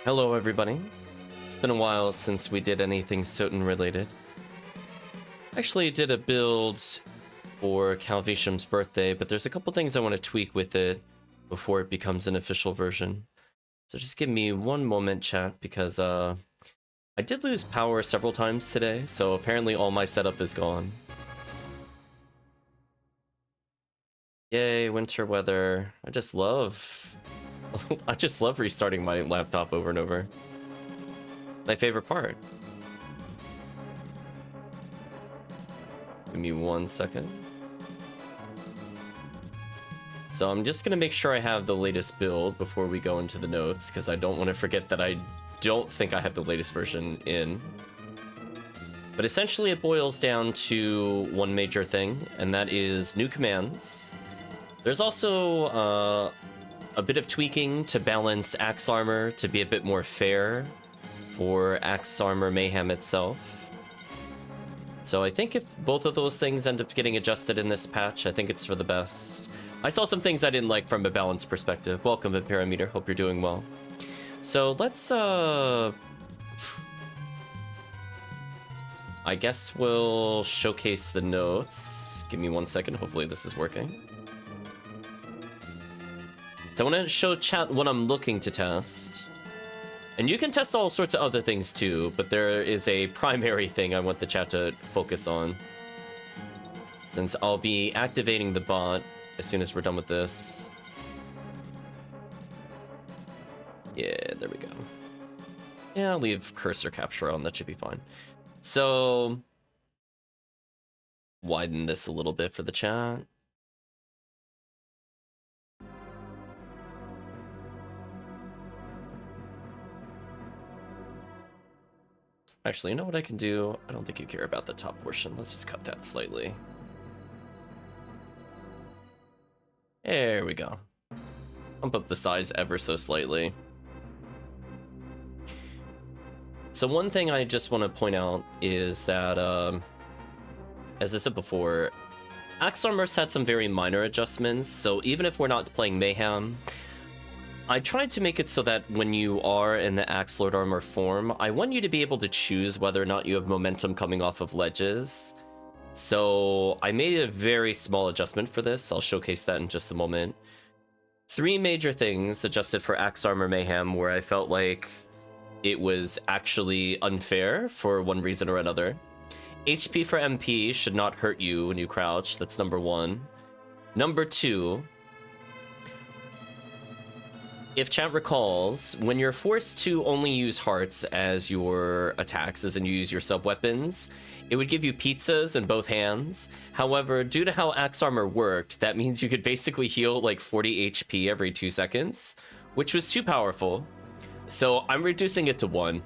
Hello everybody. It's been a while since we did anything SotN related. Actually did a build for Calvisham's birthday, but there's a couple things I want to tweak with it before it becomes an official version. So just give me one moment, chat, because I did lose power several times today, so apparently all my setup is gone. Yay, winter weather. I just love restarting my laptop over and over. My favorite part. Give me 1 second. So I'm just gonna make sure I have the latest build before we go into the notes, because I don't want to forget that I don't think I have the latest version in. But essentially it boils down to one major thing, and that is new commands. There's also a bit of tweaking to balance axe armor to be a bit more fair for axe armor Mayhem itself. So I think if both of those things end up getting adjusted in this patch, I think it's for the best. I saw some things I didn't like from a balance perspective. Welcome, Parameter. Hope you're doing well. So let's I guess we'll showcase the notes. Give me 1 second. Hopefully this is working. So I want to show chat what I'm looking to test. And you can test all sorts of other things too, but there is a primary thing I want the chat to focus on. Since I'll be activating the bot as soon as we're done with this. Yeah, there we go. Yeah, I'll leave cursor capture on, that should be fine. So, widen this a little bit for the chat. Actually, you know what I can do? I don't think you care about the top portion. Let's just cut that slightly. There we go. Bump up the size ever so slightly. So one thing I just want to point out is that, as I said before, Axe Armor's had some very minor adjustments, so even if we're not playing Mayhem, I tried to make it so that when you are in the Axe Lord Armor form, I want you to be able to choose whether or not you have momentum coming off of ledges. So I made a very small adjustment for this. I'll showcase that in just a moment. 3 major things adjusted for Axe Armor Mayhem where I felt like it was actually unfair for one reason or another. HP for MP should not hurt you when you crouch. That's number 1. Number 2, if chat recalls, when you're forced to only use hearts as your attacks, as in you use your sub-weapons, it would give you pizzas in both hands. However, due to how Axe Armor worked, that means you could basically heal like 40 HP every 2 seconds, which was too powerful. So I'm reducing it to 1.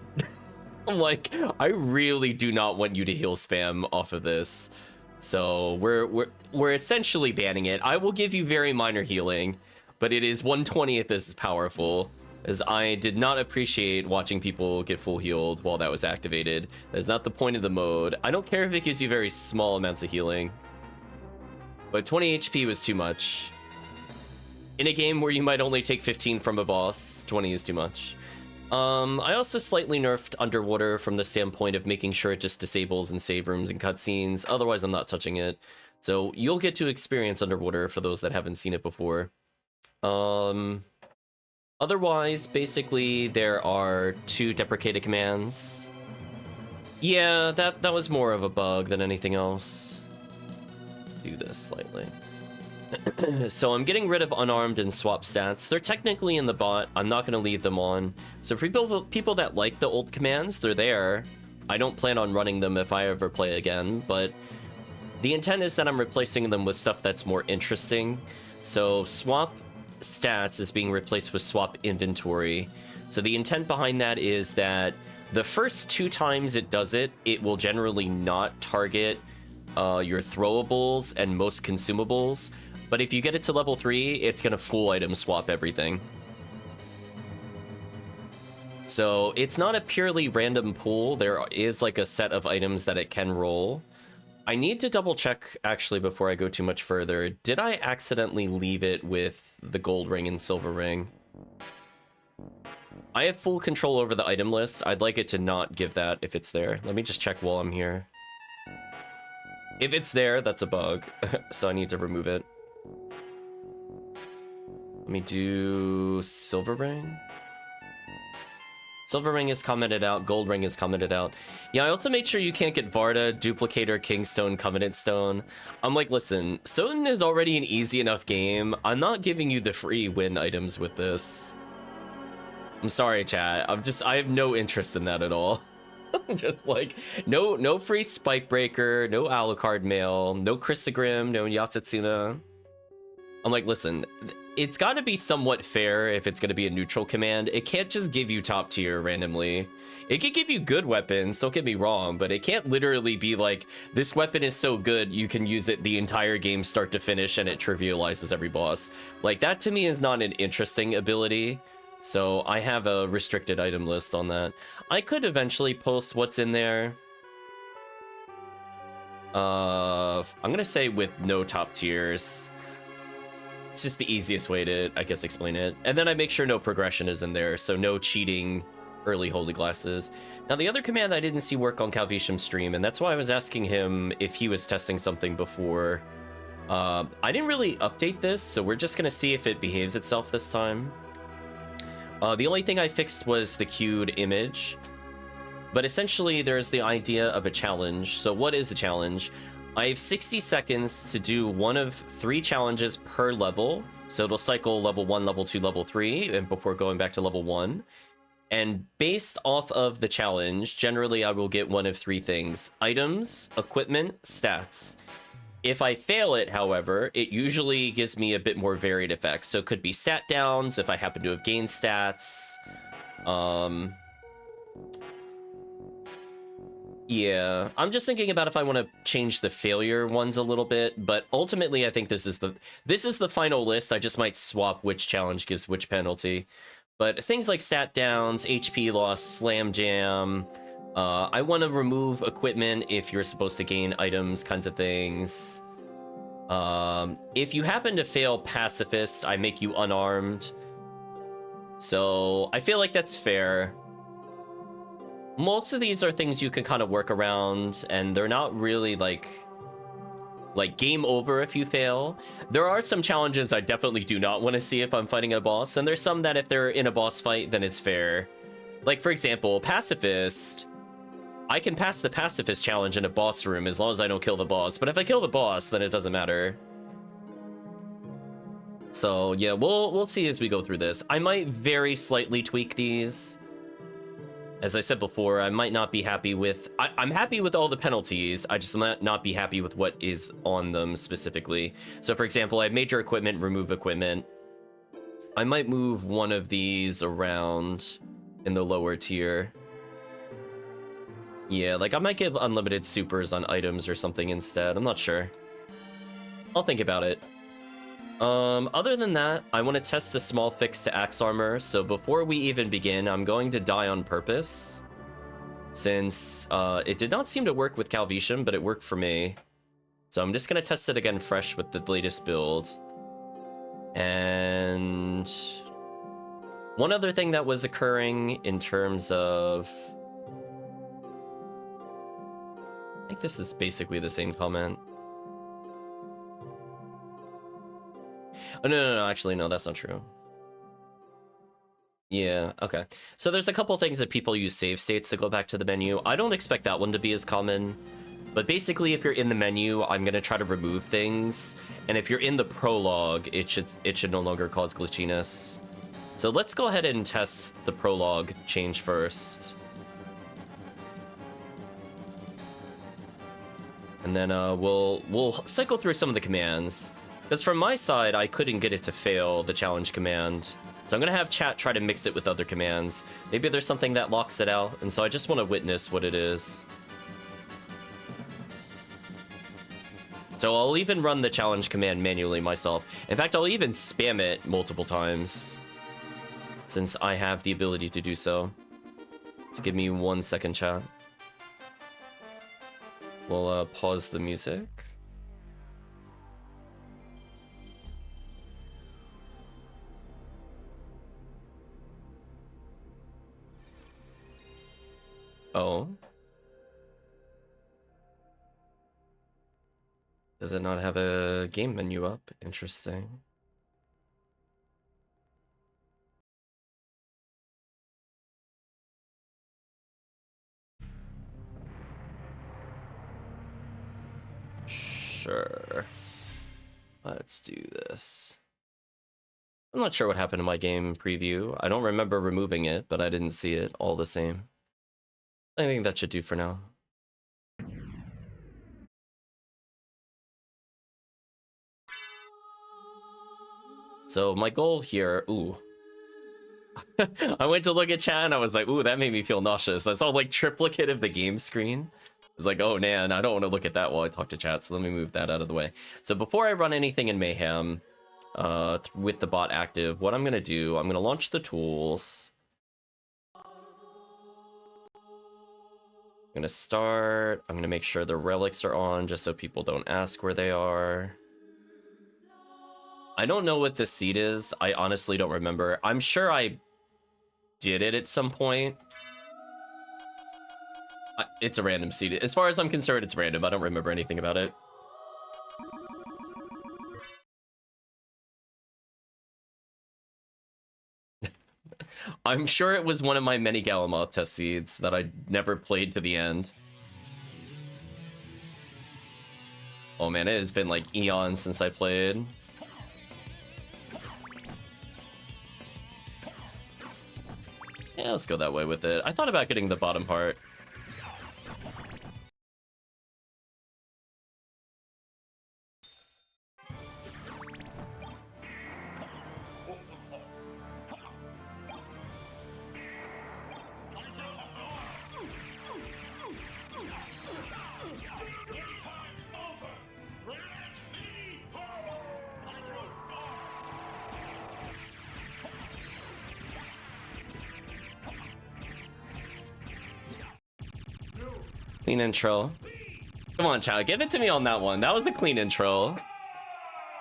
I'm like, I really do not want you to heal spam off of this. So we're essentially banning it. I will give you very minor healing, but it is 1/20th as powerful, as I did not appreciate watching people get full healed while that was activated. That's not the point of the mode. I don't care if it gives you very small amounts of healing, but 20 HP was too much. In a game where you might only take 15 from a boss, 20 is too much. I also slightly nerfed Underwater from the standpoint of making sure it just disables in save rooms and cutscenes. Otherwise, I'm not touching it. So you'll get to experience Underwater for those that haven't seen it before. Otherwise, basically, there are 2 deprecated commands. Yeah, that was more of a bug than anything else. Do this slightly. So I'm getting rid of unarmed and swap stats. They're technically in the bot. I'm not going to leave them on. So for people that like the old commands, they're there. I don't plan on running them if I ever play again, but the intent is that I'm replacing them with stuff that's more interesting. So swap stats is being replaced with swap inventory. So the intent behind that is that the first 2 times it does it, it will generally not target your throwables and most consumables. But if you get it to level 3, it's going to full item swap everything. So it's not a purely random pool. There is like a set of items that it can roll. I need to double check actually before I go too much further. Did I accidentally leave it with the gold ring and silver ring? I have full control over the item list. I'd like it to not give that if it's there. Let me just check while I'm here. If it's there, that's a bug. So I need to remove it. Let me do silver ring. Silver ring is commented out. Gold ring is commented out. Yeah, I also made sure you can't get Varda, Duplicator, Kingstone, Covenant Stone. I'm like, listen, SotN is already an easy enough game. I'm not giving you the free win items with this. I'm sorry, chat. I have no interest in that at all. Just like, no free Spike Breaker, no Alucard Mail, no Chrysogrim, no Yatsitsuna. I'm like, listen, it's got to be somewhat fair if it's going to be a neutral command. It can't just give you top tier randomly. It can give you good weapons, don't get me wrong, but it can't literally be like, this weapon is so good, you can use it the entire game start to finish and it trivializes every boss. Like, that to me is not an interesting ability. So I have a restricted item list on that. I could eventually post what's in there. I'm gonna say with no top tiers. It's just the easiest way to, I guess, explain it. And then I make sure no progression is in there, so no cheating early holy glasses. Now the other command I didn't see work on Calvisham's stream, and that's why I was asking him if he was testing something before. I didn't really update this, so we're just gonna see if it behaves itself this time. The only thing I fixed was the queued image, but essentially there's the idea of a challenge. So what is a challenge? I have 60 seconds to do one of 3 challenges per level. So it'll cycle level 1, level 2, level 3, and before going back to level 1. And based off of the challenge, generally I will get one of 3 things: items, equipment, stats. If I fail it, however, it usually gives me a bit more varied effects. So it could be stat downs if I happen to have gained stats. Yeah, I'm just thinking about if I want to change the failure ones a little bit, but ultimately I think this is the final list. I just might swap which challenge gives which penalty. But things like stat downs, HP loss, slam jam. I want to remove equipment if you're supposed to gain items, kinds of things. If you happen to fail pacifist, I make you unarmed. So I feel like that's fair. Most of these are things you can kind of work around, and they're not really like game over if you fail. There are some challenges I definitely do not want to see if I'm fighting a boss, and there's some that if they're in a boss fight, then it's fair. Like, for example, pacifist. I can pass the pacifist challenge in a boss room as long as I don't kill the boss, but if I kill the boss, then it doesn't matter. So yeah, we'll see as we go through this. I might very slightly tweak these. As I said before, I might not be happy with... I'm happy with all the penalties, I just might not be happy with what is on them specifically. So for example, I have major equipment, remove equipment. I might move one of these around in the lower tier. Yeah, like I might give unlimited supers on items or something instead. I'm not sure. I'll think about it. Other than that, I want to test a small fix to axe armor. So before we even begin, I'm going to die on purpose, since it did not seem to work with Calvisham, but it worked for me. So I'm just going to test it again fresh with the latest build. And one other thing that was occurring in terms of... I think this is basically the same comment. Oh, no, actually, no, that's not true. Yeah, okay. So there's a couple things that people use save states to go back to the menu. I don't expect that one to be as common, but basically if you're in the menu, I'm going to try to remove things. And if you're in the prologue, it should no longer cause glitchiness. So let's go ahead and test the prologue change first. And then we'll cycle through some of the commands. Because from my side, I couldn't get it to fail the challenge command. So I'm going to have chat try to mix it with other commands. Maybe there's something that locks it out, and so I just want to witness what it is. So I'll even run the challenge command manually myself. In fact, I'll even spam it multiple times, since I have the ability to do so. So give me 1 second, chat. We'll pause the music. Oh. Does it not have a game menu up? Interesting. Sure. Let's do this. I'm not sure what happened to my game preview. I don't remember removing it, but I didn't see it all the same. I think that should do for now. So my goal here, ooh. I went to look at chat and I was like, ooh, that made me feel nauseous. I saw like triplicate of the game screen. I was like, oh man, I don't want to look at that while I talk to chat, so let me move that out of the way. So before I run anything in Mayhem, with the bot active, what I'm gonna do, I'm gonna launch the tools. I'm gonna start, I'm gonna make sure the relics are on just so people don't ask where they are. I don't know what this seed is. I honestly don't remember. I'm sure I did it at some point. It's a random seed. As far as I'm concerned, it's random. I don't remember anything about it. I'm sure it was one of my many Galamoth test seeds that I never played to the end. Oh man, it has been like eons since I played. Yeah, let's go that way with it. I thought about getting the bottom part. Clean intro. Come on, chat. Give it to me on that one. That was the clean intro.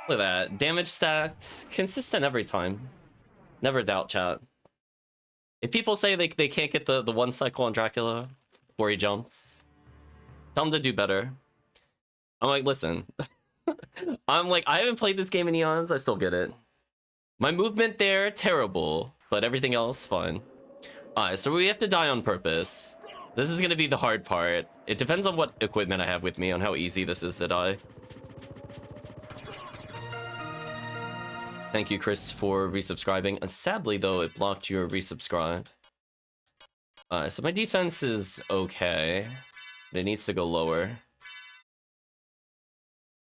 Look at that. Damage stacked. Consistent every time. Never doubt, chat. If people say they can't get the one cycle on Dracula before he jumps, tell them to do better. I'm like, listen. I'm like, I haven't played this game in eons. I still get it. My movement there, terrible. But everything else, fun. Alright, so we have to die on purpose. This is going to be the hard part. It depends on what equipment I have with me, on how easy this is to die. Thank you, Chris, for resubscribing. And sadly, though, it blocked your resubscribe. So my defense is okay, but it needs to go lower.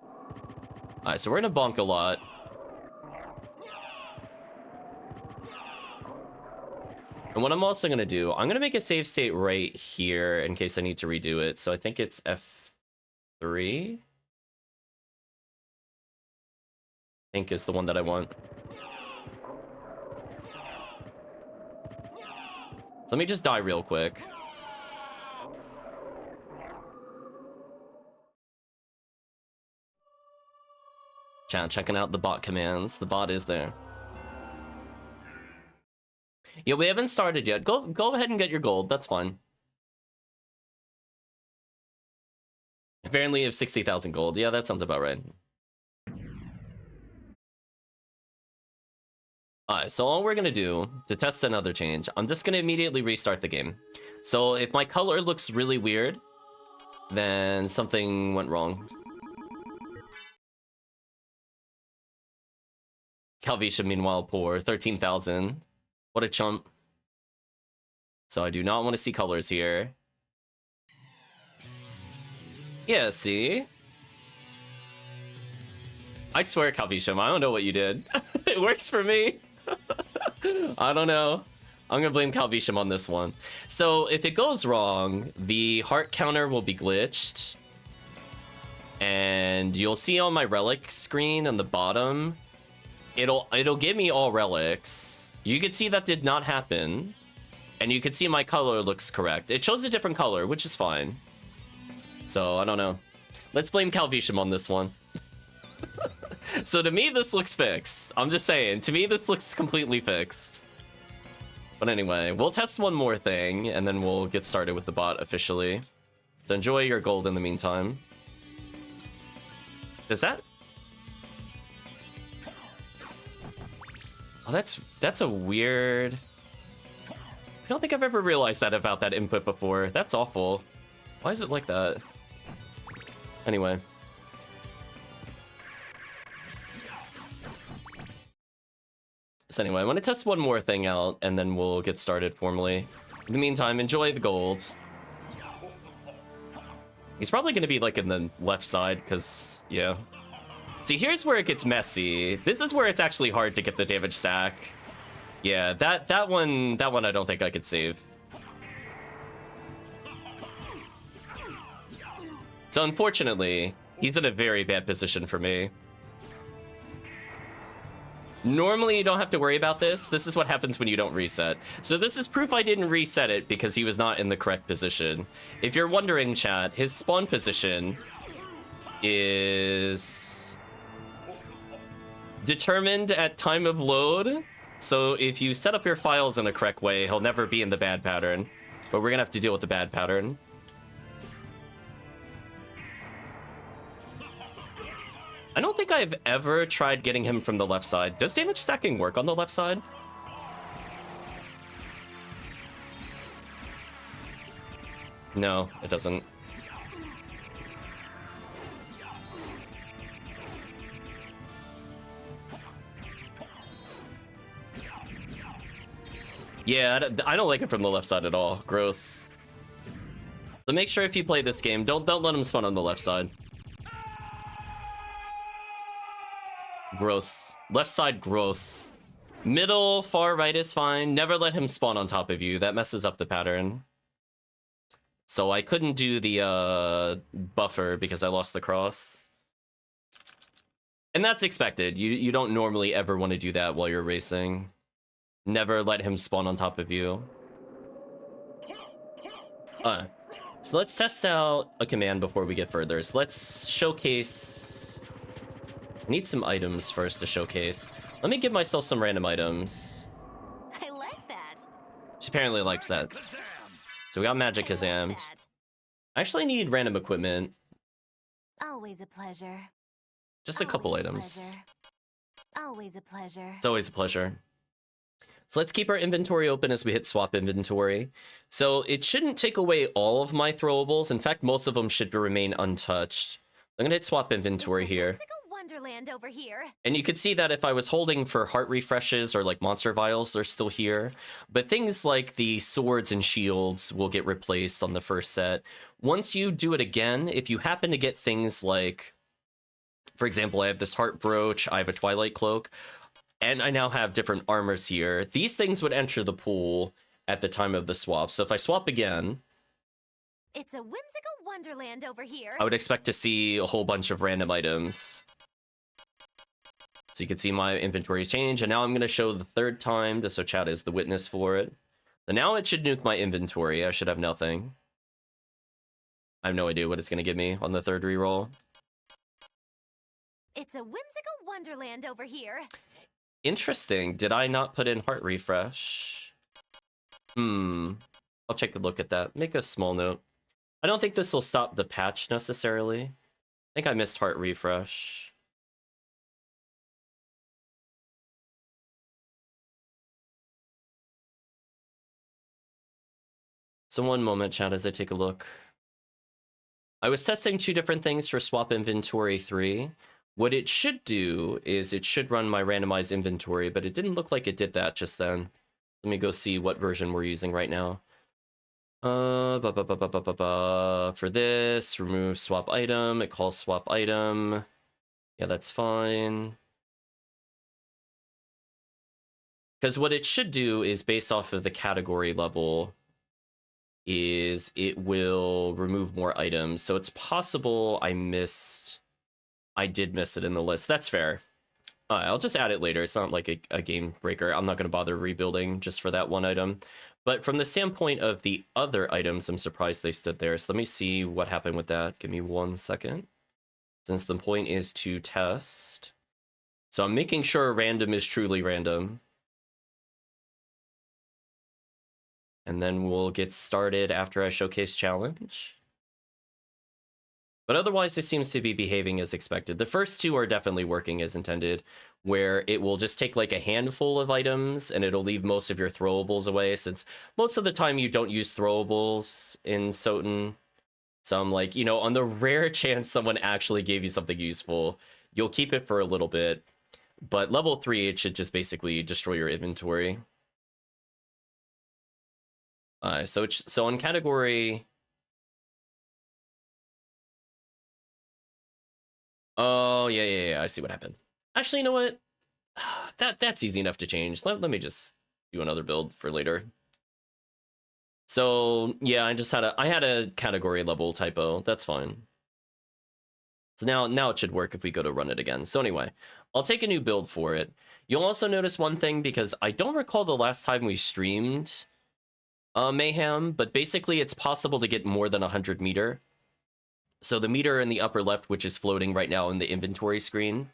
Alright, so we're going to bonk a lot. And what I'm also going to do, I'm going to make a save state right here in case I need to redo it. So I think it's F3. I think is the one that I want. So let me just die real quick. Chat, checking out the bot commands. The bot is there. Yeah, we haven't started yet. Go ahead and get your gold. That's fine. Apparently you have 60,000 gold. Yeah, that sounds about right. Alright, so all we're gonna do to test another change, I'm just gonna immediately restart the game. So if my color looks really weird, then something went wrong. Calvisha, meanwhile, poor. 13,000. What a chump. So I do not want to see colors here. Yeah, see? I swear, Calvisham, I don't know what you did. It works for me. I don't know. I'm gonna blame Calvisham on this one. So if it goes wrong, the heart counter will be glitched. And you'll see on my relic screen on the bottom, it'll give me all relics. You can see that did not happen. And you can see my color looks correct. It chose a different color, which is fine. So, I don't know. Let's blame Calvisham on this one. So to me, this looks fixed. I'm just saying. To me, this looks completely fixed. But anyway, we'll test one more thing, and then we'll get started with the bot officially. So enjoy your gold in the meantime. Does that... Oh, that's a weird... I don't think I've ever realized that about that input before. That's awful. Why is it like that? Anyway. So anyway, I want to test one more thing out, and then we'll get started formally. In the meantime, enjoy the gold. He's probably going to be, like, in the left side, because, yeah. See, here's where it gets messy. This is where it's actually hard to get the damage stack. Yeah, that one I don't think I could save. So unfortunately, he's in a very bad position for me. Normally, you don't have to worry about this. This is what happens when you don't reset. So this is proof I didn't reset it because he was not in the correct position. If you're wondering, chat, his spawn position is determined at time of load. So if you set up your files in the correct way, he'll never be in the bad pattern. But we're gonna have to deal with the bad pattern. I don't think I've ever tried getting him from the left side. Does damage stacking work on the left side? No, it doesn't. Yeah, I don't like it from the left side at all. Gross. So make sure if you play this game, don't let him spawn on the left side. Gross. Left side, gross. Middle, far right is fine. Never let him spawn on top of you. That messes up the pattern. So I couldn't do the buffer because I lost the cross. And that's expected. You don't normally ever want to do that while you're racing. Never let him spawn on top of you. So let's test out a command before we get further. So let's showcase... I need some items first to showcase. Let me give myself some random items. I like that. She apparently likes that. So we got Magic Kazam. I actually need random equipment. Always a pleasure. Just a couple items. Always a pleasure. It's always a pleasure. So let's keep our inventory open as we hit swap inventory. So it shouldn't take away all of my throwables. In fact, most of them should remain untouched. I'm gonna hit swap inventory here. Wonderland over here. And you can see that if I was holding for heart refreshes or like monster vials, they're still here. But things like the swords and shields will get replaced on the first set. Once you do it again, if you happen to get things like, for example, I have this heart brooch, I have a twilight cloak, and I now have different armors here. These things would enter the pool at the time of the swap. So if I swap again, it's a whimsical wonderland over here. I would expect to see a whole bunch of random items. So you can see my inventory's change, and now I'm going to show the third time, just so chat is the witness for it. And now it should nuke my inventory. I should have nothing. I have no idea what it's going to give me on the third reroll. It's a whimsical wonderland over here. Interesting. Did I not put in heart refresh? I'll take a look at that. Make a small note. I don't think this will stop the patch necessarily. I think I missed heart refresh. So one moment, chat, as I take a look. I was testing two different things for swap inventory 3. What it should do is it should run my randomized inventory, but it didn't look like it did that just then. Let me go see what version we're using right now. For this, remove swap item. It calls swap item. Yeah, that's fine. Because what it should do is based off of the category level is it will remove more items. So it's possible I did miss it in the list. That's fair. I'll just add it later. It's not like a game breaker. I'm not going to bother rebuilding just for that one item. But from the standpoint of the other items, I'm surprised they stood there. So let me see what happened with that. Give me 1 second. Since the point is to test. So I'm making sure random is truly random. And then we'll get started after I showcase challenge. But otherwise, it seems to be behaving as expected. The first two are definitely working as intended, where it will just take like a handful of items and it'll leave most of your throwables away, since most of the time you don't use throwables in SotN. So I'm like, you know, on the rare chance someone actually gave you something useful, you'll keep it for a little bit. But level 3, it should just basically destroy your inventory. So in category... Oh, yeah, I see what happened. Actually, you know what? That's easy enough to change. Let me just do another build for later. So, yeah, I had a category level typo. That's fine. So now it should work if we go to run it again. So anyway, I'll take a new build for it. You'll also notice one thing, because I don't recall the last time we streamed Mayhem, but basically it's possible to get more than 100 meter. So the meter in the upper left, which is floating right now in the inventory screen,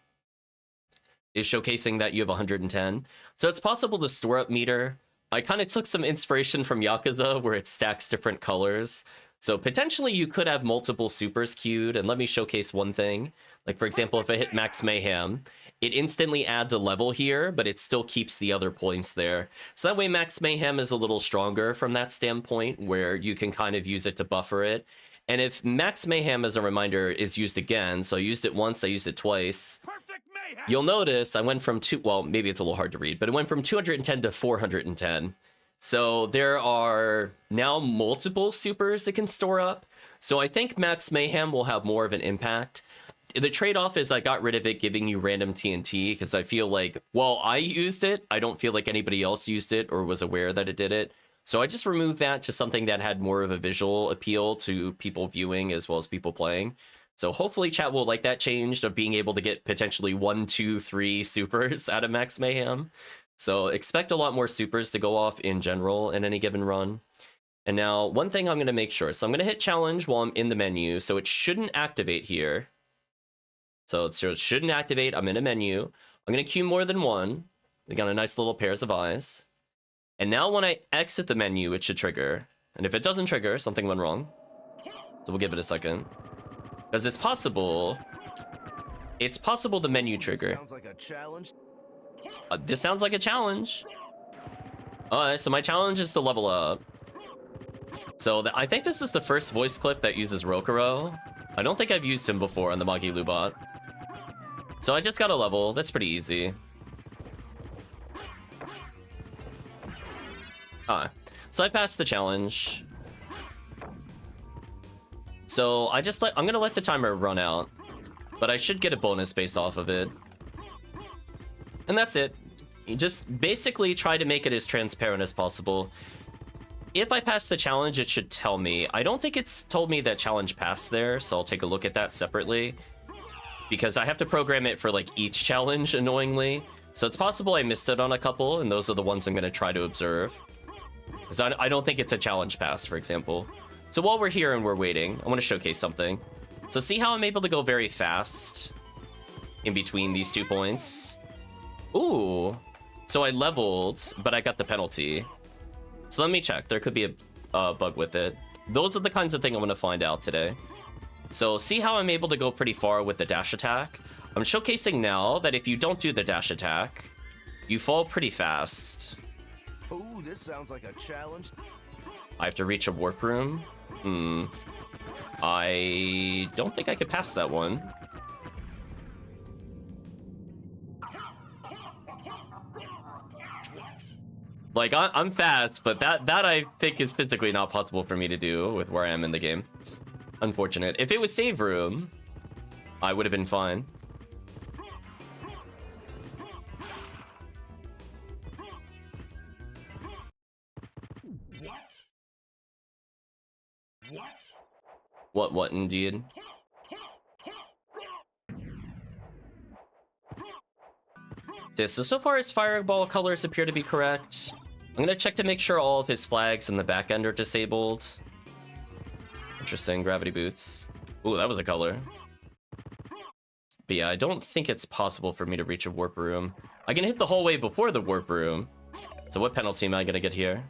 is showcasing that you have 110. So it's possible to store up meter. I kind of took some inspiration from Yakuza, where it stacks different colors. So potentially you could have multiple supers queued, and let me showcase one thing. Like, for example, if I hit Max Mayhem, it instantly adds a level here, but it still keeps the other points there. So that way Max Mayhem is a little stronger from that standpoint, where you can kind of use it to buffer it. And if Max Mayhem, as a reminder, is used again, so I used it once, I used it twice, you'll notice I went from well, maybe it's a little hard to read, but it went from 210 to 410. So there are now multiple supers it can store up. So I think Max Mayhem will have more of an impact. The trade-off is I got rid of it giving you random TNT, because I feel like, while I used it, I don't feel like anybody else used it or was aware that it did it. So I just removed that to something that had more of a visual appeal to people viewing as well as people playing. So hopefully chat will like that change of being able to get potentially 1, 2, 3 supers out of Max Mayhem. So expect a lot more supers to go off in general in any given run. And now one thing I'm going to make sure. So I'm going to hit challenge while I'm in the menu. So it shouldn't activate here. So it shouldn't activate. I'm in a menu. I'm going to queue more than one. We got a nice little pairs of eyes. And now when I exit the menu, it should trigger. And if it doesn't trigger, something went wrong. So we'll give it a second. Because it's possible the menu trigger. Sounds like a challenge. This sounds like a challenge. Alright, so my challenge is to level up. So I think this is the first voice clip that uses Rokuro. I don't think I've used him before on the Magi Lubot. So I just got a level. That's pretty easy. So I passed the challenge. So I'm gonna let the timer run out, but I should get a bonus based off of it. And that's it. You just basically try to make it as transparent as possible. If I pass the challenge, it should tell me. I don't think it's told me that challenge passed there, so I'll take a look at that separately, because I have to program it for like each challenge, annoyingly. So it's possible I missed it on a couple, and those are the ones I'm gonna try to observe. Because I don't think it's a challenge pass, for example. So while we're here and we're waiting, I want to showcase something. So see how I'm able to go very fast in between these 2 points? Ooh. So I leveled, but I got the penalty. So let me check. There could be a bug with it. Those are the kinds of things I'm going to find out today. So see how I'm able to go pretty far with the dash attack? I'm showcasing now that if you don't do the dash attack, you fall pretty fast. Ooh, this sounds like a challenge. I have to reach a warp room. I don't think I could pass that one. Like, I'm fast, but that I think is physically not possible for me to do with where I am in the game. Unfortunate. If it was save room, I would have been fine. What indeed? So far his fireball colors appear to be correct. I'm gonna check to make sure all of his flags in the back end are disabled. Interesting, gravity boots. Ooh, that was a color. But yeah, I don't think it's possible for me to reach a warp room. I can hit the hallway before the warp room. So what penalty am I gonna get here?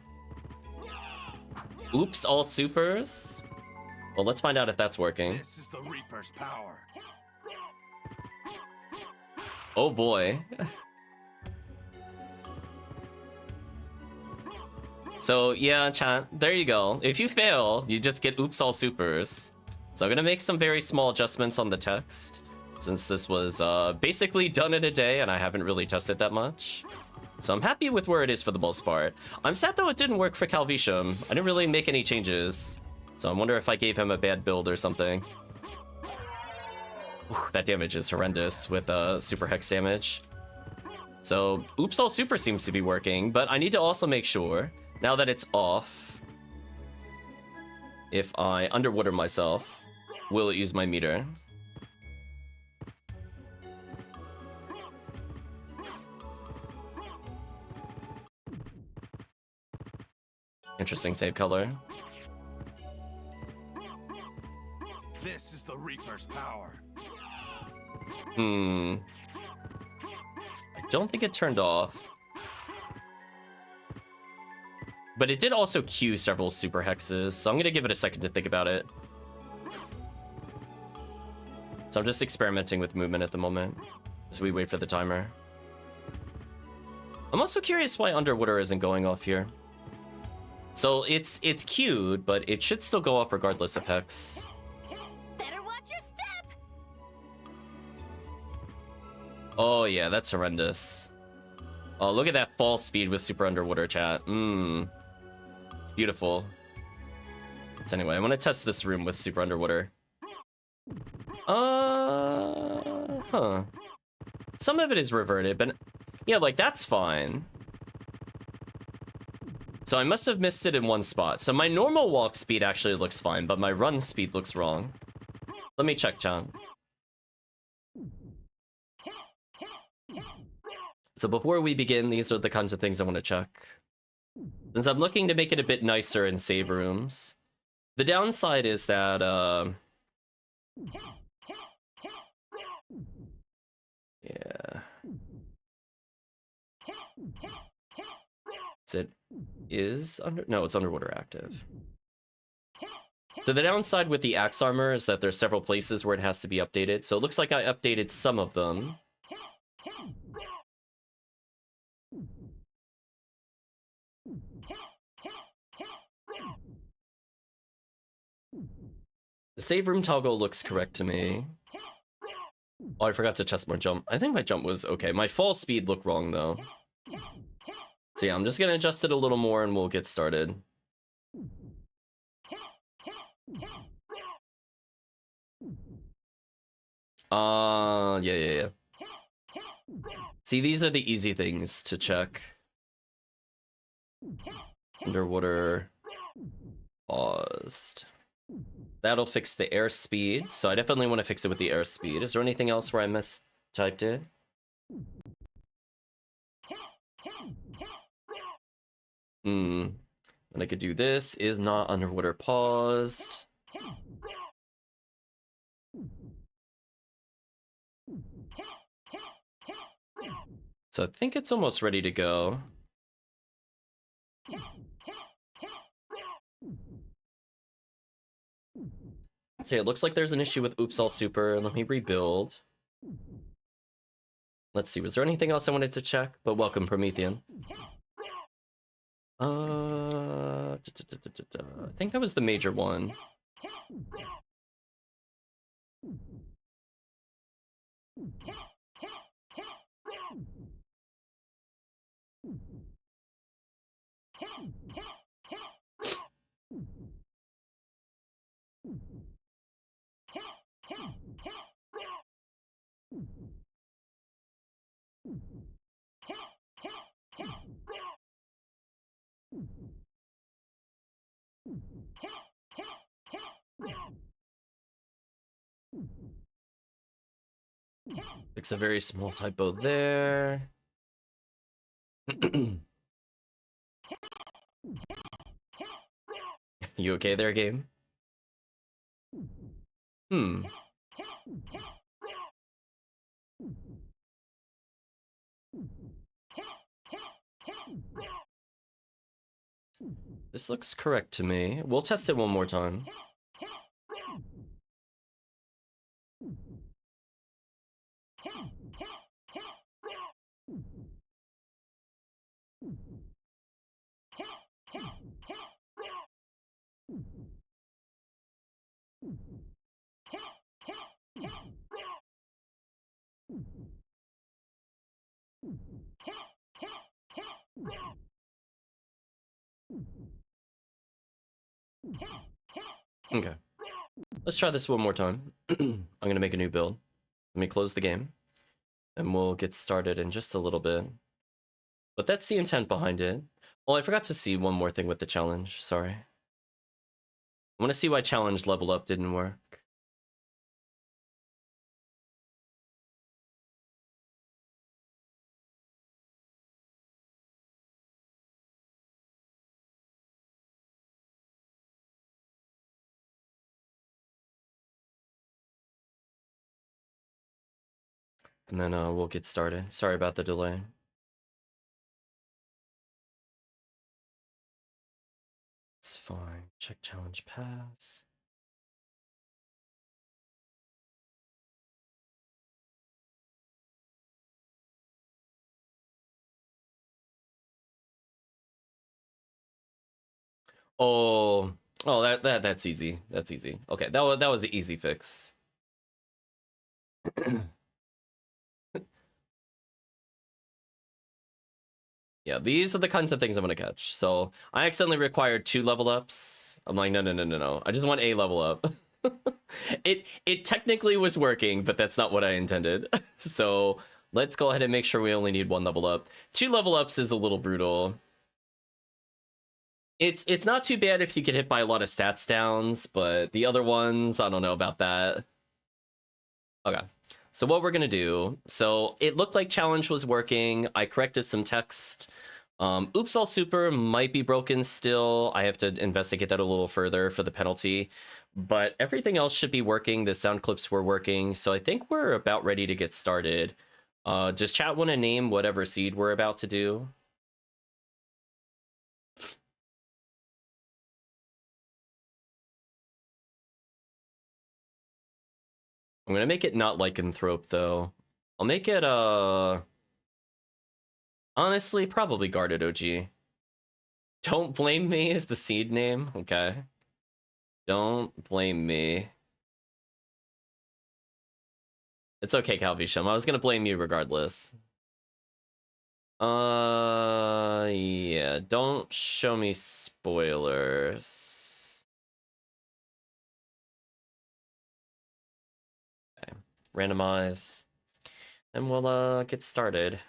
Oops, all supers? Well, let's find out if that's working. This is the Reaper's power. Oh boy. So yeah, chat, there you go. If you fail, you just get oops all supers. So I'm gonna make some very small adjustments on the text, since this was basically done in a day and I haven't really tested that much. So I'm happy with where it is for the most part. I'm sad though it didn't work for Calvisham. I didn't really make any changes. So I wonder if I gave him a bad build or something. Ooh, that damage is horrendous with super hex damage. So oops all super seems to be working, but I need to also make sure, now that it's off, if I underwater myself, will it use my meter? Interesting save color. This is the Reaper's power. I don't think it turned off. But it did also queue several super hexes, so I'm gonna give it a second to think about it. So I'm just experimenting with movement at the moment as we wait for the timer. I'm also curious why Underwater isn't going off here. So it's queued, but it should still go off regardless of hex. Better watch your step. Oh yeah, that's horrendous. Oh, look at that fall speed with super underwater, chat. Beautiful. So anyway, I'm gonna test this room with super underwater. Some of it is reverted, but yeah, like that's fine. So I must have missed it in one spot. So my normal walk speed actually looks fine, but my run speed looks wrong. Let me check, John. So before we begin, these are the kinds of things I want to check. Since I'm looking to make it a bit nicer in save rooms, the downside is that, yeah. No, it's underwater active. So the downside with the axe armor is that there's several places where it has to be updated. So it looks like I updated some of them. The save room toggle looks correct to me. Oh, I forgot to test my jump. I think my jump was okay. My fall speed looked wrong though. So yeah, I'm just gonna adjust it a little more and we'll get started. Yeah. See, these are the easy things to check. Underwater. Paused. That'll fix the airspeed, so I definitely want to fix it with the airspeed. Is there anything else where I mistyped it? And I could do this. Is not underwater paused. So I think it's almost ready to go. So it looks like there's an issue with Oops All Super. Let me rebuild. Let's see, was there anything else I wanted to check? But welcome, Promethean. I think that was the major one. Fix a very small typo there. You okay there, game? This looks correct to me. We'll test it one more time. Okay. Let's try this one more time. I'm gonna make a new build. Let me close the game. And we'll get started in just a little bit. But that's the intent behind it. Oh, I forgot to see one more thing with the challenge. Sorry. I want to see why challenge level up didn't work. And then we'll get started. Sorry about the delay. It's fine. Check challenge pass. Oh, that's easy. That's easy. Okay, that was an easy fix. Yeah, these are the kinds of things I'm gonna catch. So I accidentally required 2 level ups. I'm like, no. I just want a level up. It technically was working, but that's not what I intended. So let's go ahead and make sure we only need 1 level up. 2 level ups is a little brutal. It's not too bad if you get hit by a lot of stats downs, but the other ones, I don't know about that. Okay. So what we're gonna do, so it looked like challenge was working. I corrected some text. Oops All Super might be broken still. I have to investigate that a little further for the penalty. But everything else should be working. The sound clips were working. So I think we're about ready to get started. Does chat want to name whatever seed we're about to do? I'm gonna make it not lycanthrope though. I'll make it honestly probably guarded OG. Don't blame me is the seed name. Okay. Don't blame me. It's okay, Calvisham. I was gonna blame you regardless. Yeah. Don't show me spoilers. Okay. Randomize. And we'll get started.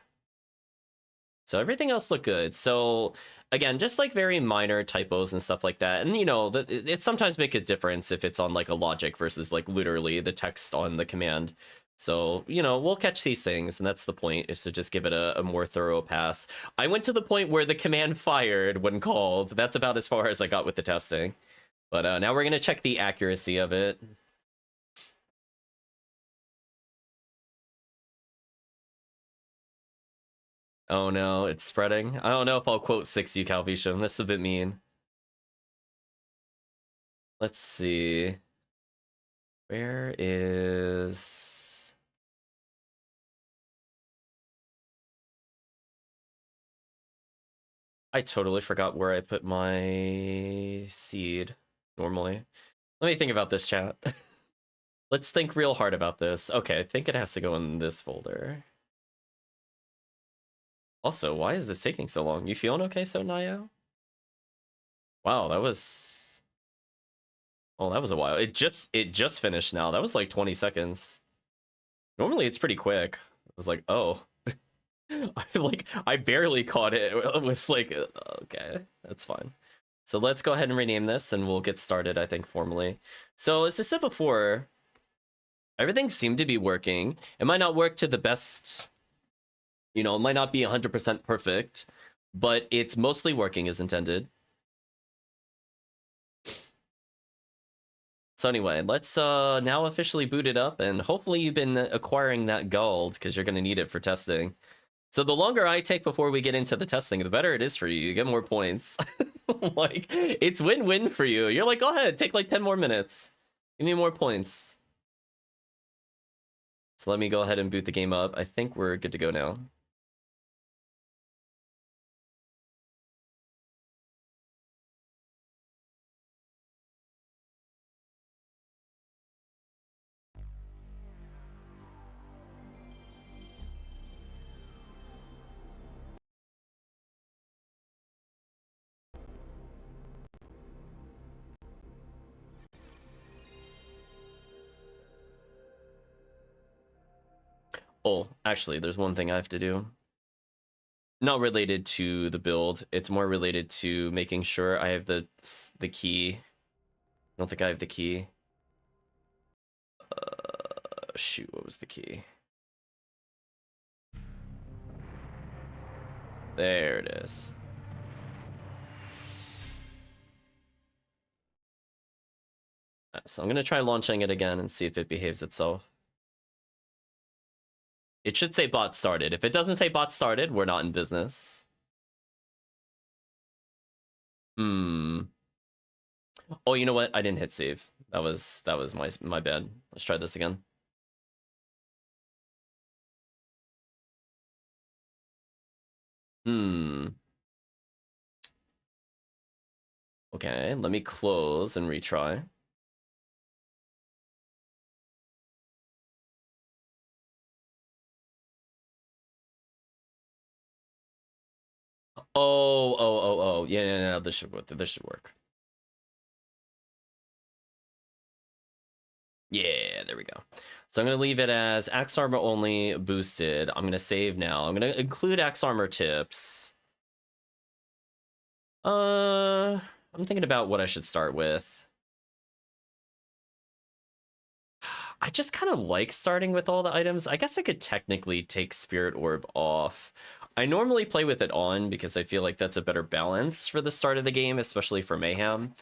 So everything else looked good. So again, just like very minor typos and stuff like that. And you know, it sometimes make a difference if it's on like a logic versus like literally the text on the command. So, you know, we'll catch these things, and that's the point, is to just give it a more thorough pass. I went to the point where the command fired when called. That's about as far as I got with the testing. But now we're going to check the accuracy of it. Oh no, it's spreading. I don't know if I'll quote 6 you, Calvisham. This is a bit mean. Let's see. Where is... I totally forgot where I put my seed normally. Let me think about this, chat. Let's think real hard about this. Okay, I think it has to go in this folder. Also, why is this taking so long? You feeling okay, SotN? Wow, that was... Oh, that was a while. It just finished now. That was like 20 seconds. Normally it's pretty quick. I was like, oh. I barely caught it. It was like, okay, that's fine. So let's go ahead and rename this, and we'll get started, I think, formally. So as I said before, everything seemed to be working. It might not work to the best, you know, it might not be 100% perfect, but it's mostly working as intended. So anyway, let's now officially boot it up, and hopefully you've been acquiring that gold, because you're going to need it for testing. So the longer I take before we get into the testing, the better it is for you. You get more points. Like, it's win-win for you. You're like, go ahead, take like 10 more minutes. Give me more points. So let me go ahead and boot the game up. I think we're good to go now. Oh, actually, there's one thing I have to do. Not related to the build. It's more related to making sure I have the key. I don't think I have the key. Shoot, what was the key? There it is. So I'm going to try launching it again and see if it behaves itself. It should say bot started. If it doesn't say bot started, we're not in business. Oh, you know what? I didn't hit save. That was my bad. Let's try this again. Okay, let me close and retry. Oh. Yeah, this should work. This should work. Yeah, there we go. So I'm going to leave it as Axe Armor only boosted. I'm going to save now. I'm going to include Axe Armor tips. I'm thinking about what I should start with. I just kind of like starting with all the items. I guess I could technically take Spirit Orb off. I normally play with it on because I feel like that's a better balance for the start of the game, especially for Mayhem.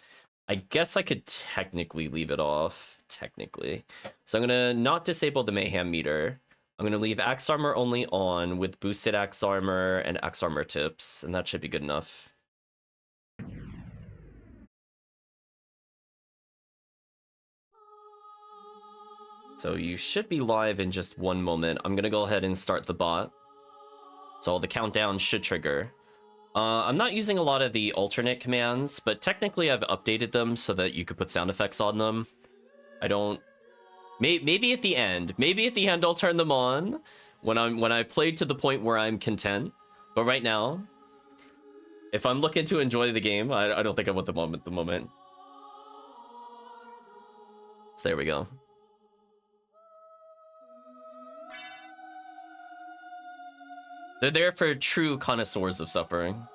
I guess I could technically leave it off, technically. So I'm going to not disable the Mayhem meter. I'm going to leave Axe Armor only on with boosted Axe Armor and Axe Armor tips, and that should be good enough. So you should be live in just one moment. I'm going to go ahead and start the bot. So the countdown should trigger. I'm not using a lot of the alternate commands, but technically I've updated them so that you could put sound effects on them. I don't... Maybe at the end. Maybe at the end I'll turn them on when I've played to the point where I'm content. But right now, if I'm looking to enjoy the game, I don't think I want them on at the moment. So there we go. They're there for true connoisseurs of suffering.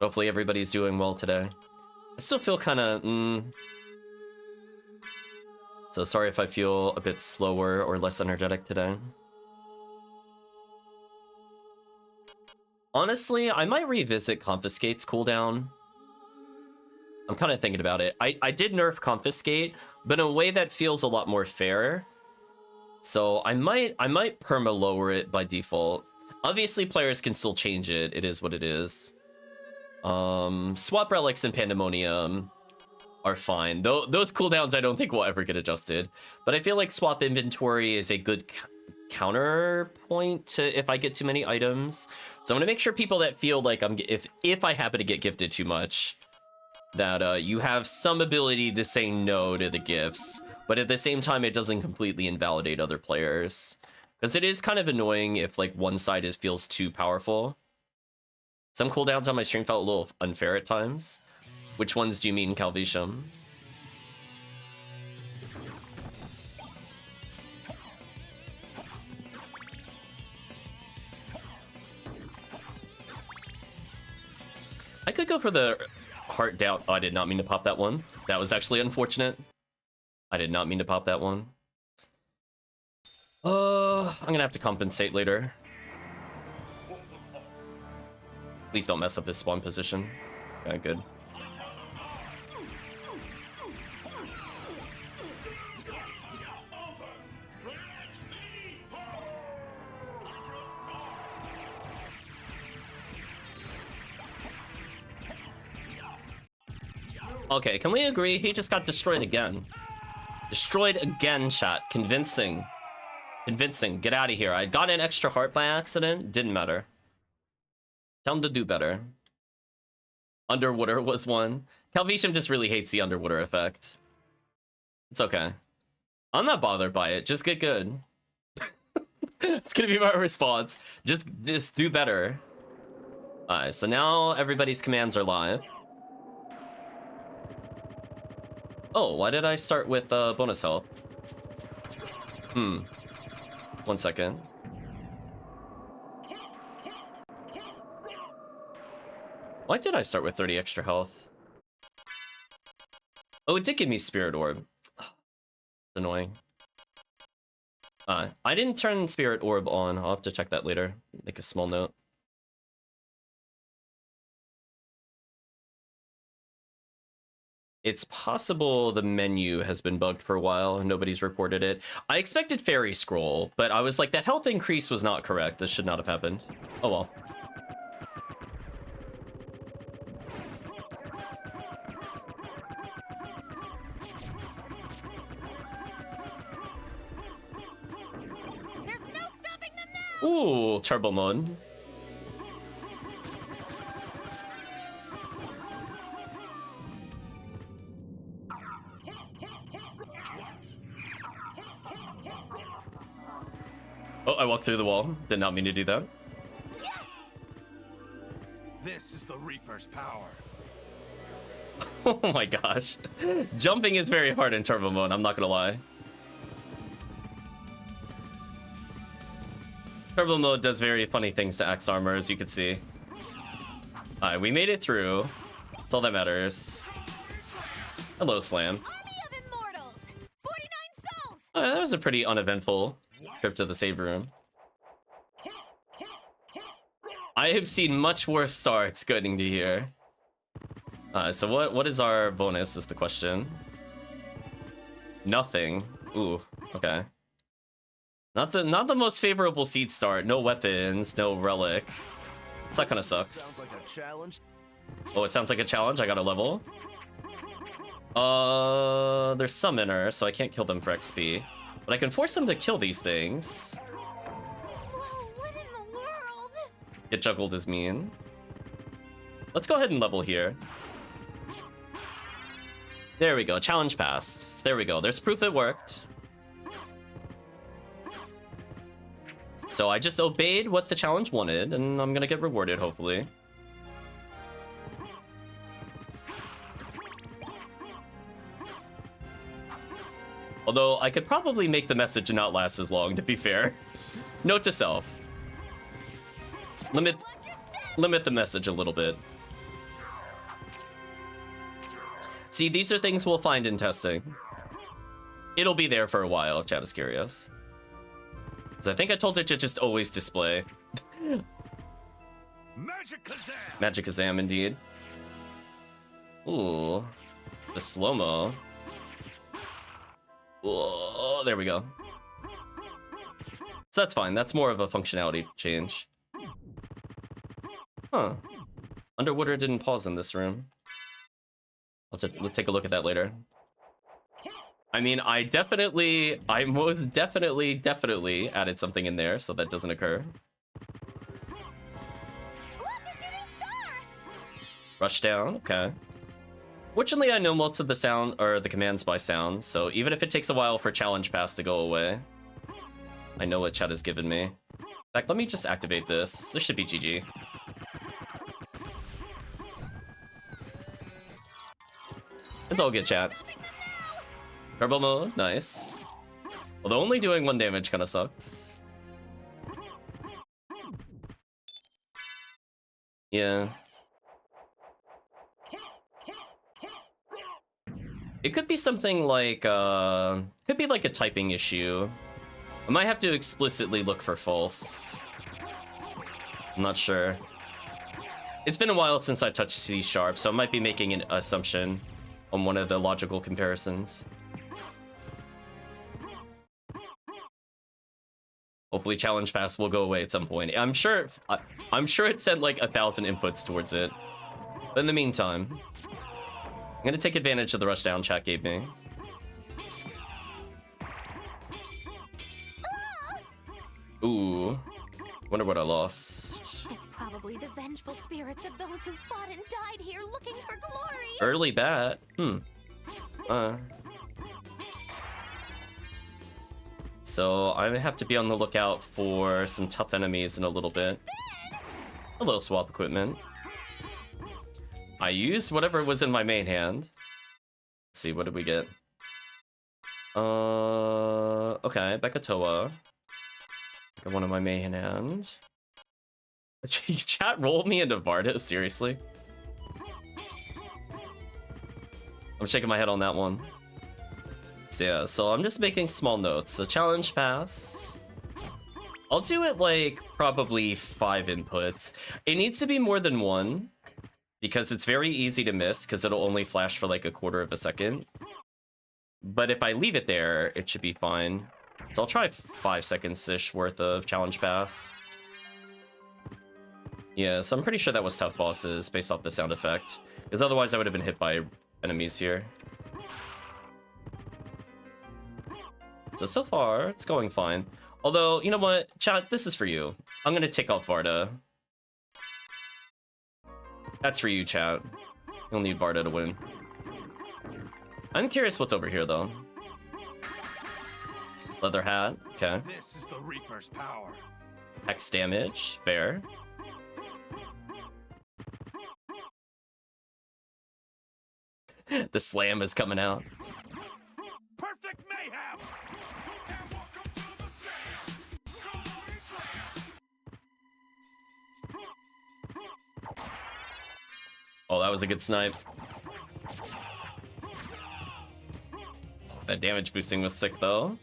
Hopefully everybody's doing well today. I still feel kind of... So sorry if I feel a bit slower or less energetic today. Honestly, I might revisit Confiscate's cooldown. I'm kind of thinking about it. I did nerf Confiscate, but in a way that feels a lot more fair. So I might perma lower it by default. Obviously, players can still change it. It is what it is. Swap Relics and Pandemonium are fine. Those cooldowns I don't think will ever get adjusted. But I feel like Swap Inventory is a good counterpoint to if I get too many items. So I'm gonna make sure people that feel like if I happen to get gifted too much, that you have some ability to say no to the gifts. But at the same time, it doesn't completely invalidate other players. Because it is kind of annoying if like one side feels too powerful. Some cooldowns on my stream felt a little unfair at times. Which ones do you mean, Calvisham? I could go for the Heart Doubt. Oh, I did not mean to pop that one. That was actually unfortunate. I did not mean to pop that one. I'm gonna have to compensate later. Please don't mess up his spawn position. Okay, good. Okay, can we agree he just got destroyed again? Destroyed again, chat. Convincing. Convincing. Get out of here. I got an extra heart by accident. Didn't matter. Tell him to do better. Underwater was one. Calvisham just really hates the underwater effect. It's okay. I'm not bothered by it. Just get good. It's gonna be my response. Just do better. Alright, so now everybody's commands are live. Oh, why did I start with bonus health? 1 second. Why did I start with 30 extra health? Oh, it did give me Spirit Orb. Annoying. I didn't turn Spirit Orb on. I'll have to check that later. Make a small note. It's possible the menu has been bugged for a while and nobody's reported it. I expected Fairy Scroll, but I was like, that health increase was not correct. This should not have happened. Oh well. There's no stopping them now! Ooh, turbo mode. Oh, I walked through the wall. Did not mean to do that. This is the Reaper's power. Oh my gosh. Jumping is very hard in turbo mode, I'm not gonna lie. Turbo mode does very funny things to Axe Armor, as you can see. Alright, we made it through. That's all that matters. Hello, Slam. Army of Immortals! 49 souls! That was a pretty uneventful trip to the save room. I have seen much worse starts getting to here. So what is our bonus is the question. Nothing. Ooh, okay. Not the most favorable seed start. No weapons, no relic. So that kind of sucks. Sounds like a challenge. Oh, it sounds like a challenge. I got a level. There's Summoner, so I can't kill them for XP. But I can force them to kill these things. Whoa, what in the world? Get juggled is mean. Let's go ahead and level here. There we go. Challenge passed. There we go. There's proof it worked. So I just obeyed what the challenge wanted, and I'm gonna get rewarded, hopefully. Although, I could probably make the message not last as long, to be fair. Note to self. Limit the message a little bit. See, these are things we'll find in testing. It'll be there for a while, if chat is curious. So I think I told it to just always display. Magic Kazam! Magic Kazam, indeed. Ooh. The slow-mo. Oh, there we go. So that's fine. That's more of a functionality change. Huh. Underwater didn't pause in this room. We'll take a look at that later. I mean, I most definitely added something in there so that doesn't occur. Look, a shooting star! Rush down, okay. Fortunately, I know most of the sound or the commands by sound, so even if it takes a while for challenge pass to go away, I know what chat has given me. In fact, let me just activate this. This should be GG. It's all good, chat. Turbo mode, nice. Although only doing 1 damage kind of sucks. Yeah. It could be something like, could be like a typing issue. I might have to explicitly look for false. I'm not sure. It's been a while since I touched C#, so I might be making an assumption on one of the logical comparisons. Hopefully challenge pass will go away at some point. I'm sure it sent like 1,000 inputs towards it. But in the meantime, I'm gonna take advantage of the rush down chat gave me. Ooh. Wonder what I lost. It's probably the vengeful spirits of those who fought and died here looking for glory. Early bat. So I have to be on the lookout for some tough enemies in a little bit. Hello, swap equipment. I used whatever was in my main hand. Let's see, what did we get? Okay, Bekatoa. Got one in my main hand. Chat rolled me into Varda, seriously? I'm shaking my head on that one. So yeah, so I'm just making small notes. So challenge pass. I'll do it like probably 5 inputs. It needs to be more than 1 because it's very easy to miss because it'll only flash for like a quarter of a second. But if I leave it there, it should be fine. So I'll try 5 seconds-ish worth of challenge pass. Yeah, so I'm pretty sure that was tough bosses based off the sound effect. Because otherwise I would have been hit by enemies here. So far, it's going fine. Although, you know what? Chat, this is for you. I'm gonna take out Varda. That's for you, chat. You'll need Varda to win. I'm curious what's over here, though. Leather hat, okay. This is the Reaper's power. Hex damage, fair. The slam is coming out. Perfect mayhem. Oh, that was a good snipe. That damage boosting was sick, though.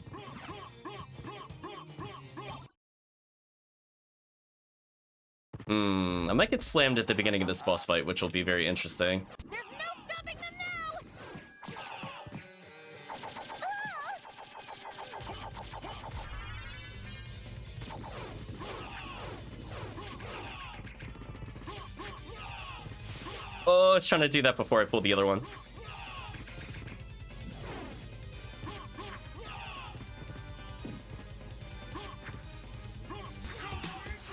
I might get slammed at the beginning of this boss fight, which will be very interesting. There's no stopping them now. Oh, it's trying to do that before I pull the other one.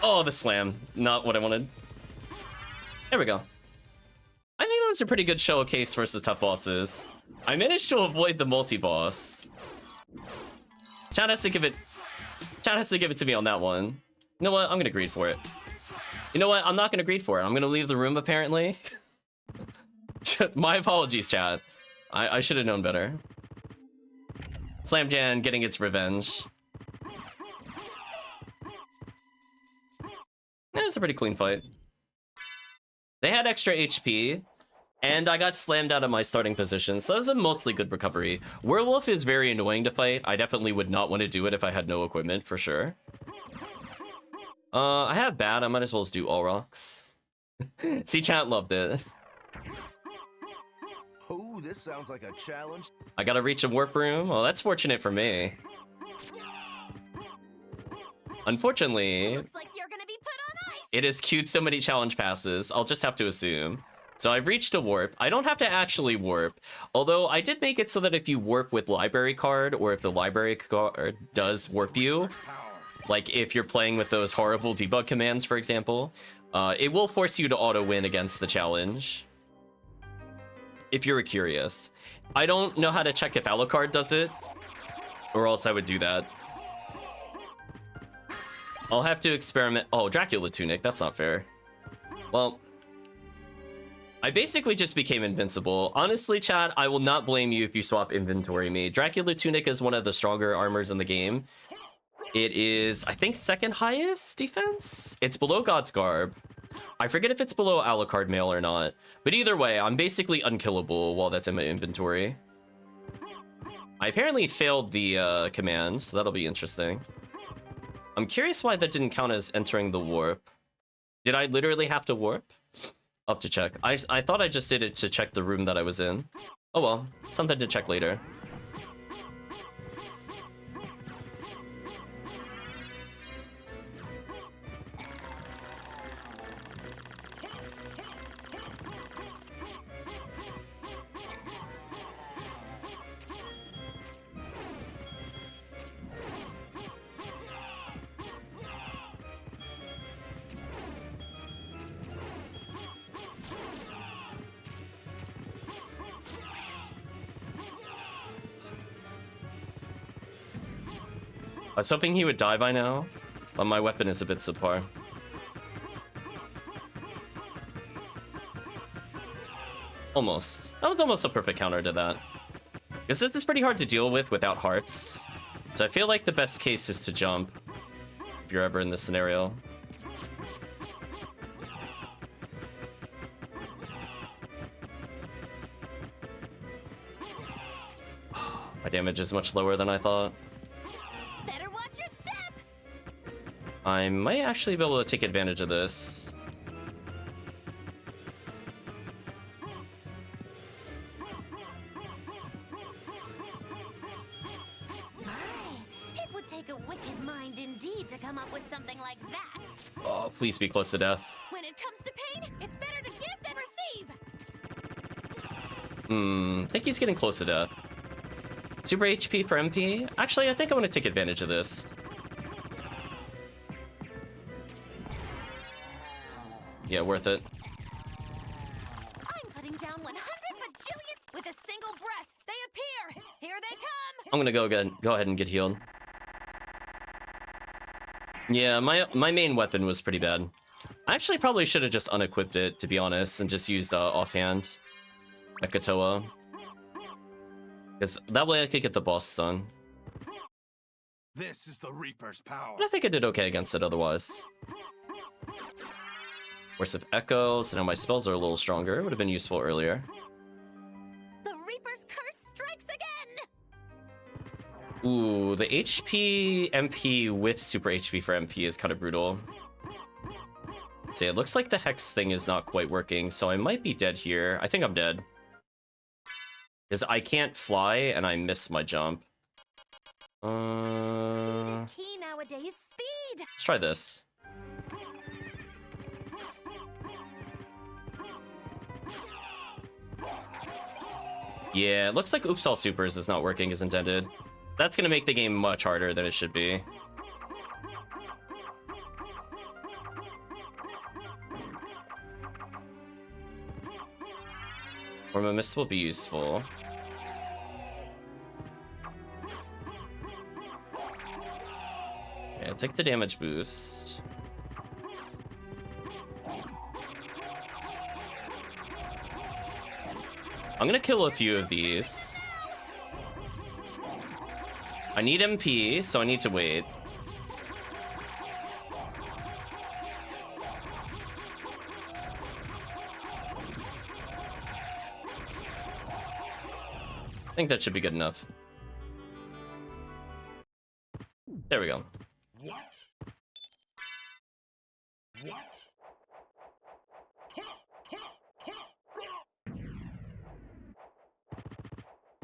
Oh, the slam. Not what I wanted. There we go. I think that was a pretty good showcase versus tough bosses. I managed to avoid the multi-boss. Chat has to give it to me on that one. You know what? I'm gonna greed for it. You know what? I'm not gonna greed for it. I'm gonna leave the room, apparently. My apologies, chat. I should have known better. Slam Jan getting its revenge. It's a pretty clean fight. They had extra HP, and I got slammed out of my starting position, so that was a mostly good recovery. Werewolf is very annoying to fight. I definitely would not want to do it if I had no equipment, for sure. I have bad. I might as well just do all rocks. See, chat loved it. Oh, this sounds like a challenge. I gotta reach a warp room. Well, that's fortunate for me. Unfortunately, Looks like you're gonna be put on ice. it has queued so many challenge passes. I'll just have to assume. So I've reached a warp. I don't have to actually warp, although I did make it so that if you warp with library card, or if the library card does warp you, like if you're playing with those horrible debug commands, for example, it will force you to auto-win against the challenge. If you're curious. I don't know how to check if Alucard does it, or else I would do that. I'll have to experiment. Oh, Dracula Tunic, that's not fair. Well, I basically just became invincible. Honestly, chat, I will not blame you if you swap inventory me. Dracula Tunic is one of the stronger armors in the game. It is, I think, second highest defense? It's below God's Garb. I forget if it's below Alucard Mail or not. But either way, I'm basically unkillable while that's in my inventory. I apparently failed the command, so that'll be interesting. I'm curious why that didn't count as entering the warp. Did I literally have to warp? I'll have to check. I thought I just did it to check the room that I was in. Oh well, something to check later. I was hoping he would die by now, but my weapon is a bit subpar. Almost. That was almost a perfect counter to that. Because this is pretty hard to deal with without hearts. So I feel like the best case is to jump, if you're ever in this scenario. My damage is much lower than I thought. Better watch your step. I might actually be able to take advantage of this. It would take a wicked mind indeed to come up with something like that. Oh, please be close to death. When it comes to pain, it's better to give than receive. I think he's getting close to death. Super HP for MP? Actually, I think I want to take advantage of this. Yeah, worth it. I'm putting down 100 bajillion with a single breath. They appear. Here they come. I'm gonna go ahead and get healed. Yeah, my main weapon was pretty bad. I actually probably should have just unequipped it, to be honest, and just used offhand Ekatoa. Because that way I could get the boss done. This is the Reaper's power. But I think I did okay against it otherwise. Worse of Echo, so now my spells are a little stronger. Would have been useful earlier. The Reaper's curse strikes again. Ooh, the HP MP with super HP for MP is kind of brutal. See, it looks like the Hex thing is not quite working, so I might be dead here. I think I'm dead. Because I can't fly, and I miss my jump. Speed is key nowadays. Speed! Let's try this. Yeah, it looks like Oops All Supers is not working as intended. That's gonna make the game much harder than it should be. Form of Mist will be useful. Yeah, take the damage boost. I'm gonna kill a few of these. I need MP, so I need to wait. I think that should be good enough. There we go.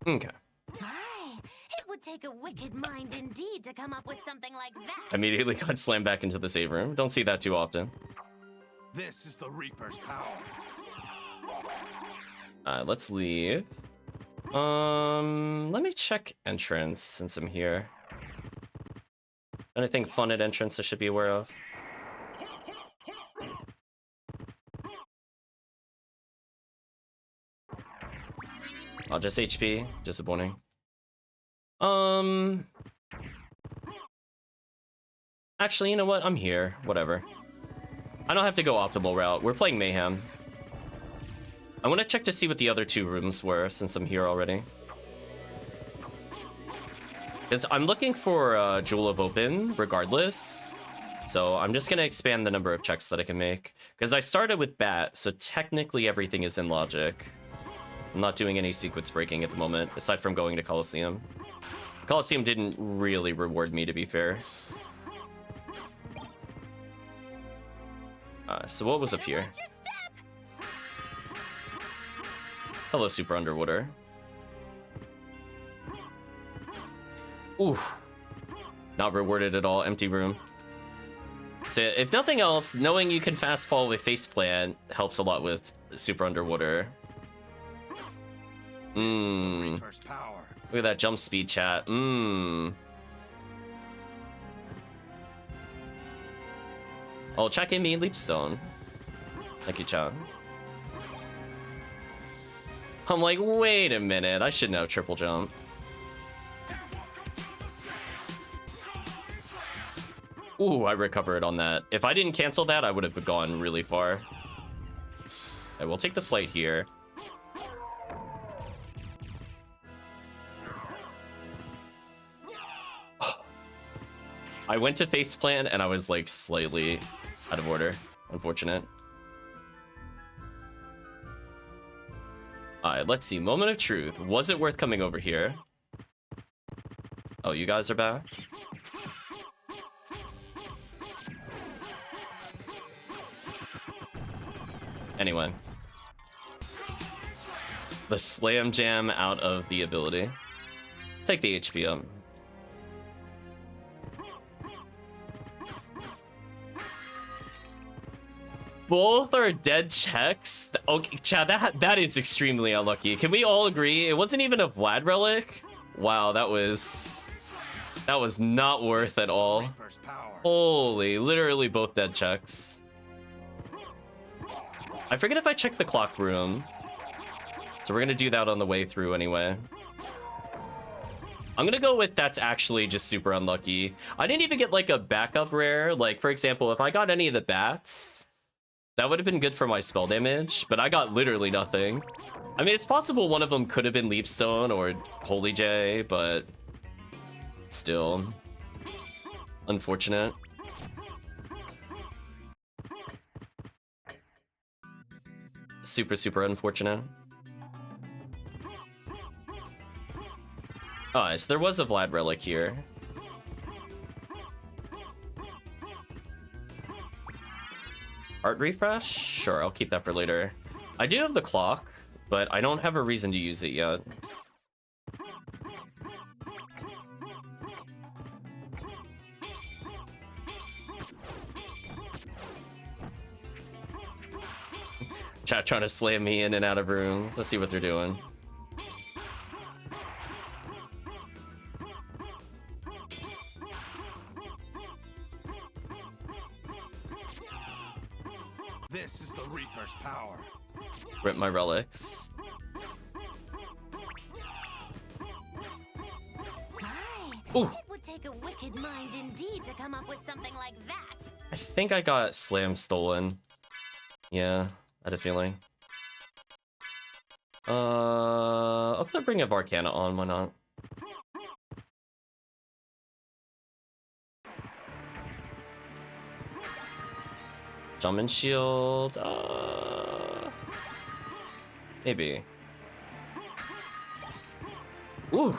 Okay. My, it would take a wicked mind indeed to come up with something like that. Immediately got slammed back into the save room. Don't see that too often. This is the Reaper's power. Let's leave. Let me check entrance since I'm here. Anything fun at entrance I should be aware of? Oh, just HP. Disappointing. Actually, you know what? I'm here. Whatever. I don't have to go optimal route. We're playing Mayhem. I want to check to see what the other two rooms were since I'm here already. Because I'm looking for Jewel of Open regardless. So I'm just going to expand the number of checks that I can make. Because I started with Bat, so technically everything is in logic. I'm not doing any sequence breaking at the moment, aside from going to Coliseum. Coliseum didn't really reward me, to be fair. So what was up here? Hello, Super Underwater. Oof. Not rewarded at all. Empty room. So if nothing else, knowing you can fast fall with faceplant helps a lot with Super Underwater. Look at that jump speed chat. Oh, check in me, Leapstone. Thank you, chat. I'm like, wait a minute, I should know triple jump. Ooh, I recovered on that. If I didn't cancel that, I would have gone really far. Okay, we'll take the flight here. I went to faceplant and I was like slightly out of order. Unfortunate. Alright, let's see. Moment of truth. Was it worth coming over here? Oh, you guys are back? Anyway. The slam jam out of the ability. Take the HP up. Both are dead checks. Okay, Chad, that is extremely unlucky. Can we all agree it wasn't even a Vlad relic? Wow, that was not worth at all. Holy, literally both dead checks. I forget if I checked the clock room. So we're gonna do that on the way through anyway. I'm gonna go with that's actually just super unlucky. I didn't even get like a backup rare. Like, for example, if I got any of the bats, that would have been good for my spell damage, but I got literally nothing. I mean, it's possible one of them could have been Leapstone or Holy J, but still unfortunate. Super, super unfortunate. Alright, so there was a Vlad relic here. Art refresh? Sure, I'll keep that for later. I do have the clock, but I don't have a reason to use it yet. Chat trying to slam me in and out of rooms. Let's see what they're doing. This is the Reaper's power. Rip my relics. Ooh. It would take a wicked mind indeed to come up with something like that. I think I got slam stolen. Yeah, I had a feeling. I'll put Ring of Arcana on, why not? Shaman Shield, maybe. Ooh.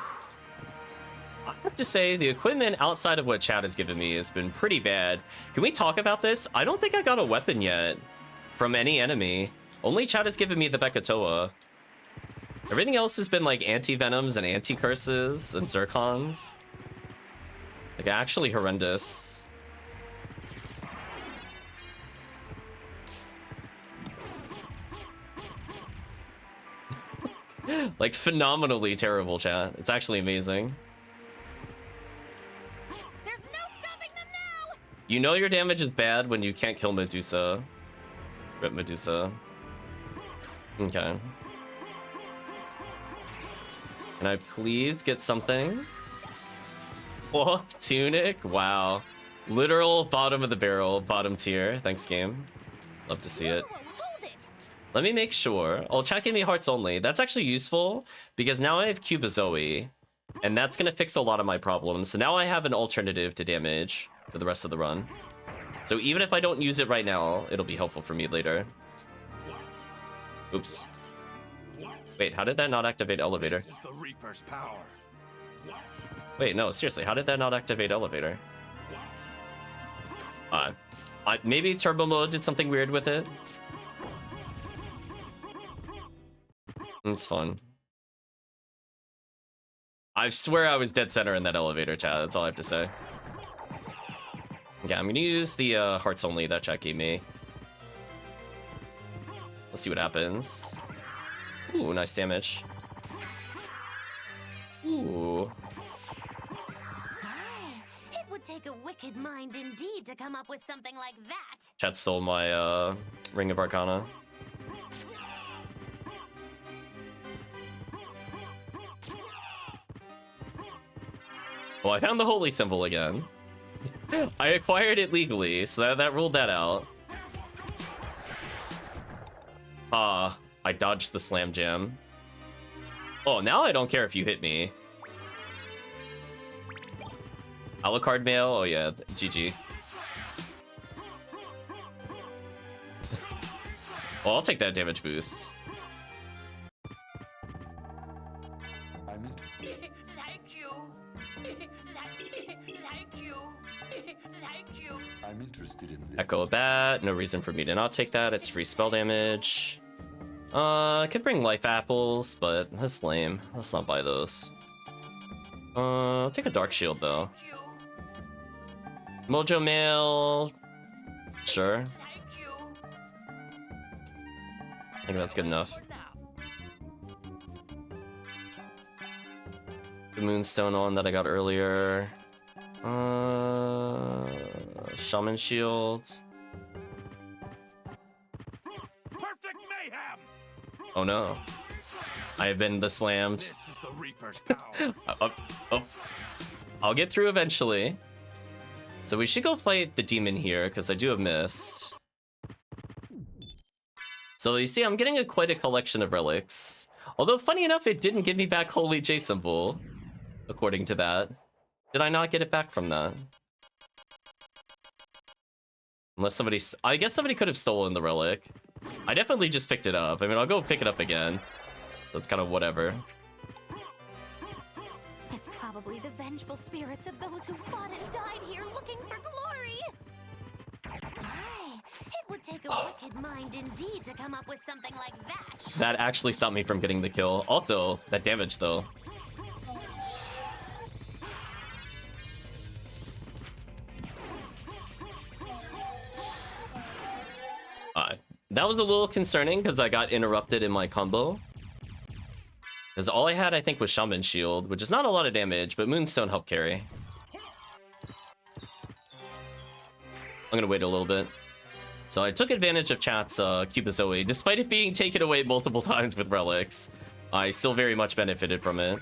I have to say, the equipment outside of what Chad has given me has been pretty bad. Can we talk about this? I don't think I got a weapon yet from any enemy. Only Chad has given me the Bekatoa. Everything else has been like anti-venoms and anti-curses and zircons. Like actually horrendous. Like phenomenally terrible, chat. It's actually amazing. There's no stopping them now. You know your damage is bad when you can't kill Medusa. Rip Medusa. Okay. Can I please get something? Oh, Tunic? Wow. Literal bottom of the barrel, bottom tier. Thanks, game. Love to see it. Whoa, hold it. Let me make sure. Oh, chat gave me hearts only. That's actually useful because now I have Cubazoe, and that's gonna fix a lot of my problems. So now I have an alternative to damage for the rest of the run. So even if I don't use it right now, it'll be helpful for me later. Oops. Wait, how did that not activate elevator? This is the Reaper's power. Wait, no, seriously, how did that not activate elevator? Maybe turbo mode did something weird with it. It's fun. I swear I was dead center in that elevator, chat. That's all I have to say. Okay, I'm gonna use the hearts only that chat gave me. Let's see what happens. Ooh, nice damage. Ooh. It would take a wicked mind indeed to come up with something like that. Chat stole my Ring of Arcana. Oh, I found the holy symbol again. I acquired it legally, so that ruled that out. I dodged the slam jam. Oh, now I don't care if you hit me. Alucard mail? Oh yeah, GG. Well, I'll take that damage boost. Like you. I'm interested in this. Echo a bat. No reason for me to not take that. It's free spell damage. I could bring life apples, but that's lame. Let's not buy those. I'll take a dark shield though. Mojo mail. Sure. I think that's good enough. The moonstone on that I got earlier. Shaman shield. Perfect mayhem. Oh no. I have been slammed. This is the Reaper's power. I'll get through eventually. So we should go fight the demon here, because I do have missed. So you see, I'm getting quite a collection of relics. Although, funny enough, it didn't give me back Holy J symbol, according to that. Did I not get it back from that? Unless somebody... I guess somebody could have stolen the relic. I definitely just picked it up. I mean, I'll go pick it up again. So it's kind of whatever. It's probably the vengeful spirits of those who fought and died here looking for glory. My, it would take a wicked mind indeed to come up with something like that. That actually stopped me from getting the kill. Also, that damage, though. That was a little concerning because I got interrupted in my combo. Because all I had, I think, was Shaman Shield, which is not a lot of damage, but Moonstone helped carry. I'm gonna wait a little bit. So I took advantage of chat's Cubazoe. Despite it being taken away multiple times with relics, I still very much benefited from it.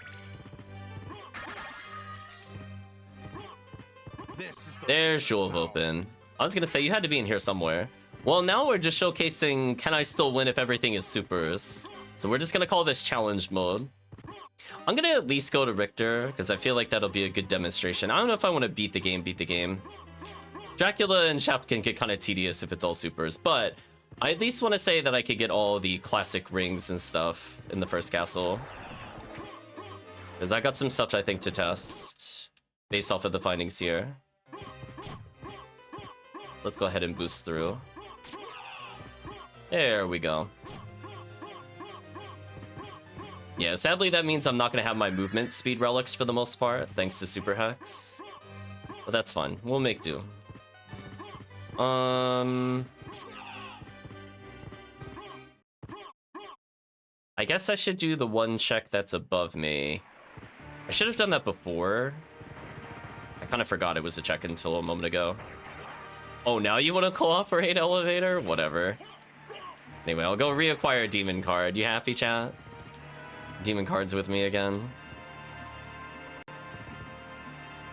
There's Jewel of Open. I was gonna say, you had to be in here somewhere. Well, now we're just showcasing, can I still win if everything is supers? So we're just gonna call this challenge mode. I'm gonna at least go to Richter, because I feel like that'll be a good demonstration. I don't know if I want to beat the game. Dracula and Shaft can get kind of tedious if it's all supers, but I at least want to say that I could get all the classic rings and stuff in the first castle. Because I got some stuff I think to test, based off of the findings here. Let's go ahead and boost through. There we go. Yeah, sadly that means I'm not going to have my movement speed relics for the most part, thanks to Super Hex. But that's fine. We'll make do. I guess I should do the one check that's above me. I should have done that before. I kind of forgot it was a check until a moment ago. Oh, now you want to cooperate, Elevator? Whatever. Anyway, I'll go reacquire a demon card. You happy, chat? Demon cards with me again.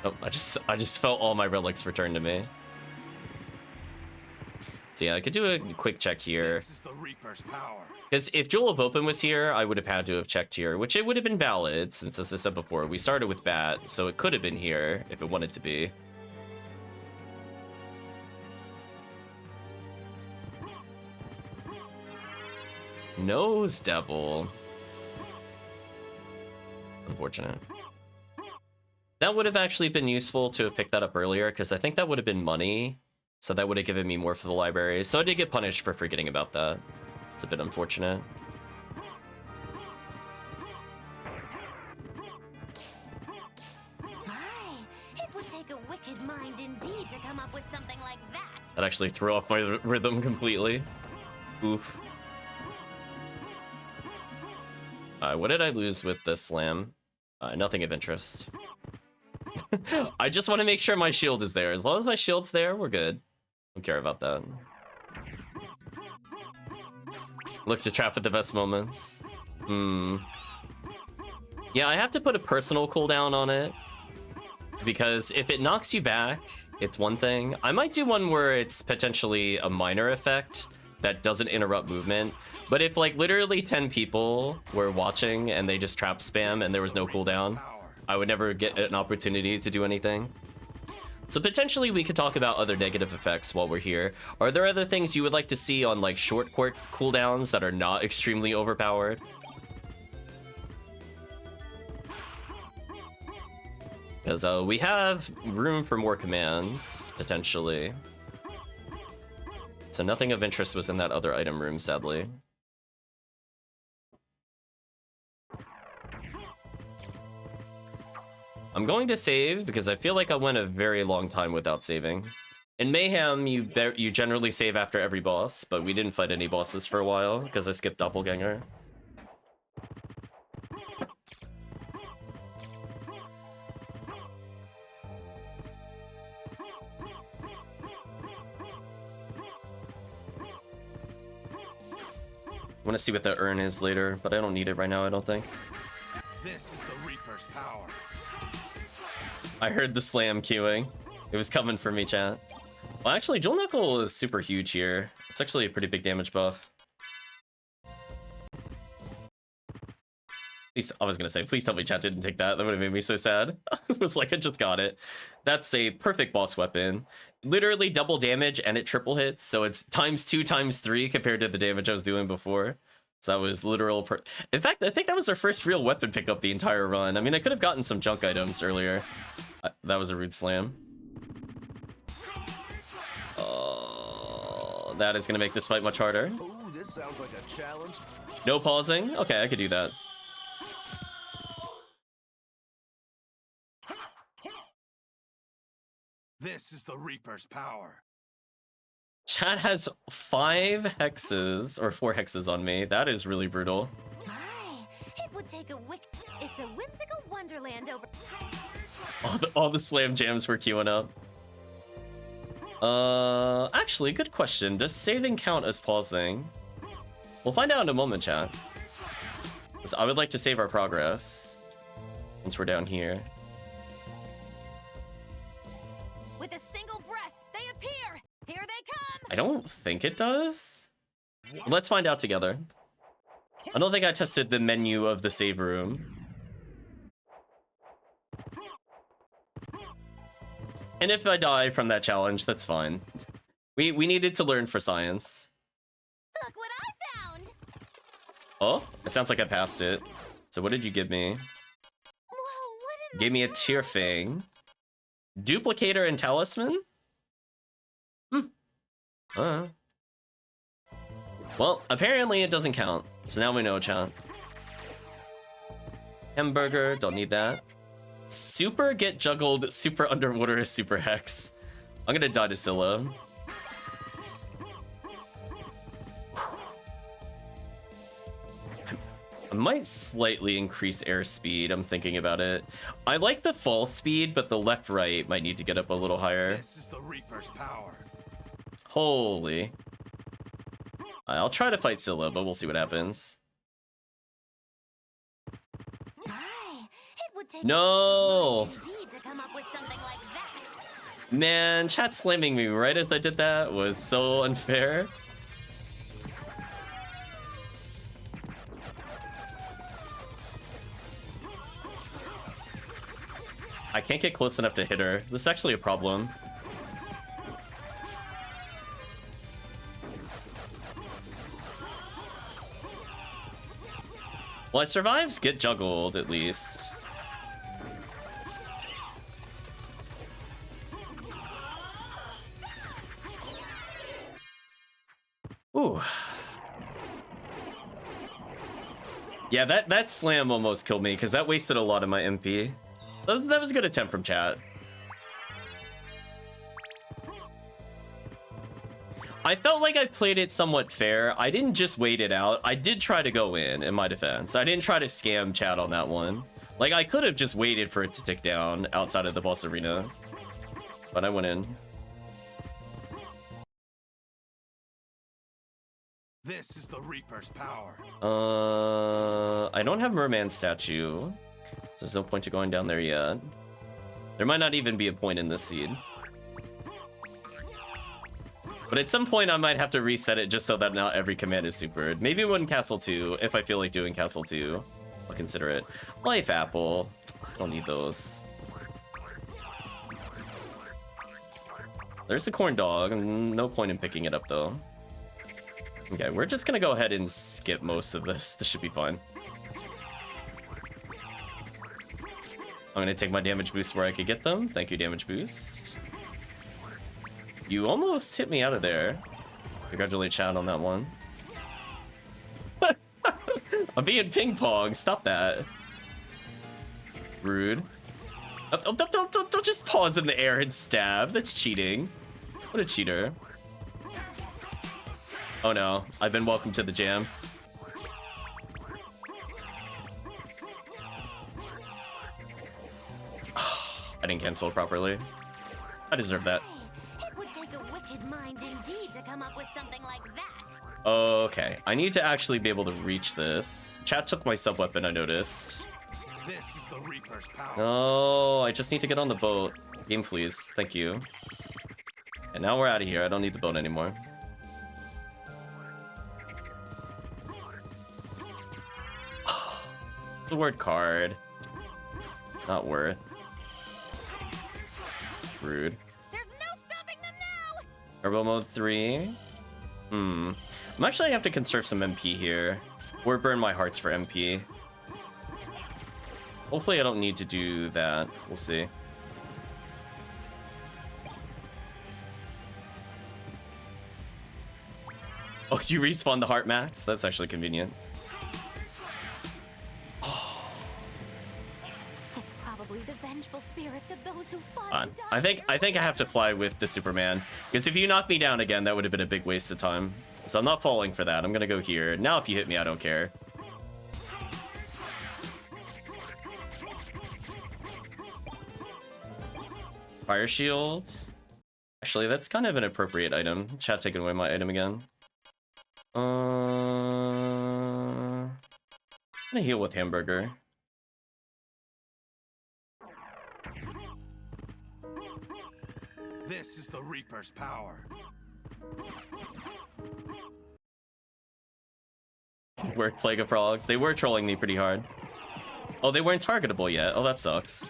Oh, I just felt all my relics returned to me. So yeah, I could do a quick check here. Because if Jewel of Open was here, I would have had to have checked here, which it would have been valid, since as I said before, we started with Bat, so it could have been here if it wanted to be. Nose Devil. Unfortunate. That would have actually been useful to have picked that up earlier, because I think that would have been money, so that would have given me more for the library. So I did get punished for forgetting about that. It's a bit unfortunate. My, it would take a wicked mind indeed to come up with something like that. That actually threw off my rhythm completely. Oof. What did I lose with the slam? Nothing of interest. I just want to make sure my shield is there. As long as my shield's there, we're good. Don't care about that. Look to trap at the best moments. Yeah, I have to put a personal cooldown on it. Because if it knocks you back it's one thing. I might do one where it's potentially a minor effect that doesn't interrupt movement. But if like literally 10 people were watching and they just trap spam and there was no cooldown, I would never get an opportunity to do anything. So potentially we could talk about other negative effects while we're here. Are there other things you would like to see on like short court cooldowns that are not extremely overpowered? Because we have room for more commands, potentially. So nothing of interest was in that other item room, sadly. I'm going to save because I feel like I went a very long time without saving. In Mayhem, you generally save after every boss, but we didn't fight any bosses for a while because I skipped Doppelganger. I want to see what the urn is later, but I don't need it right now, I don't think. This is the Reaper's power. I heard the slam queuing. It was coming for me, chat. Well, actually, Jewel Knuckle is super huge here. It's actually a pretty big damage buff. Please, I was gonna say, please tell me chat didn't take that. That would have made me so sad. It was like, I just got it. That's a perfect boss weapon. Literally double damage and it triple hits, so it's ×2 ×3 compared to the damage I was doing before. So that was literal. In fact, I think that was our first real weapon pickup the entire run. I mean, I could have gotten some junk items earlier. That was a rude slam. Oh, that is gonna make this fight much harder. Ooh, this sounds like a challenge. No pausing. Okay, I could do that. This is the Reaper's power. Chat has 5 hexes or 4 hexes on me. That is really brutal. My, it would take a it's a whimsical wonderland over. All the slam jams were queuing up. Actually, good question. Does saving count as pausing? We'll find out in a moment, chat. So I would like to save our progress once we're down here. With a single breath, they appear. Here they come. I don't think it does. Let's find out together. I don't think I tested the menu of the save room. And if I die from that challenge, that's fine. We needed to learn for science. Look what I found. Oh, it sounds like I passed it. So what did you give me? Whoa, what in Gave me a tear fang. Duplicator and talisman? Well, apparently it doesn't count. So now we know, chat. Hamburger, don't need that. Super get juggled, super underwater is super hex. I'm gonna die to Scylla. I might slightly increase airspeed, I'm thinking about it. I like the fall speed, but the left-right might need to get up a little higher. This is the Reaper's power. Holy. I'll try to fight Scylla, but we'll see what happens. My, it would take No! indeed to come up with something like that. Man, chat slamming me right as I did that was so unfair. I can't get close enough to hit her. This is actually a problem. Well, I survived get juggled, at least. Ooh. Yeah, that slam almost killed me, because that wasted a lot of my MP. That was a good attempt from chat. I felt like I played it somewhat fair. I didn't just wait it out. I did try to go in my defense. I didn't try to scam chat on that one. Like, I could have just waited for it to tick down outside of the boss arena. But I went in. This is the Reaper's power. I don't have Merman statue. So there's no point to going down there yet. There might not even be a point in this seed. But at some point, I might have to reset it just so that not every command is supered. Maybe when Castle 2, if I feel like doing Castle 2, I'll consider it. Life Apple. I don't need those. There's the corn dog. No point in picking it up, though. Okay, we're just gonna go ahead and skip most of this. This should be fine. I'm gonna take my damage boost where I could get them. Thank you, damage boost. You almost hit me out of there. Congratulate Chad on that one. I'm being ping pong. Stop that. Rude. Oh, don't just pause in the air and stab. That's cheating. What a cheater. Oh no, I've been welcomed to the jam. I didn't cancel properly. I deserve that. It would take a wicked mind indeed to come up with something like that. Okay, I need to actually be able to reach this. Chat took my sub-weapon, I noticed. This is the Reaper's power. No, I just need to get on the boat. Game please, thank you. And now we're out of here. I don't need the boat anymore. The word card. Not worth. Rude. There's no stopping them now. Turbo mode 3. I'm actually gonna have to conserve some MP here. Or burn my hearts for MP. Hopefully I don't need to do that. We'll see. Oh, you respawn the heart max? That's actually convenient. It's probably the vengeful spirits of those who fought and died I think I have to fly with the Superman. Because if you knock me down again, that would have been a big waste of time. So I'm not falling for that. I'm gonna go here. Now if you hit me, I don't care. Fire shield. Actually, that's kind of an appropriate item. Chat taking away my item again. I'm gonna heal with hamburger. This is the Reaper's power. Work Plague of Frogs. They were trolling me pretty hard. Oh, they weren't targetable yet. Oh, that sucks.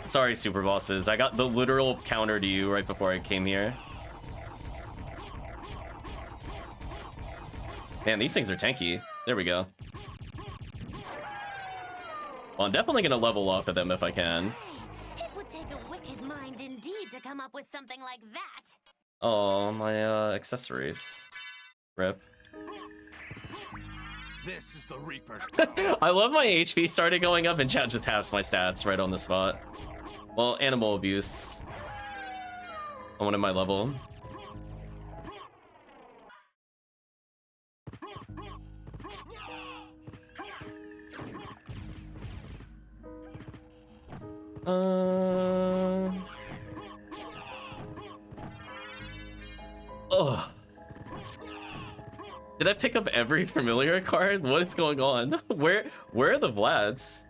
Sorry, super bosses. I got the literal counter to you right before I came here. Man, these things are tanky. There we go. Well, I'm definitely gonna level off of them if I can. It would take a wicked mind indeed to come up with something like that. Oh, my accessories. Rip. This is the Reaper's power. I love my HP started going up and chat just halves my stats right on the spot. Well, animal abuse. I wanted my level. Oh. Did I pick up every familiar card? What is going on? Where are the Vlads?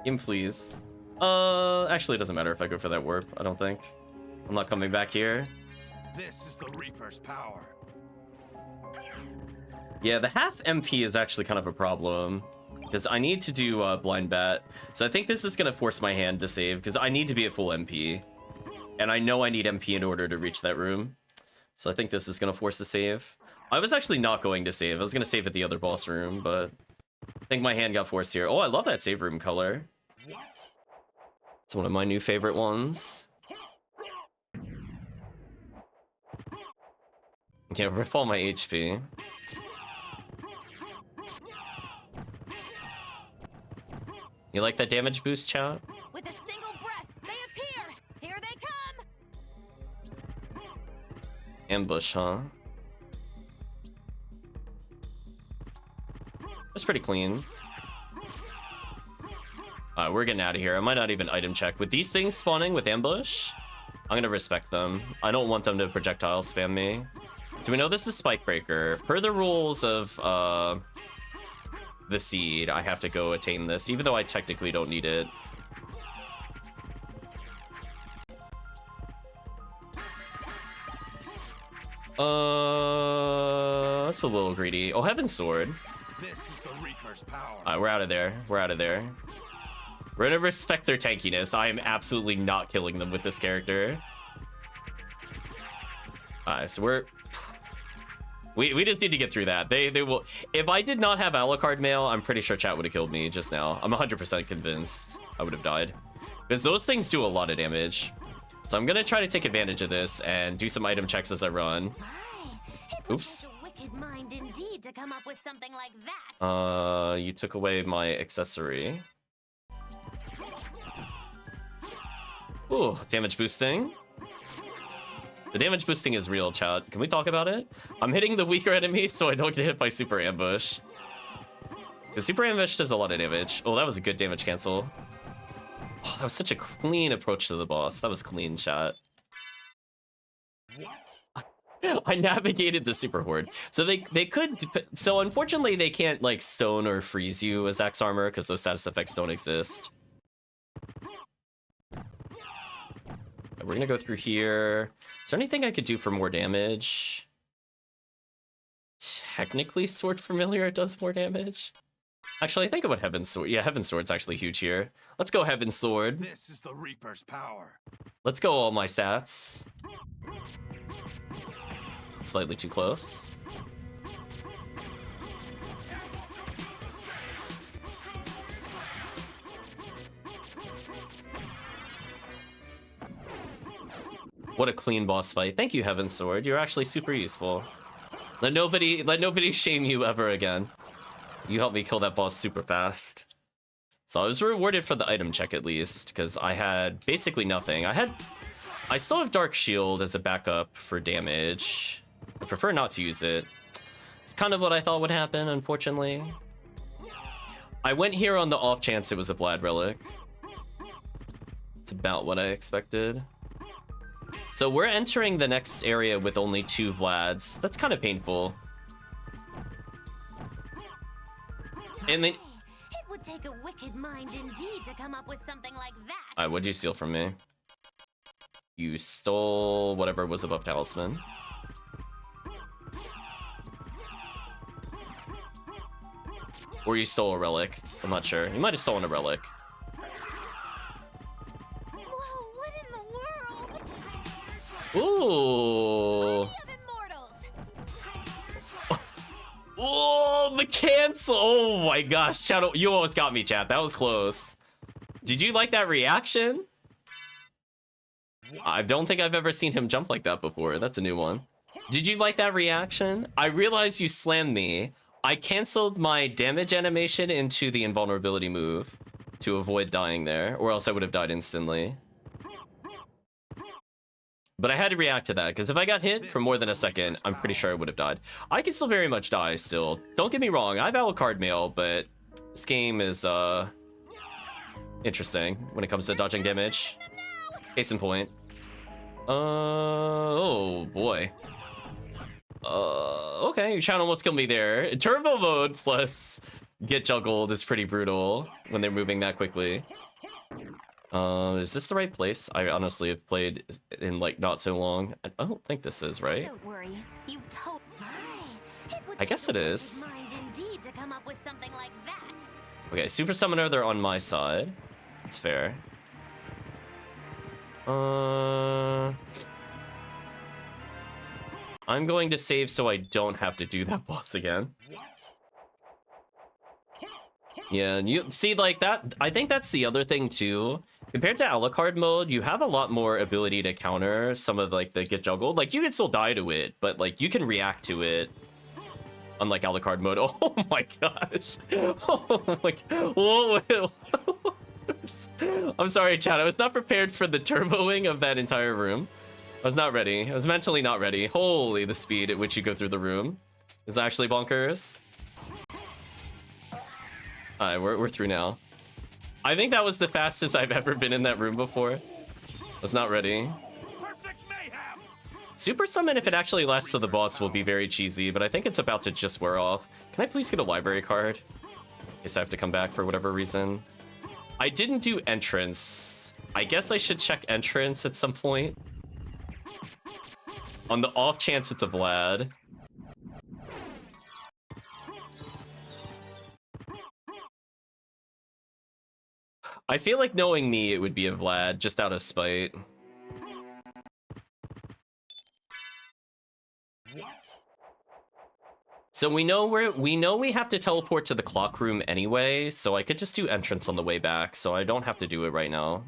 Game please. Actually it doesn't matter if I go for that warp, I don't think. I'm not coming back here. This is the Reaper's power. Yeah, the half MP is actually kind of a problem. Because I need to do blind bat. So I think this is gonna force my hand to save because I need to be at full MP. And I know I need MP in order to reach that room. So I think this is gonna force the save. I was actually not going to save. I was gonna save at the other boss room, but I think my hand got forced here. Oh, I love that save room color. It's one of my new favorite ones. Okay, rip all my HP. You like that damage boost, chat? With a single breath, they appear. Here they come. Ambush, huh? That's pretty clean. Alright, we're getting out of here. I might not even item check. With these things spawning with ambush, I'm gonna respect them. I don't want them to projectile spam me. So we know this is Spike Breaker. Per the rules of the seed, I have to go attain this, even though I technically don't need it. That's a little greedy. Oh, Heaven's Sword. This is the Reaper's power. Alright, we're out of there. We're out of there. We're gonna respect their tankiness. I am absolutely not killing them with this character. Alright, so we just need to get through that. They will. If I did not have Alucard mail, I'm pretty sure chat would have killed me just now. I'm 100% convinced I would have died. Because those things do a lot of damage. So I'm gonna try to take advantage of this and do some item checks as I run. Oops. Wicked mind indeed to come up with something like that. You took away my accessory. Ooh, damage boosting. The damage boosting is real, chat. Can we talk about it? I'm hitting the weaker enemies so I don't get hit by Super Ambush. The Super Ambush does a lot of damage. Oh, that was a good damage cancel. Oh, that was such a clean approach to the boss. That was clean, chat. I navigated the Super Horde. So they could... So unfortunately, they can't, like, stone or freeze you as Axe Armor because those status effects don't exist. We're gonna go through here. Is there anything I could do for more damage? Technically, Sword Familiar does more damage. Actually, I think about Heaven's Sword. Yeah, Heaven's Sword's actually huge here. Let's go Heaven's Sword. This is the Reaper's power. Let's go all my stats. Slightly too close. What a clean boss fight. Thank you, Heaven's Sword. You're actually super useful. Let nobody shame you ever again. You helped me kill that boss super fast. So I was rewarded for the item check at least, because I had basically nothing. I still have Dark Shield as a backup for damage. I prefer not to use it. It's kind of what I thought would happen, unfortunately. I went here on the off chance it was a Vlad relic. It's about what I expected. So we're entering the next area with only 2 Vlads. That's kind of painful. And then... It would take a wicked mind indeed to come up with something like that. Alright, what'd you steal from me? You stole whatever was above Talisman. Or you stole a relic. I'm not sure. You might have stolen a relic. Whoa, what in the world? Ooh. Army of Immortals. Oh, the cancel. Oh my gosh, Shadow, you almost got me, chat. That was close. Did you like that reaction? I don't think I've ever seen him jump like that before. That's a new one. Did you like that reaction? I realized you slammed me. I canceled my damage animation into the invulnerability move to avoid dying there, or else I would have died instantly. But I had to react to that, because if I got hit for more than a second, I'm pretty sure I would have died. I can still very much die still. Don't get me wrong, I have Alucard mail, but this game is interesting when it comes to dodging damage. Case in point. Oh boy. Okay, your chat almost killed me there. Turbo mode plus get juggled is pretty brutal when they're moving that quickly. Is this the right place? I honestly have played in like not so long. I don't think this is right. Don't worry. You told I guess it is. Mind indeed to come up with something like that. Okay, Super Summoner, they're on my side. It's fair. I'm going to save so I don't have to do that boss again. Yeah, and you see, like that, I think that's the other thing too. Compared to Alucard mode, you have a lot more ability to counter some of like the get juggled. Like you can still die to it, but like you can react to it. Unlike Alucard mode. Oh my gosh. Oh my, whoa. I'm sorry, chat. I was not prepared for the turboing of that entire room. I was not ready. I was mentally not ready. Holy, the speed at which you go through the room is actually bonkers. Alright, we're through now. I think that was the fastest I've ever been in that room before. I was not ready. Perfect mayhem. Super Summon, if it actually lasts to the boss, will be very cheesy, but I think it's about to just wear off. Can I please get a library card? In case I have to come back for whatever reason. I didn't do entrance. I guess I should check entrance at some point. On the off chance it's a Vlad. I feel like knowing me, it would be a Vlad, just out of spite. So we know we have to teleport to the clock room anyway, so I could just do entrance on the way back, so I don't have to do it right now.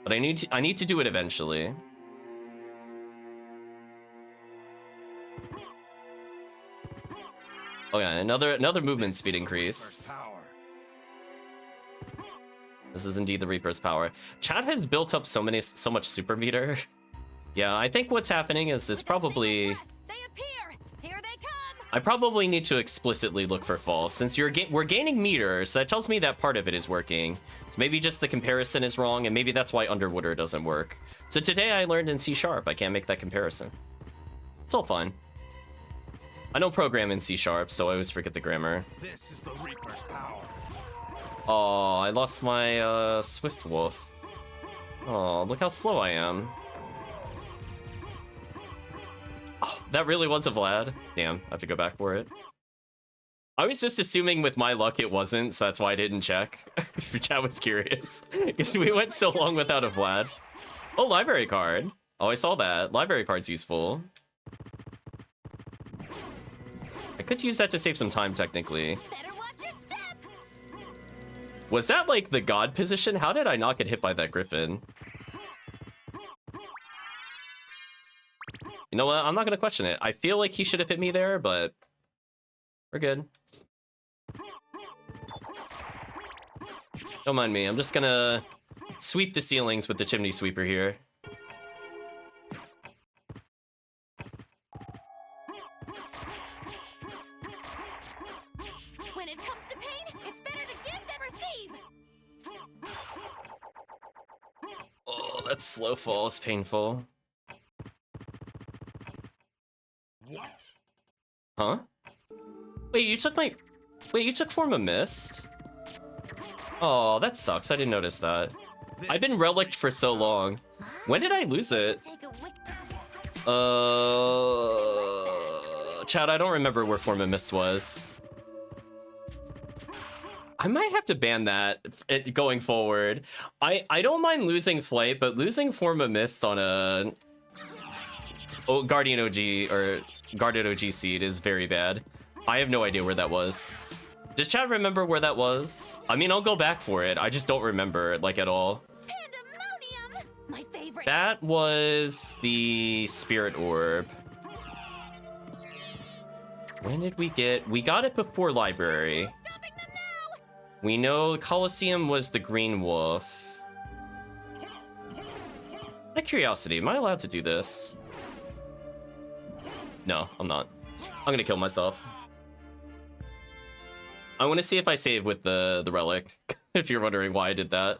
But I need to do it eventually. Okay, another movement speed increase. This is indeed the Reaper's power. Chat has built up so much super meter. Yeah, I think what's happening is this probably... They appear. Here they come. I probably need to explicitly look for false, since we're gaining meter, so that tells me that part of it is working. So maybe just the comparison is wrong, and maybe that's why Underwater doesn't work. So today I learned in C#, I can't make that comparison. It's all fine. I don't program in C#, so I always forget the grammar. This is the Reaper's power. Oh, I lost my Swift Wolf. Oh, look how slow I am. Oh, that really was a Vlad. Damn, I have to go back for it. I was just assuming with my luck it wasn't, so that's why I didn't check. Chat was curious. Because we went so long without a Vlad. Oh, library card. Oh, I saw that. Library card's useful. I could use that to save some time, technically. Better watch your step. Was that, like, the god position? How did I not get hit by that griffin? You know what? I'm not gonna question it. I feel like he should have hit me there, but we're good. Don't mind me. I'm just gonna sweep the ceilings with the chimney sweeper here. When it comes to pain, it's better to give than receive. Oh, that slow fall is painful. Huh? Wait, you took Form of Mist? Oh, that sucks. I didn't notice that. I've been relicked for so long. When did I lose it? Chad, I don't remember where Form of Mist was. I might have to ban that going forward. I don't mind losing Flight, but losing Form of Mist on a Guardian OG or Guardian OG seed is very bad. I have no idea where that was. Does Chad remember where that was? I mean, I'll go back for it. I just don't remember it, like, at all. Pandemonium! My favorite. That was the Spirit Orb. When did we get... We got it before Library. Stopping them now. We know Colosseum was the Green Wolf. Out of curiosity, am I allowed to do this? No, I'm not. I'm gonna kill myself. I want to see if I save with the relic, if you're wondering why I did that.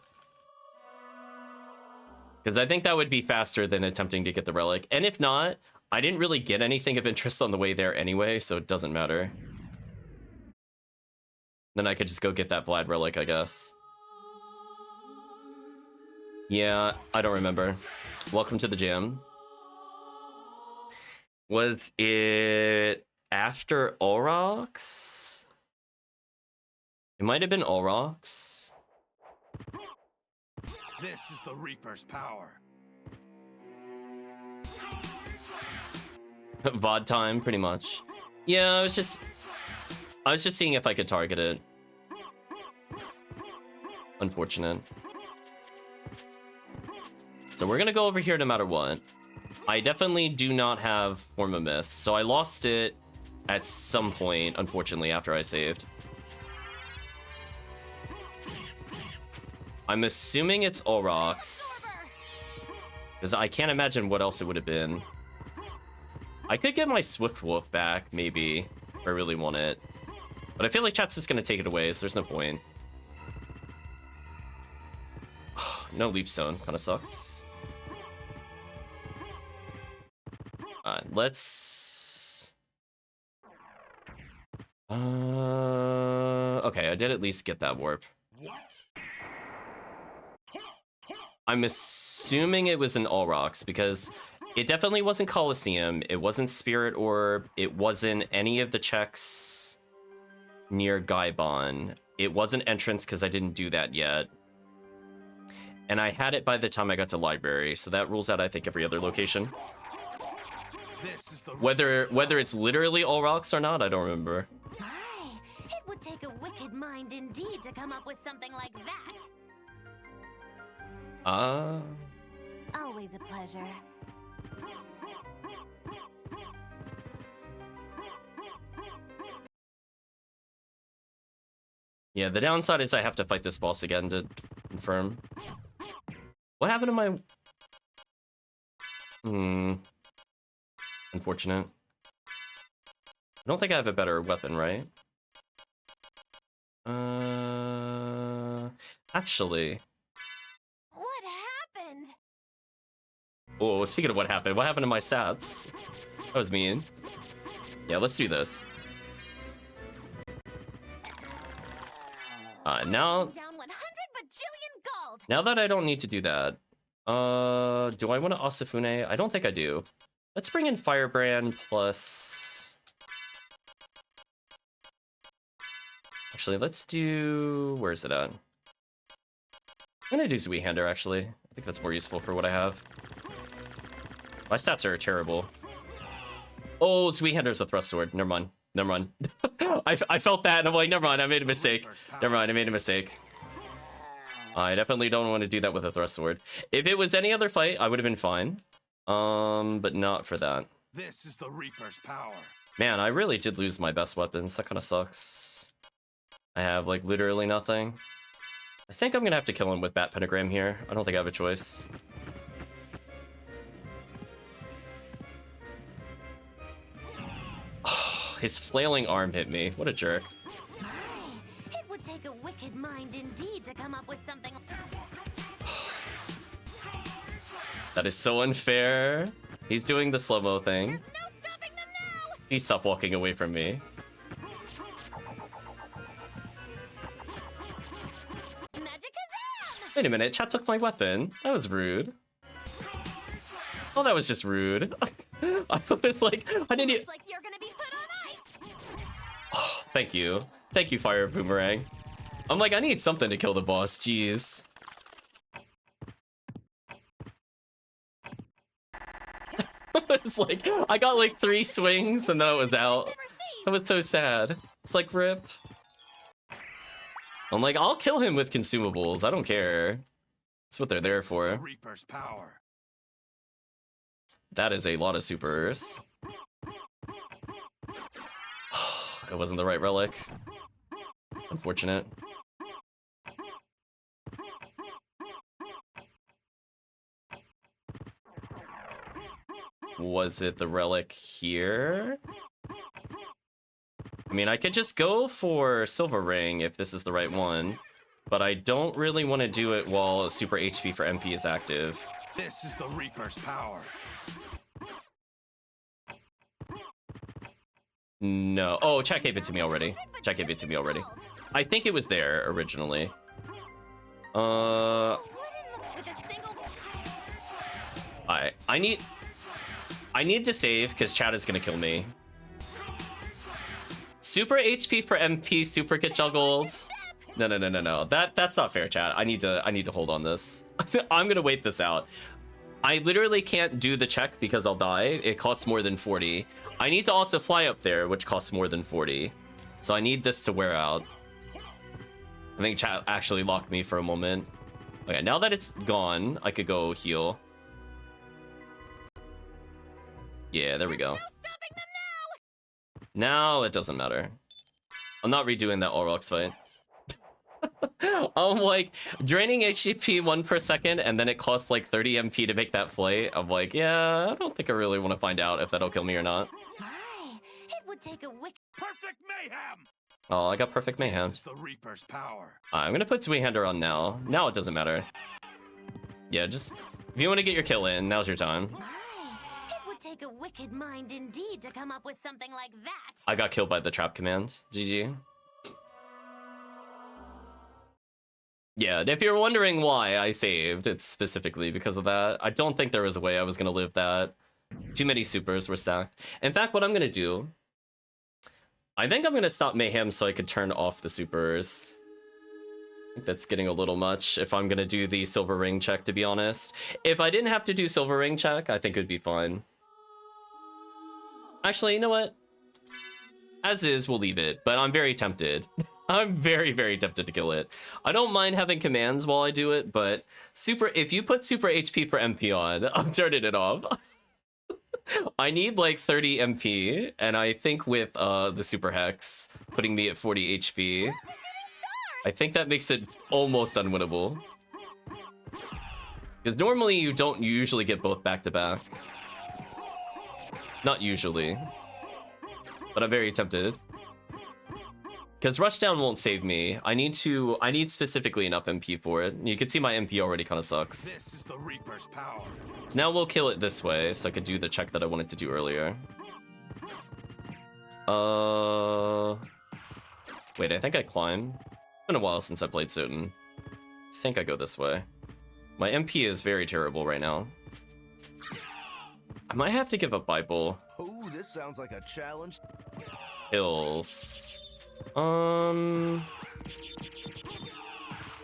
Because I think that would be faster than attempting to get the relic. And if not, I didn't really get anything of interest on the way there anyway, so it doesn't matter. Then I could just go get that Vlad relic, I guess. Yeah, I don't remember. Welcome to the jam. Was it after Olrox? It might have been Olrox. This is the Reaper's power. VOD time, pretty much. Yeah, I was just seeing if I could target it. Unfortunate. So we're gonna go over here no matter what. I definitely do not have Form of Mist, so I lost it at some point, unfortunately, after I saved. I'm assuming it's Olrox, because I can't imagine what else it would have been. I could get my Swift Wolf back, maybe, if I really want it. But I feel like chat's just going to take it away, so there's no point. No Leapstone, kind of sucks. Let's... Okay, I did at least get that warp. I'm assuming it was an Olrox, because It definitely wasn't Coliseum. It wasn't Spirit Orb. It wasn't any of the checks near Gaibon. It wasn't Entrance because I didn't do that yet. And I had it by the time I got to Library, so that rules out, I think, every other location. This is the Whether it's literally all rocks or not, I don't remember. My, it would take a wicked mind indeed to come up with something like that. Always a pleasure. Yeah, the downside is I have to fight this boss again to confirm. What happened to my... Unfortunate. I don't think I have a better weapon, right? Actually... What happened? Oh, speaking of what happened to my stats? That was mean. Yeah, let's do this. Now... Down 100 bajillion gold. Now that I don't need to do that, do I want to Asafune? I don't think I do. Let's bring in Firebrand plus... Actually, let's do... Where is it at? I'm gonna do Zweehander, actually. I think that's more useful for what I have. My stats are terrible. Oh, Zweehander's a thrust sword. Never mind. Never mind. I felt that, and I'm like, never mind, I made a mistake. Never mind, I made a mistake. I definitely don't want to do that with a thrust sword. If it was any other fight, I would have been fine. But not for that. This is the Reaper's power. Man, I really did lose my best weapons. That kind of sucks. I have, like, literally nothing. I think I'm gonna have to kill him with Bat Pentagram here. I don't think I have a choice. His flailing arm hit me. What a jerk. My, it would take a wicked mind indeed to come up with something. That is so unfair. He's doing the slow-mo thing. There's no stopping them now. Please stop walking away from me. Magikazam! Wait a minute, chat took my weapon. That was rude. Oh, that was just rude. I was like, I didn't even... Looks like you're gonna be put on ice. Oh, thank you. Thank you, Fire Boomerang. I'm like, I need something to kill the boss, jeez. It's like, I got like 3 swings and then I was out. That was so sad. It's like, rip. I'm like, I'll kill him with consumables. I don't care. That's what they're there for. Reaper's power. That is a lot of supers. It wasn't the right relic. Unfortunate. Was it the relic here? I mean, I could just go for Silver Ring if this is the right one, but I don't really want to do it while Super HP for MP is active. This is the Reaper's power. No. Oh, chat gave it to me already. Chat gave it to me already. I think it was there originally. With a single... I need to save because chat is gonna kill me. Super HP for MP, super get juggled. No. That's not fair, chat. I need to hold on this. I'm gonna wait this out. I literally can't do the check because I'll die. It costs more than 40. I need to also fly up there, which costs more than 40. So I need this to wear out. I think chat actually locked me for a moment. Okay, now that it's gone, I could go heal. Yeah, there we go. Now it doesn't matter. I'm not redoing that Aurochs fight. I'm like, draining HP 1 per second, and then it costs like 30 MP to make that flight. I'm like, yeah, I don't think I really want to find out if that'll kill me or not. My, it would take a wicked... Perfect mayhem. Oh, I got perfect mayhem. This is the Reaper's power. I'm gonna put Zweehander on now. Now it doesn't matter. Yeah, just if you want to get your kill in, now's your time. My, it would take a wicked mind indeed to come up with something like that. I got killed by the trap command. GG. Yeah, if you're wondering why I saved, it's specifically because of that. I don't think there was a way I was gonna live that. Too many supers were stacked. In fact, what I'm gonna do, I think I'm gonna stop Mayhem so I could turn off the supers. I think that's getting a little much if I'm gonna do the silver ring check, to be honest. If I didn't have to do silver ring check, I think it'd be fine. Actually, you know what? As is, we'll leave it, but I'm very tempted. I'm very, very tempted to kill it. I don't mind having commands while I do it, but if you put super HP for MP on, I'm turning it off. I need like 30 MP, and I think with the super hex putting me at 40 HP, I think that makes it almost unwinnable. Because normally you don't usually get both back to back. Not usually. But I'm very tempted. Because rushdown won't save me. I need specifically enough MP for it. You can see my MP already kind of sucks. This is the Reaper's power. So now we'll kill it this way, so I could do the check that I wanted to do earlier. Wait, I think I climb. It's been a while since I played SotN. I think I go this way. My MP is very terrible right now. I might have to give up Bible. Oh, this sounds like a challenge. Hills. I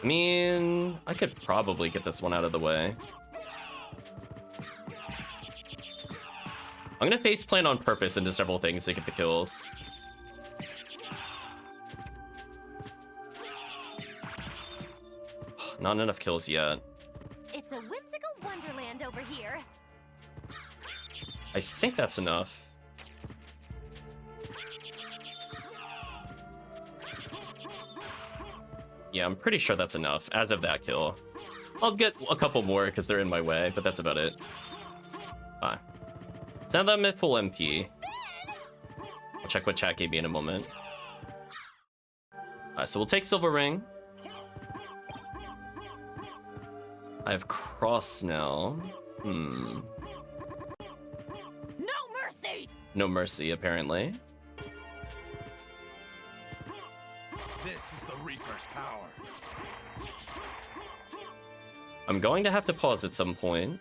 mean, I could probably get this one out of the way. I'm gonna face plant on purpose into several things to get the kills. Not enough kills yet. It's a whimsical wonderland over here. I think that's enough. Yeah, I'm pretty sure that's enough as of that kill. I'll get a couple more because they're in my way, but that's about it. Ah. So now that I'm at full MP. I'll check what chat gave me in a moment. Alright, so we'll take Silver Ring. I have Cross now. No mercy! No mercy, apparently. This is the Reaper's power. I'm going to have to pause at some point.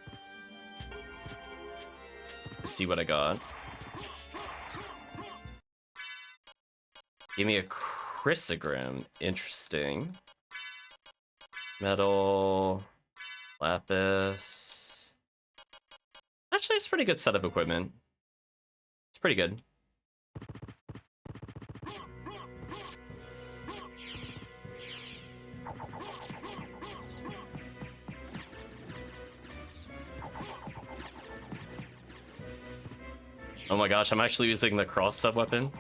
See what I got. Give me a chrysogram. Interesting. Metal. Lapis. Actually, it's a pretty good set of equipment. It's pretty good. Oh my gosh, I'm actually using the cross sub-weapon.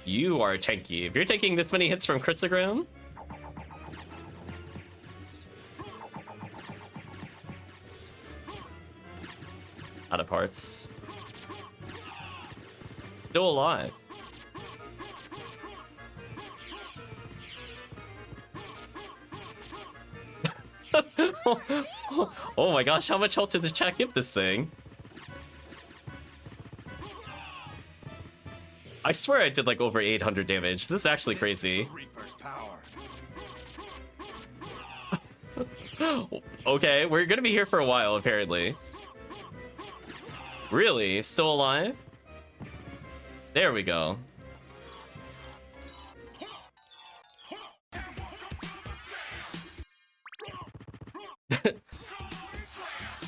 You are tanky. If you're taking this many hits from Chrysogram. Out of hearts. Still alive. Oh my gosh, how much health did the chat give this thing? I swear I did like over 800 damage. This is actually crazy. Reaper's power. Okay, we're gonna be here for a while, apparently. Really? Still alive? There we go.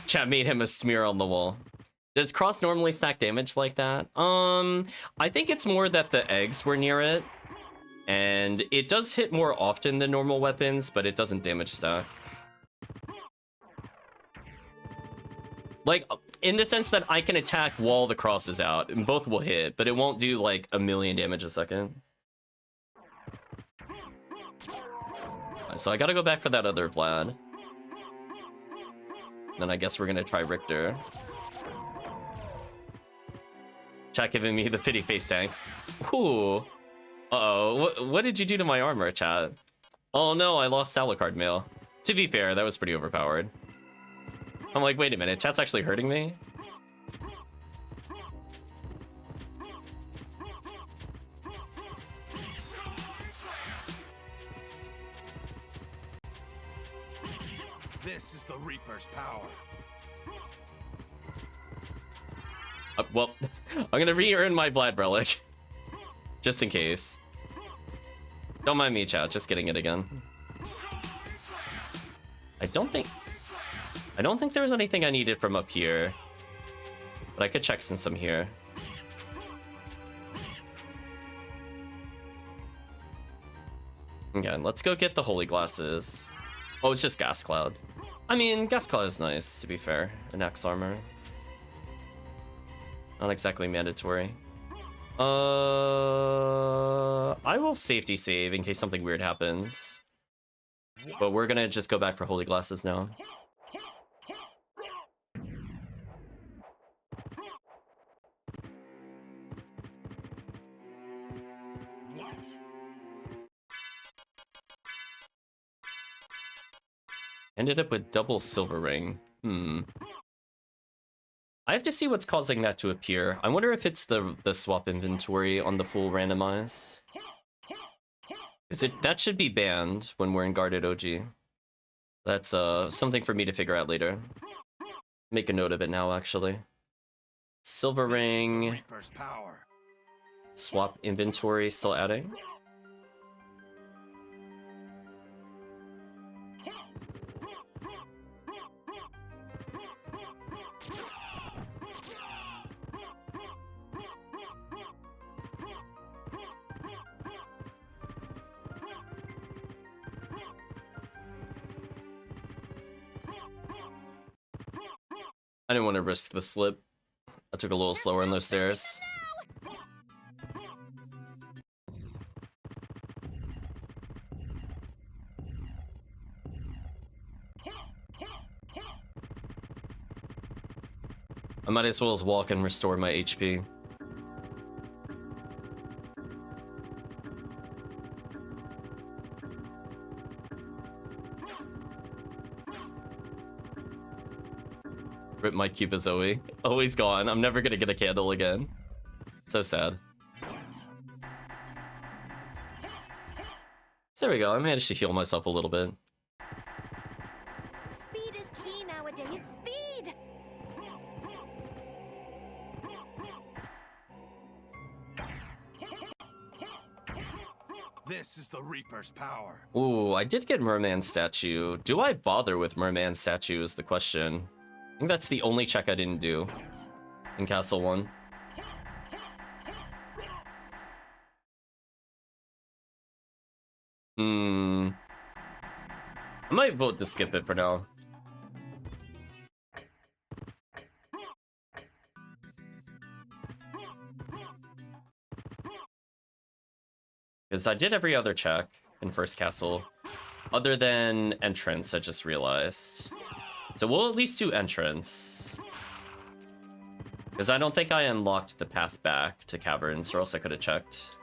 Chat made him a smear on the wall. Does Cross normally stack damage like that? I think it's more that the eggs were near it. And it does hit more often than normal weapons, but it doesn't damage stack. Like, in the sense that I can attack while the cross is out, and both will hit, but it won't do like 1,000,000 damage a second. So I gotta go back for that other Vlad. Then I guess we're gonna try Richter. Chat giving me the pity face tank. Ooh. Uh-oh. What did you do to my armor, chat? Oh no, I lost Alucard mail. To be fair, that was pretty overpowered. I'm like, wait a minute, chat's actually hurting me? This is the Reaper's power. Well, I'm gonna re-earn my Vlad Relic. Just in case. Don't mind me, chat, just getting it again. I don't think there was anything I needed from up here. But I could check since I'm here. Okay, let's go get the holy glasses. Oh, it's just Gas Cloud. I mean, Gas Cloud is nice, to be fair. An Axe Armor. Not exactly mandatory. I will safety save in case something weird happens. But we're gonna just go back for holy glasses now. Ended up with double silver ring. I have to see what's causing that to appear. I wonder if it's the swap inventory on the full randomize. That should be banned when we're in guarded OG. That's something for me to figure out later. Make a note of it now, actually. Silver ring. Swap inventory still adding. I didn't want to risk the slip. I took a little slower on those stairs. I might as well as walk and restore my HP. Rip my Cuba Zoe. Always gone. I'm never gonna get a candle again. So sad. So there we go. I managed to heal myself a little bit. Speed is key nowadays. Speed! This is the Reaper's power. Ooh, I did get Merman statue. Do I bother with Merman statue is the question. I think that's the only check I didn't do in Castle 1. I might vote to skip it for now. Because I did every other check in First Castle, other than entrance, I just realized. So we'll at least do entrance. Because I don't think I unlocked the path back to caverns, or else I could have checked.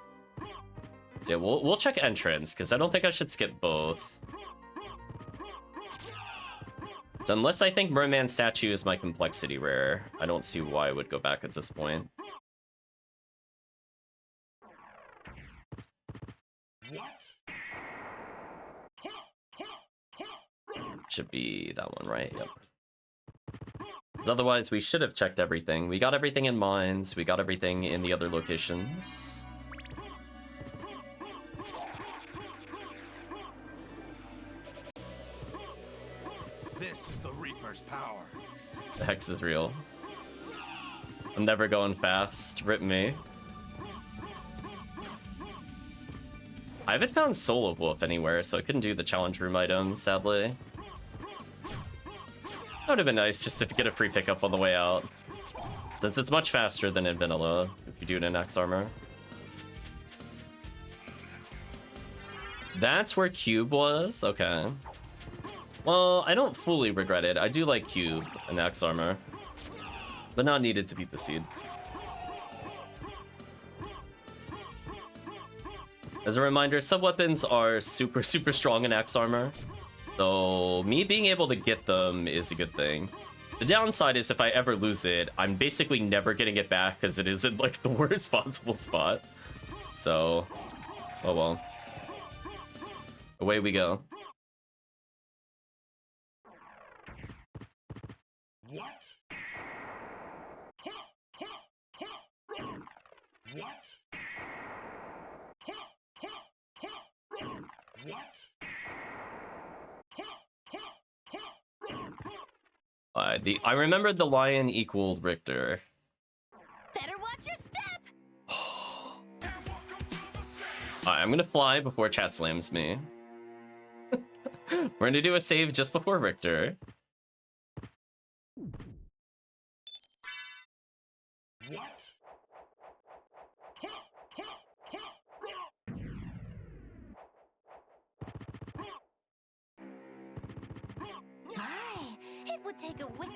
So yeah, we'll check entrance, because I don't think I should skip both. So unless I think Merman statue is my complexity rare, I don't see why I would go back at this point. Should be that one, right? Yep. 'Cause otherwise, we should have checked everything. We got everything in mines. We got everything in the other locations. This is the Reaper's power. The hex is real. I'm never going fast. Rip me. I haven't found Soul of Wolf anywhere, so I couldn't do the challenge room item, sadly. That would have been nice just to get a free pickup on the way out. Since it's much faster than in vanilla, if you do it in Axe Armor. That's where Cube was? Okay. Well, I don't fully regret it. I do like Cube and Axe Armor. But not needed to beat the seed. As a reminder, sub-weapons are super strong in Axe Armor. So me being able to get them is a good thing. The downside is if I ever lose it, I'm basically never getting it back because it is in like the worst possible spot. So, oh well. Away we go. I remembered the lion equaled Richter. Better watch your step. I'm gonna fly before chat slams me. We're gonna do a save just before Richter. It would take a wicked.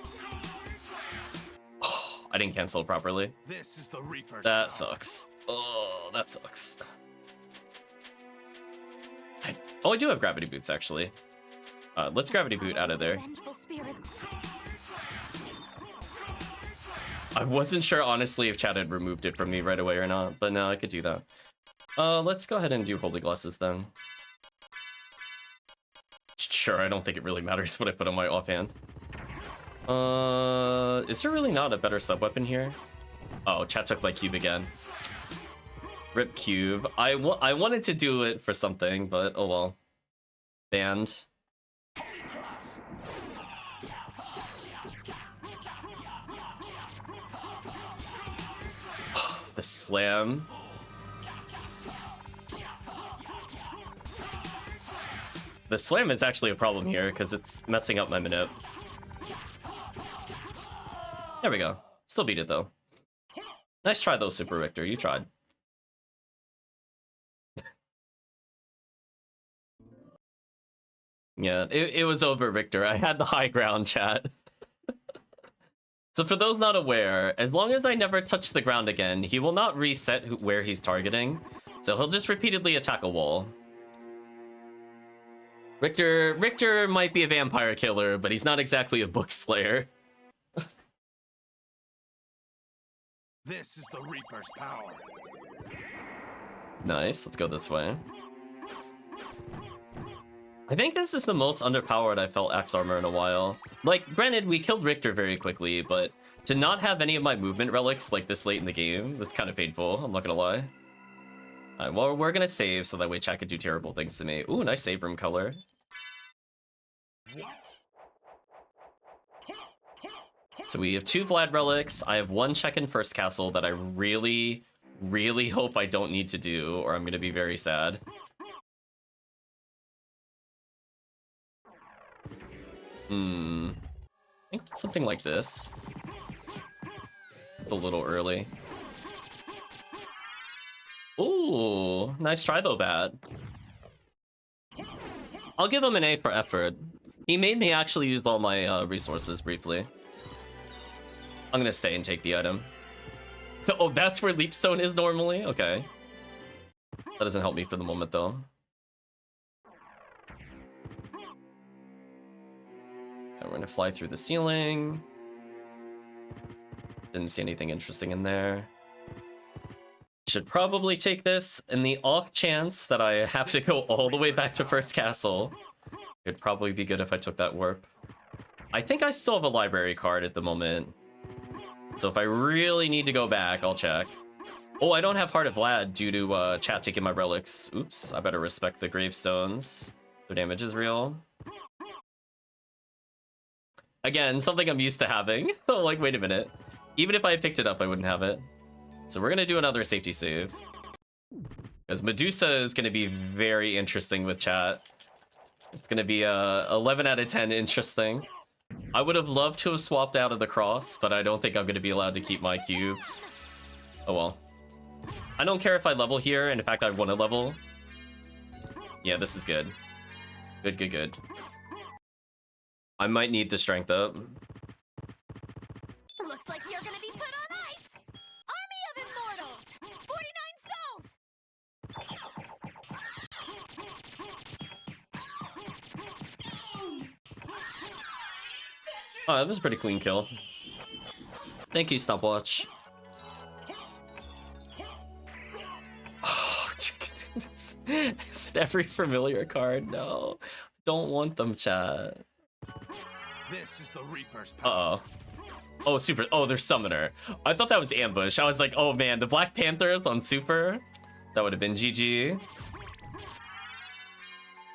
I didn't cancel properly. This is the Reaper's That power. sucks. Oh, that sucks. I do have gravity boots actually. Let's gravity boot out of there. Vengeful spirit. I wasn't sure honestly if chat had removed it from me right away or not, but no, I could do that. Let's go ahead and do holy glasses then. Sure, I don't think it really matters what I put on my offhand. Is there really not a better sub-weapon here? Oh, chat took my cube again. Rip cube. I wanted to do it for something, but oh well. Banned. The slam. The slam is actually a problem here because it's messing up my minute. There we go. Still beat it though. Nice try though, Super Richter. You tried. Yeah, it was over, Richter. I had the high ground, chat. So for those not aware, as long as I never touch the ground again, he will not reset where he's targeting. So he'll just repeatedly attack a wall. Richter might be a vampire killer, but he's not exactly a book slayer. This is the Reaper's power. Nice, let's go this way. I think this is the most underpowered I felt Axe Armor in a while. Like, granted, we killed Richter very quickly, but to not have any of my movement relics like this late in the game, that's kind of painful, I'm not gonna lie. Alright, well, we're gonna save so that way chat could do terrible things to me. Ooh, nice save room color. So we have 2 Vlad relics. I have 1 check in first castle that I really, really hope I don't need to do, or I'm gonna be very sad. I think something like this. It's a little early. Ooh, nice try though, Bat. I'll give him an A for effort. He made me actually use all my resources briefly. I'm gonna stay and take the item. Oh, that's where Leapstone is normally? Okay. That doesn't help me for the moment though. And we're gonna fly through the ceiling. Didn't see anything interesting in there. Should probably take this in the off chance that I have to go all the way back to first castle. It'd probably be good if I took that warp. I think I still have a library card at the moment. So if I really need to go back, I'll check. Oh, I don't have Heart of Vlad due to chat taking my relics. Oops, I better respect the gravestones. The damage is real. Again, something I'm used to having. Like, wait a minute. Even if I picked it up, I wouldn't have it. So we're gonna do another safety save. Because Medusa is gonna be very interesting with chat. It's gonna be 11 out of 10 interesting. I would have loved to have swapped out of the cross, but I don't think I'm gonna be allowed to keep my cube. Oh well. I don't care if I level here, and in fact I want to level. Yeah, this is good. Good, good, good. I might need the strength up. Looks like you're gonna be put on ice. Army of Immortals, 49 souls. Oh, that was a pretty clean kill. Thank you, Stopwatch. Oh, is it every familiar card? No. Don't want them, chat. This is the Reaper's power. Uh-oh. Oh, super. Oh, there's Summoner. I thought that was Ambush. I was like, oh man, the Black Panthers on Super? That would have been GG.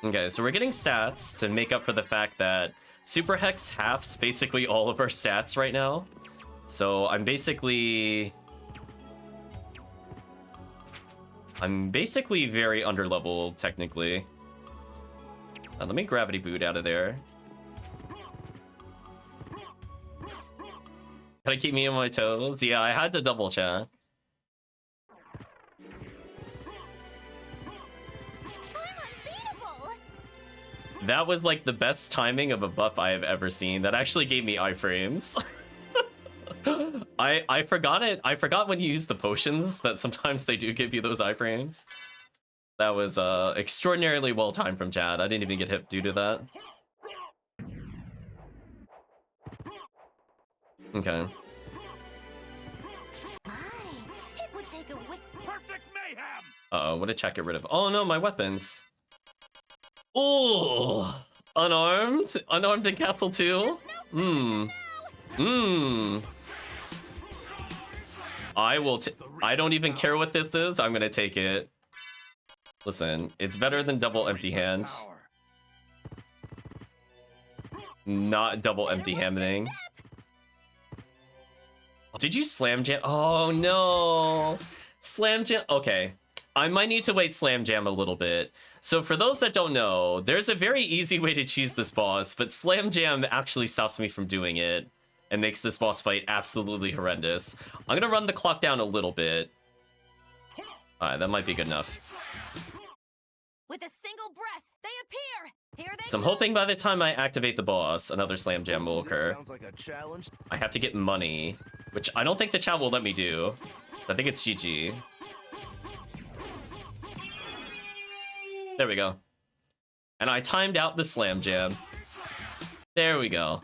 Okay, so we're getting stats to make up for the fact that Super Hex halves basically all of our stats right now. So I'm basically very underleveled, technically. Let me gravity boot out of there. Gotta keep me on my toes. Yeah, I had to double check. That was like the best timing of a buff I have ever seen. That actually gave me iframes. I forgot it. I forgot when you use the potions that sometimes they do give you those iframes. That was extraordinarily well timed from Chad. I didn't even get hit due to that. Okay. It would take a Perfect mayhem. Uh-oh, what did Chad get rid of? Oh no, my weapons. Oh, unarmed? Unarmed in Castle 2? I don't even care what this is. I'm gonna take it. Listen, it's better than double empty hand. Not double empty handing. Did you slam jam? Oh no. Slam jam. Okay. I might need to wait slam jam a little bit. So for those that don't know, there's a very easy way to cheese this boss, but slam jam actually stops me from doing it and makes this boss fight absolutely horrendous. I'm gonna run the clock down a little bit. Alright, that might be good enough. With a single breath, they appear. Here they So I'm hoping by the time I activate the boss, another slam jam will occur. Sounds like a challenge. I have to get money, which I don't think the chat will let me do. So I think it's GG. There we go. And I timed out the slam jam. There we go.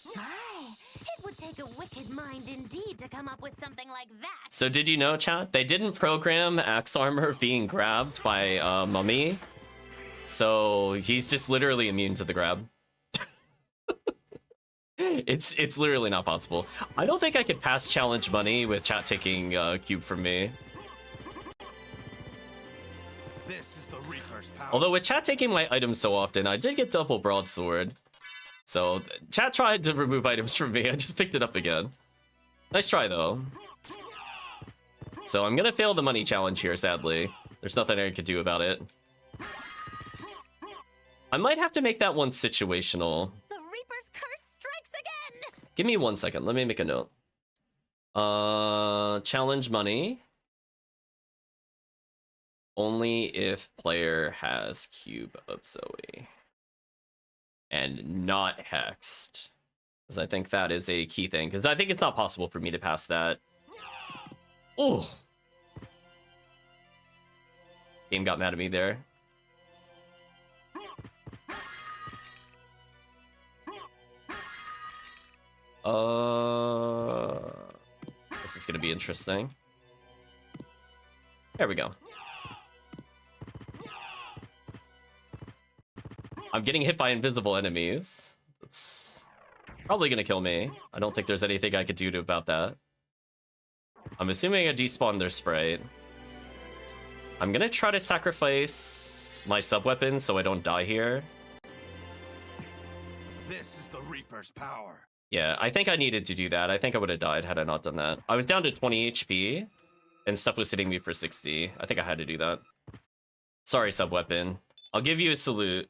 It would take a wicked mind indeed to come up with something like that. So did you know, chat? They didn't program Axe Armor being grabbed by Mummy. So he's just literally immune to the grab. It's literally not possible. I don't think I could pass challenge money with chat taking cube from me. This is the Reaper's power. Although with chat taking my items so often, I did get double broadsword. So chat tried to remove items from me. I just picked it up again. Nice try though. So I'm gonna fail the money challenge here, sadly. There's nothing I could do about it. I might have to make that one situational. The Reaper's curse strikes again. Give me 1 second. Let me make a note. Challenge money. Only if player has Cube of Zoe. And not hexed. Because I think that is a key thing. Because I think it's not possible for me to pass that. Oh! Game got mad at me there. This is gonna be interesting. There we go. I'm getting hit by invisible enemies. It's probably gonna kill me. I don't think there's anything I could do about that. I'm assuming I despawned their sprite. I'm gonna try to sacrifice my sub-weapon so I don't die here. This is the Reaper's power. Yeah, I think I needed to do that. I think I would have died had I not done that. I was down to 20 HP, and stuff was hitting me for 60. I think I had to do that. Sorry, sub-weapon. I'll give you a salute.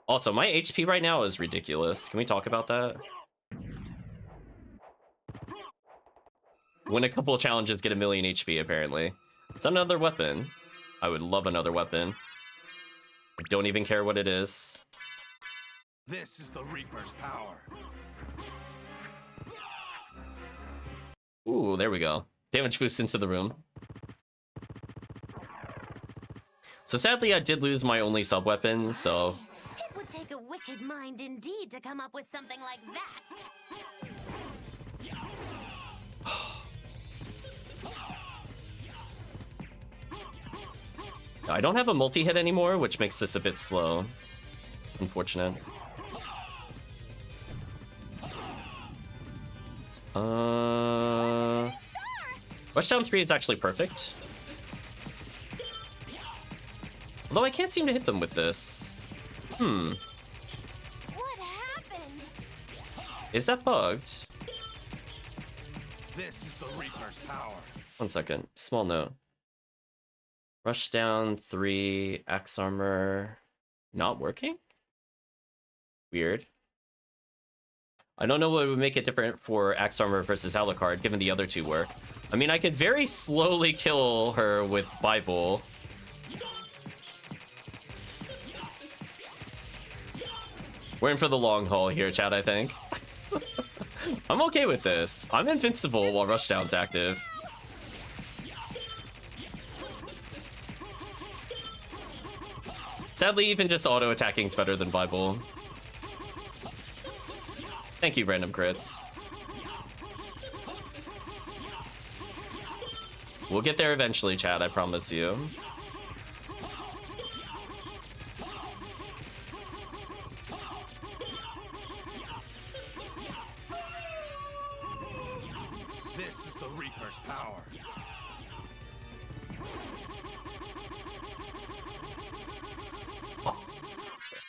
Also, my HP right now is ridiculous. Can we talk about that? Win a couple of challenges, get 1,000,000 HP, apparently. Is that another weapon? I would love another weapon. I don't even care what it is. This is the Reaper's power. Ooh, there we go. Damage boost into the room. So sadly, I did lose my only sub-weapon, so... It would take a wicked mind indeed to come up with something like that. I don't have a multi-hit anymore, which makes this a bit slow. Unfortunate. Rushdown 3 is actually perfect. Although I can't seem to hit them with this. Hmm. What happened? Is that bugged? This is the Reaper's power. 1 second. Small note. Rush down 3, axe armor. Not working? Weird. I don't know what would make it different for axe armor versus Alucard, given the other two work. I mean, I could very slowly kill her with Bible. We're in for the long haul here, chat, I think. I'm okay with this. I'm invincible while Rushdown's active. Sadly, even just auto-attacking is better than Bible. Thank you, random crits. We'll get there eventually, chat, I promise you. This is the Reaper's power.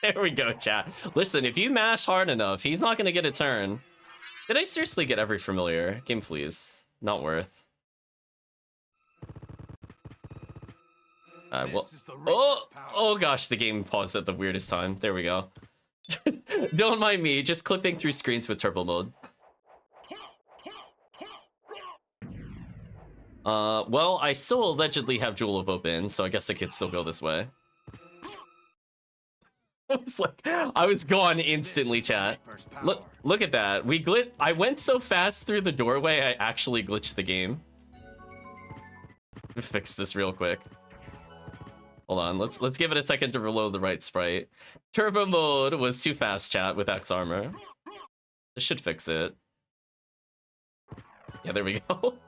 There we go, chat. Listen, if you mash hard enough, he's not gonna get a turn. Did I seriously get every familiar? Game please. Not worth. Well, oh gosh, the game paused at the weirdest time. There we go. Don't mind me, just clipping through screens with turbo mode. Well, I still allegedly have Jewel of Open, so I guess I could still go this way. I was gone instantly, chat. Look at that. I went so fast through the doorway, I actually glitched the game. Fix this real quick. Hold on, let's give it a second to reload the right sprite. Turbo mode was too fast, chat, with Axe armor. This should fix it. Yeah, there we go.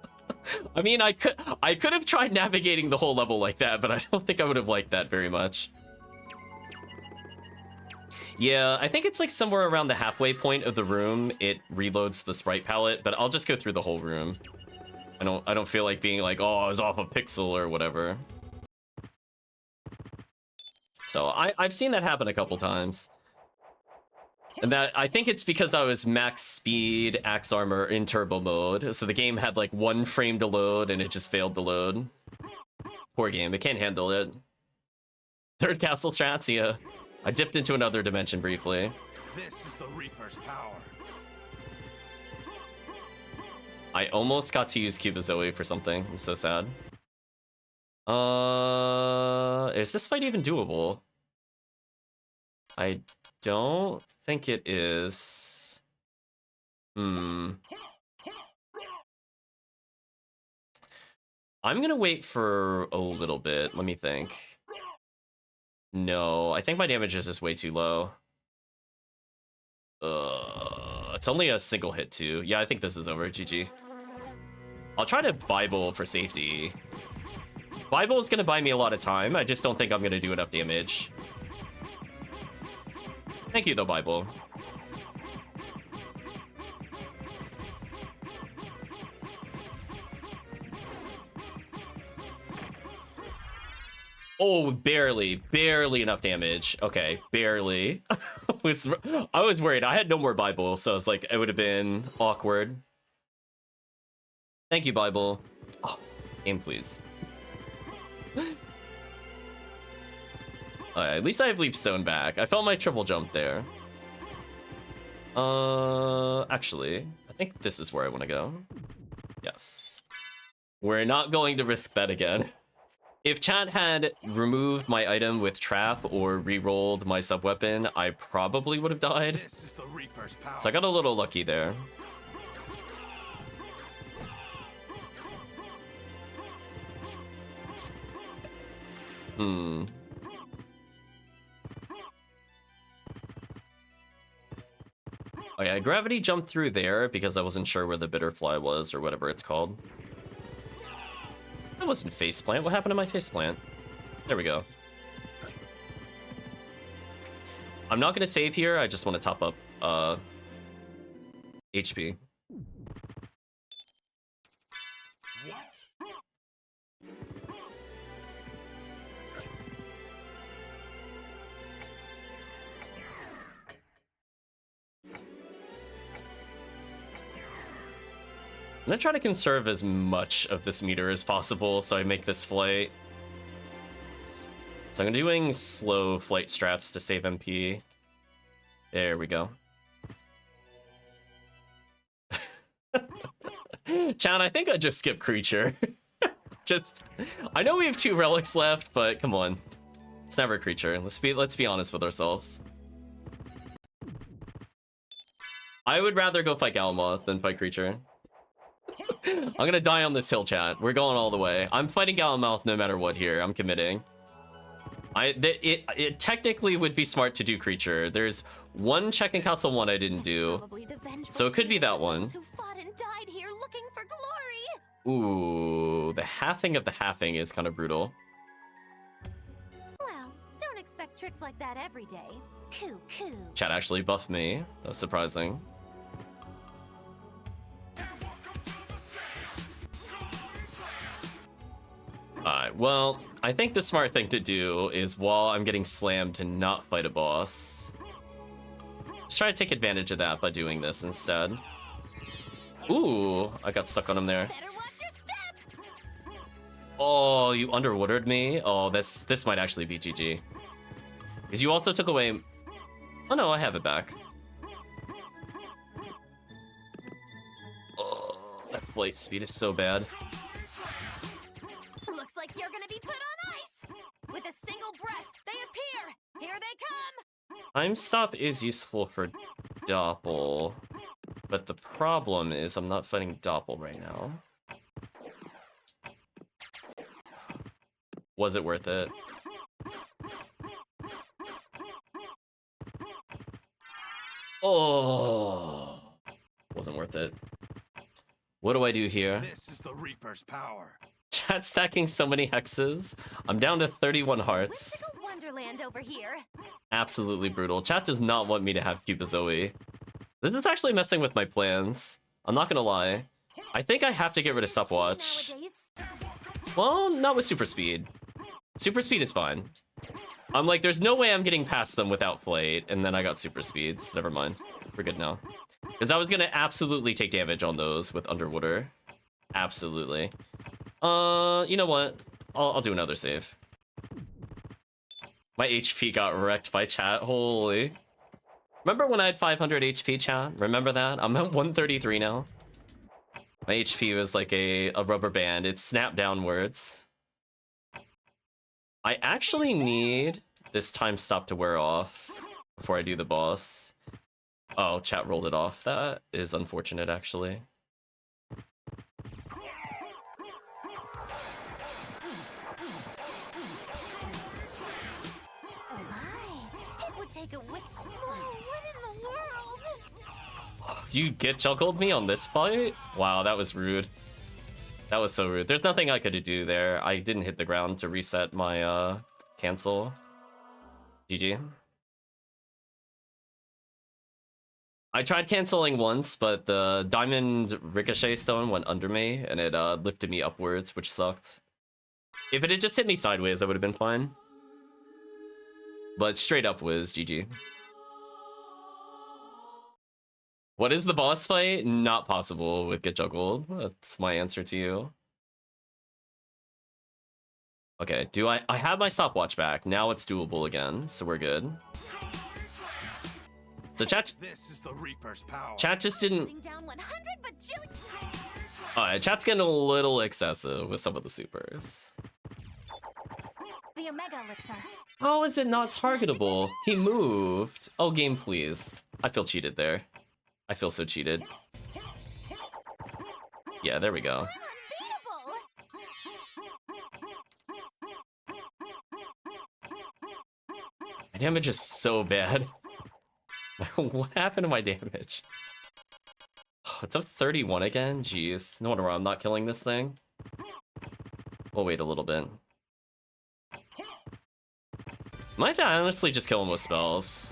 I mean, I could have tried navigating the whole level like that, but I don't think I would have liked that very much. Yeah, I think it's like somewhere around the halfway point of the room, it reloads the sprite palette, but I'll just go through the whole room. I don't feel like being like, oh, I was off a pixel or whatever. So I've seen that happen a couple times. And that, I think it's because I was max speed axe armor in turbo mode, so the game had like 1 frame to load and it just failed to load. Poor game, it can't handle it. Third castle strats, yeah. I dipped into another dimension briefly. This is the Reaper's power. I almost got to use Cubozoe for something. I'm so sad. Is this fight even doable? I don't think it is. I'm gonna wait for a little bit. Let me think. No, I think my damage is just way too low. It's only a single hit too. Yeah, I think this is over. GG. I'll try to Bible for safety. Bible is gonna buy me a lot of time. I just don't think I'm gonna do enough damage. Thank you though, Bible. Oh, barely enough damage. Okay, barely. I was worried. I had no more Bible, so it's like it would have been awkward. Thank you, Bible. Oh, aim, please. At least I have Leap Stone back. I felt my triple jump there. Actually, I think this is where I want to go. Yes. We're not going to risk that again. If chat had removed my item with trap or re-rolled my sub-weapon, I probably would have died. This is the Reaper's power. So I got a little lucky there. Oh yeah, gravity jumped through there because I wasn't sure where the bitterfly was or whatever it's called. That wasn't faceplant. What happened to my faceplant? There we go. I'm not gonna save here. I just want to top up HP. gonna try to conserve as much of this meter as possible so I make this flight. So I'm doing slow flight strats to save MP. There we go. Chan, I think I just skipped creature. I know we have 2 relics left, but come on. It's never a creature. Let's be honest with ourselves. I would rather go fight Galmoth than fight creature. I'm gonna die on this hill, chat. We're going all the way. I'm fighting Galmoth no matter what here. I'm committing. It technically would be smart to do creature. There's one check in Castle 1 I didn't do. So it could be that one. Who fought and died here looking for glory. Ooh, the halving of the halving is kind of brutal. Well, don't expect tricks like that every day. Coo coo. Chat actually buffed me. That's surprising. Alright, well, I think the smart thing to do is while I'm getting slammed to not fight a boss, just try to take advantage of that by doing this instead. Ooh, I got stuck on him there. Better watch your step. Oh, you underwatered me? Oh, this might actually be GG. Because you also took away... Oh no, I have it back. Oh, that flight speed is so bad. Looks like you're gonna be put on ice. With a single breath, they appear. Here they come. Time stop is useful for Doppel, but the problem is I'm not fighting Doppel right now. Was it worth it? Oh, wasn't worth it. What do I do here? This is the Reaper's power. Chat stacking so many hexes. I'm down to 31 hearts. Whimsical wonderland over here. Absolutely brutal. Chat does not want me to have Cupizoe. This is actually messing with my plans. I'm not gonna lie. I think I have to get rid of stopwatch. Well, not with super speed. Super speed is fine. I'm like, there's no way I'm getting past them without flight, and then I got super speeds. Never mind. We're good now. Because I was gonna absolutely take damage on those with underwater. Absolutely. You know what? I'll do another save. My HP got wrecked by chat. Holy. Remember when I had 500 HP, chat? Remember that? I'm at 133 now. My HP was like a rubber band. It snapped downwards. I actually need this time stop to wear off before I do the boss. Oh, chat rolled it off. That is unfortunate, actually. Take a whip. Whoa, what in the world? You get juggled me on this fight? Wow, that was rude. That was so rude. There's nothing I could do there. I didn't hit the ground to reset my cancel. GG. I tried canceling once, but the diamond ricochet stone went under me and it lifted me upwards, which sucked. If it had just hit me sideways, I would have been fine. But straight up was GG. What is the boss fight? Not possible with Get Juggled. That's my answer to you. Okay, I have my stopwatch back. Now it's doable again, so we're good. So chat... This is the Reaper's power. Chat just didn't... Down 100, but Alright, chat's getting a little excessive with some of the supers. the Omega Elixir. How is it not targetable? He moved. Oh, game, please. I feel cheated there. I feel so cheated. Yeah, there we go. My damage is so bad. What happened to my damage? It's up 31 again? Jeez. No wonder why I'm not killing this thing. We'll wait a little bit. Might honestly just kill him with spells.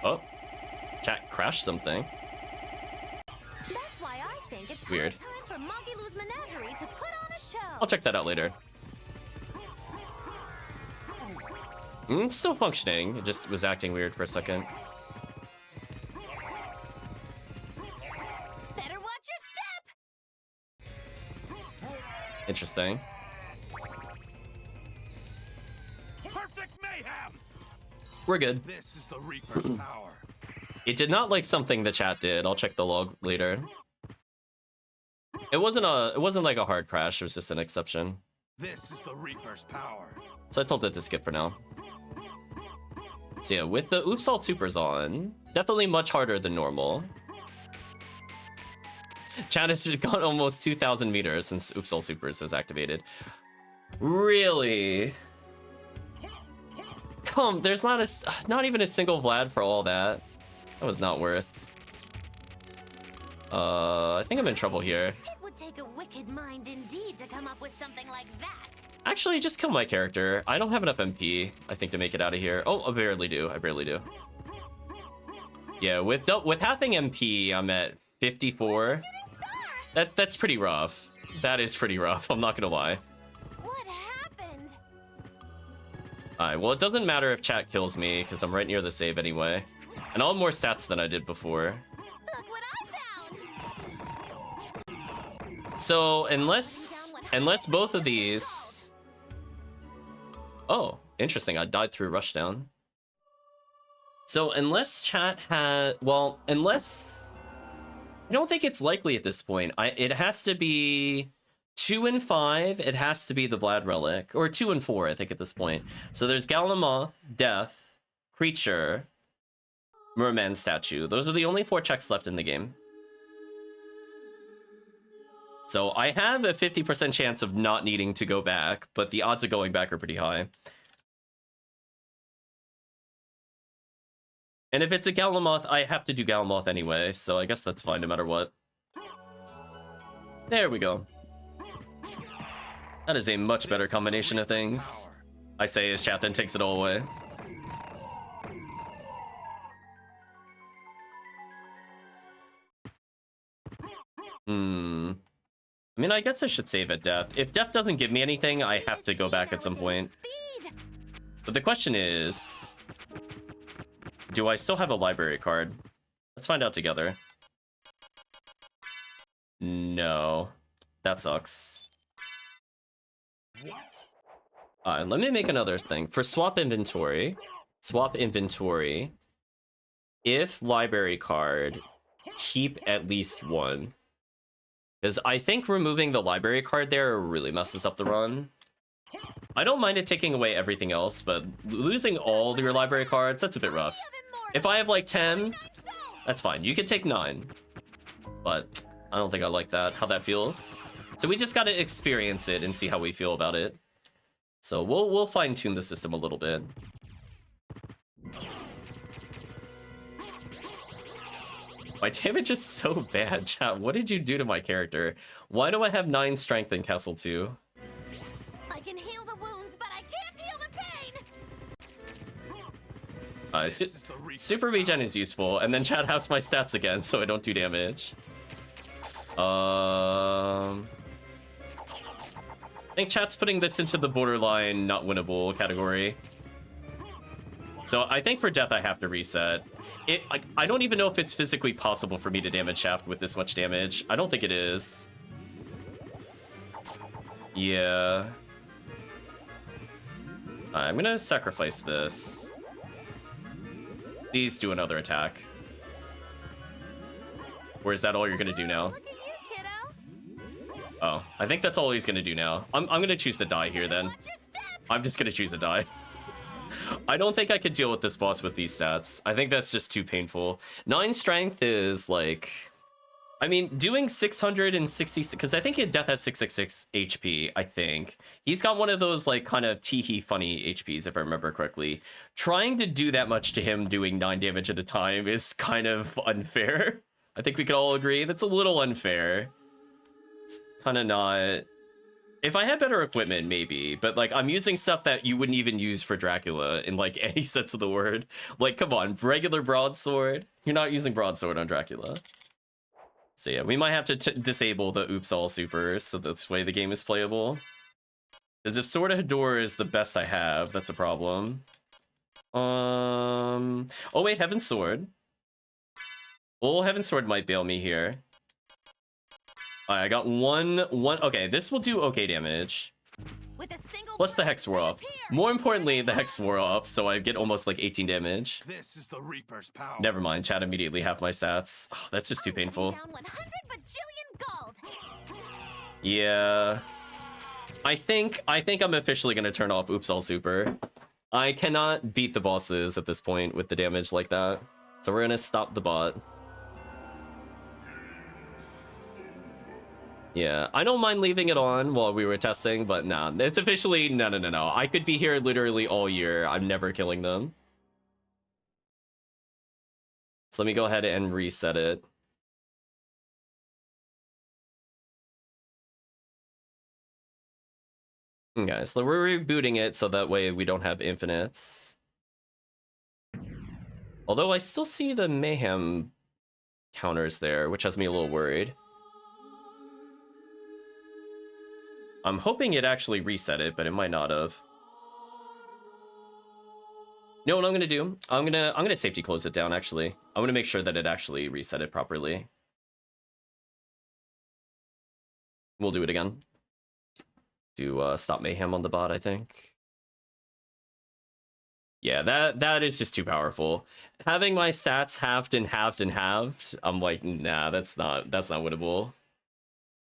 Oh. Chat crashed something. That's why I think it's weird. Time for Magilou's Menagerie to put on a show. I'll check that out later. It's still functioning. It just was acting weird for a second. Better watch your step. Interesting. Perfect mayhem. We're good. This is the Reaper's power. It did not like something the chat did. I'll check the log later. It wasn't like a hard crash. It was just an exception. This is the Reaper's power. So I told it to skip for now. So yeah, with the Oops All Supers on, definitely much harder than normal. Chat has gone almost 2,000 meters since Oops All Supers is activated. Really? Come, there's not even a single Vlad for all that. That was not worth. I think I'm in trouble here. It would take a wicked mind indeed to come up with something like that. Actually, just kill my character. I don't have enough MP, I think, to make it out of here. Oh, I barely do. I barely do. Yeah, with having MP, I'm at 54. That's pretty rough. That is pretty rough. I'm not gonna lie. What happened? Alright, well, it doesn't matter if chat kills me because I'm right near the save anyway, and I'll have more stats than I did before. Look what I found. So unless both of these. Oh, interesting. I died through Rushdown. So unless chat had... Well, unless... I don't think it's likely at this point. It has to be 2 and 5. It has to be the Vlad Relic. Or 2 and 4, I think, at this point. So there's Galnamoth, Death, Creature, Merman Statue. Those are the only 4 checks left in the game. So I have a 50% chance of not needing to go back, but the odds of going back are pretty high. And if it's a Galnamoth, I have to do Galnamoth anyway, so I guess that's fine no matter what. There we go. That is a much better combination of things. I say as chat then takes it all away. I mean, I guess I should save at Death. If Death doesn't give me anything, I have to go back at some point. But the question is, do I still have a library card? Let's find out together. No. That sucks. Let me make another thing. For swap inventory, if library card, keep at least 1. Because I think removing the library card there really messes up the run. I don't mind it taking away everything else, but losing all your library cards, that's a bit rough. If I have like 10, that's fine. You can take 9. But I don't think I like that, how that feels. So we just gotta experience it and see how we feel about it. So we'll fine-tune the system a little bit. My damage is so bad, chat. What did you do to my character? Why do I have 9 strength in Castle 2? I can heal the wounds, but I can't heal the pain. Super regen is useful, and then chat halves my stats again, so I don't do damage. I think chat's putting this into the borderline not winnable category. So I think for Death I have to reset. I don't even know if it's physically possible for me to damage Shaft with this much damage. I don't think it is. Yeah. I'm gonna sacrifice this. Please do another attack. Or is that all you're gonna do now? Look at you, kiddo. Oh, I think that's all he's gonna do now. I'm gonna choose to die here then. Watch your step. I'm just gonna choose to die. I don't think I could deal with this boss with these stats. I think that's just too painful. 9 strength is like... I mean, doing 666... Because I think Death has 666 HP, I think. He's got one of those, like, kind of tee-hee funny HPs, if I remember correctly. Trying to do that much to him doing 9 damage at a time is kind of unfair. I think we could all agree that's a little unfair. It's kind of not... If I had better equipment, maybe, but like I'm using stuff that you wouldn't even use for Dracula in like any sense of the word. Like, come on, regular broadsword. You're not using broadsword on Dracula. So yeah, we might have to disable the Oops All Supers so this way the game is playable. Because if Sword of Hador is the best I have, that's a problem. Oh wait, Heaven's Sword. Oh, Heaven's Sword might bail me here. Alright, I got one. Okay, this will do okay damage. With a single Plus the blow, Hex wore off. here. More importantly, the Hex wore off, so I get almost like 18 damage. This is the Reaper's power. Never mind, chat immediately half my stats. Oh, that's just too painful. Down 100 bajillion gold. Yeah. I think I'm officially gonna turn off Oops All Super. I cannot beat the bosses at this point with the damage like that. So we're gonna stop the bot. Yeah, I don't mind leaving it on while we were testing, but nah, it's officially no. I could be here literally all year. I'm never killing them. So let me go ahead and reset it. Okay, so we're rebooting it so that way we don't have infinites. Although I still see the Mayhem counters there, which has me a little worried. I'm hoping it actually reset it, but it might not have. You know what I'm gonna do? I'm gonna safety close it down, actually. I'm gonna make sure that it actually reset it properly. We'll do it again. To stop Mayhem on the bot, I think. Yeah, that is just too powerful. Having my stats halved and halved and halved, I'm like, nah, that's not winnable.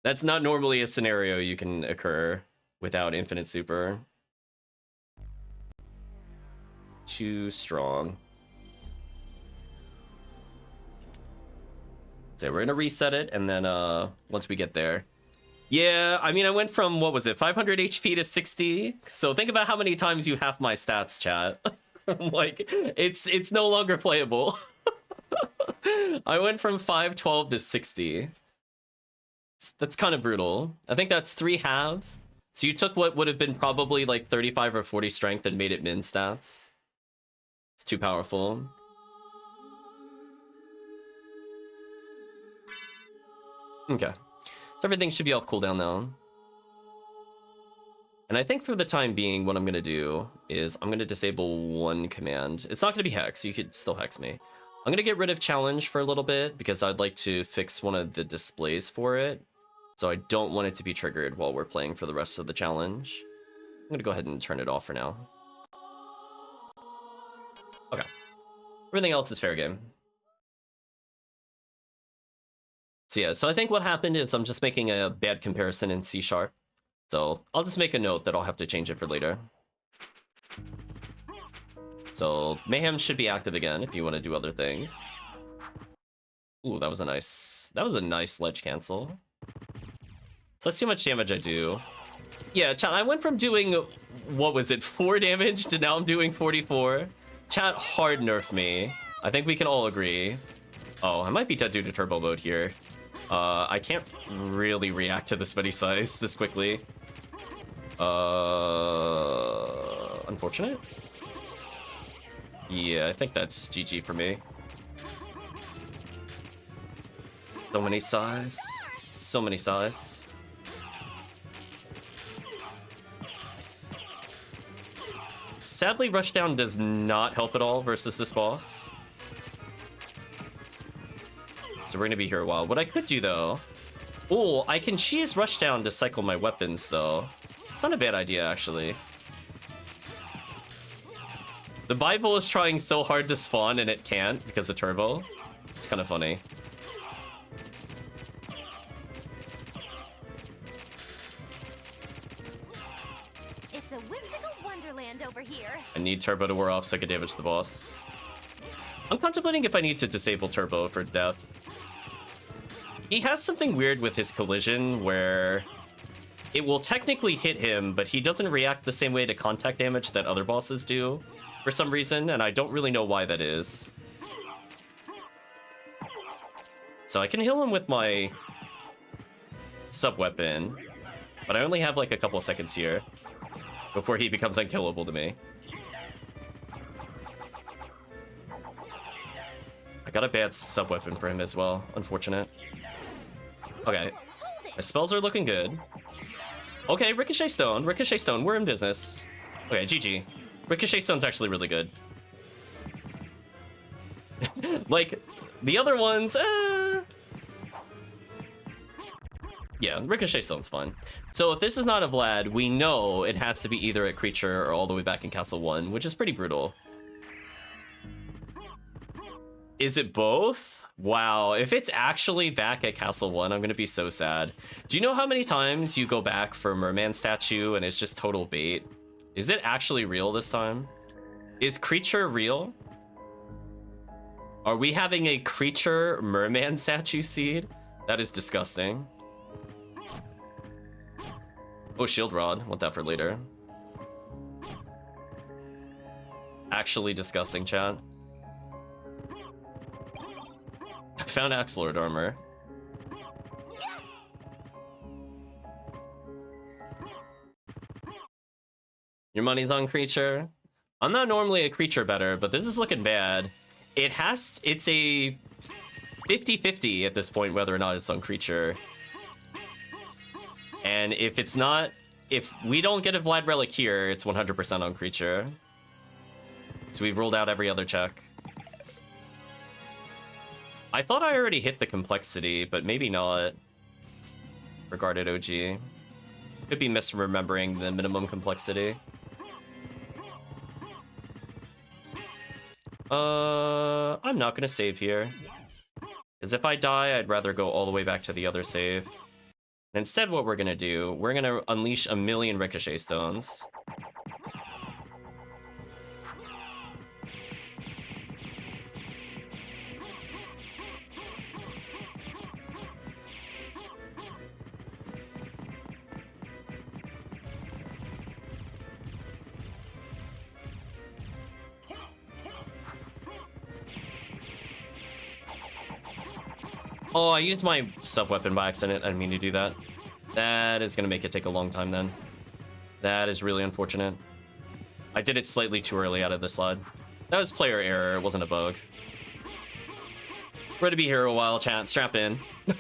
That's not normally a scenario you can occur without infinite super. Too strong. So we're gonna reset it, and then once we get there. Yeah, I mean, I went from, what was it, 500 HP to 60? So think about how many times you half my stats, chat. Like, it's no longer playable. I went from 512 to 60. That's kind of brutal. I think that's 3 halves. So you took what would have been probably like 35 or 40 strength and made it min stats. It's too powerful. Okay. So everything should be off cooldown now. And I think for the time being, what I'm going to do is I'm going to disable one command. It's not going to be Hex. You could still Hex me. I'm going to get rid of Challenge for a little bit because I'd like to fix one of the displays for it. So I don't want it to be triggered while we're playing for the rest of the challenge. I'm going to go ahead and turn it off for now. Okay. Everything else is fair game. So yeah, so I think what happened is I'm just making a bad comparison in C#. So I'll just make a note that I'll have to change it for later. So Mayhem should be active again if you want to do other things. Ooh, that was a nice ledge cancel. So let's see how much damage I do. Yeah, chat, I went from doing, what was it, 4 damage to now I'm doing 44. Chat hard nerfed me. I think we can all agree. Oh, I might be dead due to turbo mode here. I can't really react to this many size this quickly. Unfortunate. Yeah, I think that's GG for me. So many size. So many size. Sadly, Rushdown does not help at all versus this boss. So we're gonna be here a while. What I could do though... Oh, I can cheese Rushdown to cycle my weapons though. It's not a bad idea actually. The Bible is trying so hard to spawn and it can't because of turbo. It's kind of funny. It's a whimsical wonderland over here. I need turbo to wear off so I can damage the boss. I'm contemplating if I need to disable turbo for death. He has something weird with his collision where it will technically hit him, but he doesn't react the same way to contact damage that other bosses do for some reason, and I don't really know why that is. So I can heal him with my sub-weapon, but I only have like a couple of seconds here before he becomes unkillable to me. I got a bad sub-weapon for him as well, unfortunate. Okay, my spells are looking good. Okay, Ricochet Stone, we're in business. Okay, GG. Ricochet Stone's actually really good. Like, the other ones, yeah, Ricochet Stone's fine. So if this is not a Vlad, we know it has to be either at Creature or all the way back in Castle 1, which is pretty brutal. Is it both? Wow, if it's actually back at Castle 1, I'm gonna be so sad. Do you know how many times you go back for Merman statue and it's just total bait? Is it actually real this time? Is Creature real? Are we having a Creature Merman statue seed? That is disgusting. Oh, Shield Rod. Want that for later. Actually disgusting, chat. I found Axe Lord armor. Your money's on Creature. I'm not normally a Creature better, but this is looking bad. It's a 50-50 at this point whether or not it's on Creature. And if it's not, if we don't get a Vlad Relic here, it's 100% on Creature. So we've ruled out every other check. I thought I already hit the complexity, but maybe not. Regarded OG. Could be misremembering the minimum complexity. I'm not gonna save here. Because if I die, I'd rather go all the way back to the other save. Instead, what we're gonna do, we're gonna unleash a million Ricochet Stones. Oh, I used my sub-weapon by accident. I didn't mean to do that. That is gonna make it take a long time then. That is really unfortunate. I did it slightly too early out of the slide. That was player error, it wasn't a bug. We're gonna be here a while, chat. Strap in. I'm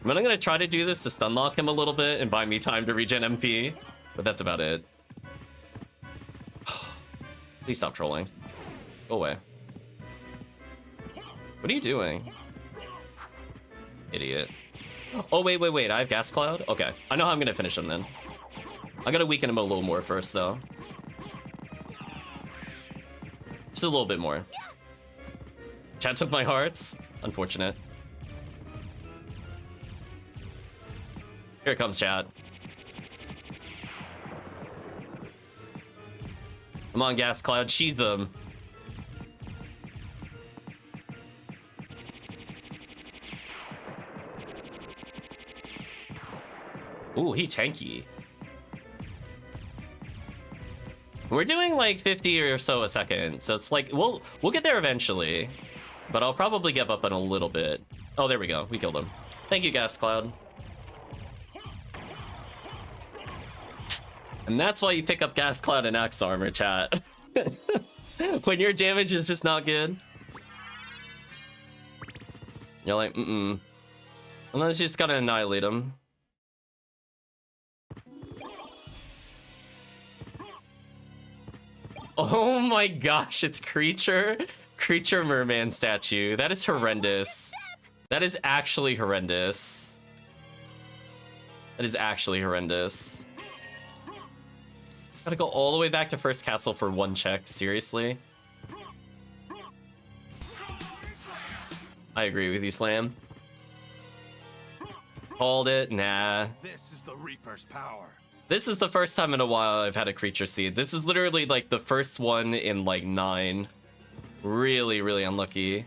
gonna try to do this to stun lock him a little bit and buy me time to regen MP, but that's about it. Please stop trolling. Go away. What are you doing? Idiot. Oh, wait. I have Gas Cloud? Okay. I know how I'm gonna finish him then. I gotta weaken him a little more first, though. Just a little bit more. Chat took my hearts. Unfortunate. Here it comes, chat. Come on, Gas Cloud. She's them. Ooh, he tanky. We're doing like 50 or so a second, so it's like we'll get there eventually, but I'll probably give up in a little bit. Oh, there we go. We killed him. Thank you, Gas Cloud. And that's why you pick up Gas Cloud and Axe Armor, chat. When your damage is just not good. You're like, And then you just gotta annihilate him. Oh my gosh, it's Creature Merman statue. That is horrendous. That is actually horrendous. That is actually horrendous. Gotta go all the way back to first castle for one check, seriously? I agree with you, Slam. Called it, nah. This is the Reaper's power. This is the first time in a while I've had a Creature seed. This is literally like the first one in like 9. Really, really unlucky.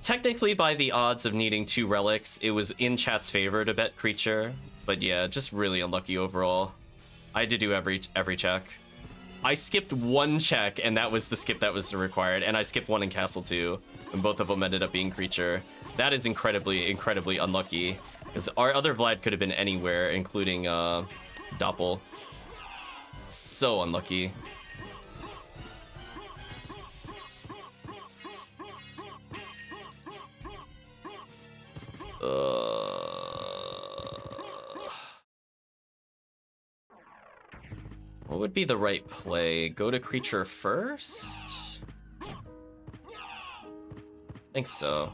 Technically, by the odds of needing 2 relics, it was in chat's favor to bet Creature. But yeah, just really unlucky overall. I had to do every check. I skipped 1 check, and that was the skip that was required. And I skipped 1 in Castle 2, and both of them ended up being Creature. That is incredibly, incredibly unlucky. Because our other Vlad could have been anywhere, including Doppel. So unlucky. What would be the right play? Go to creature first? I think so.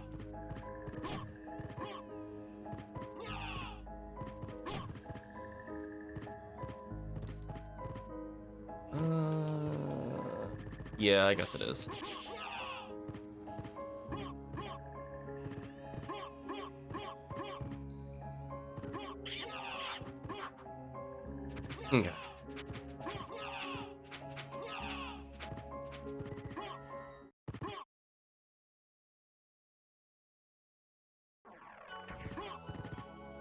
Yeah, I guess it is. Okay.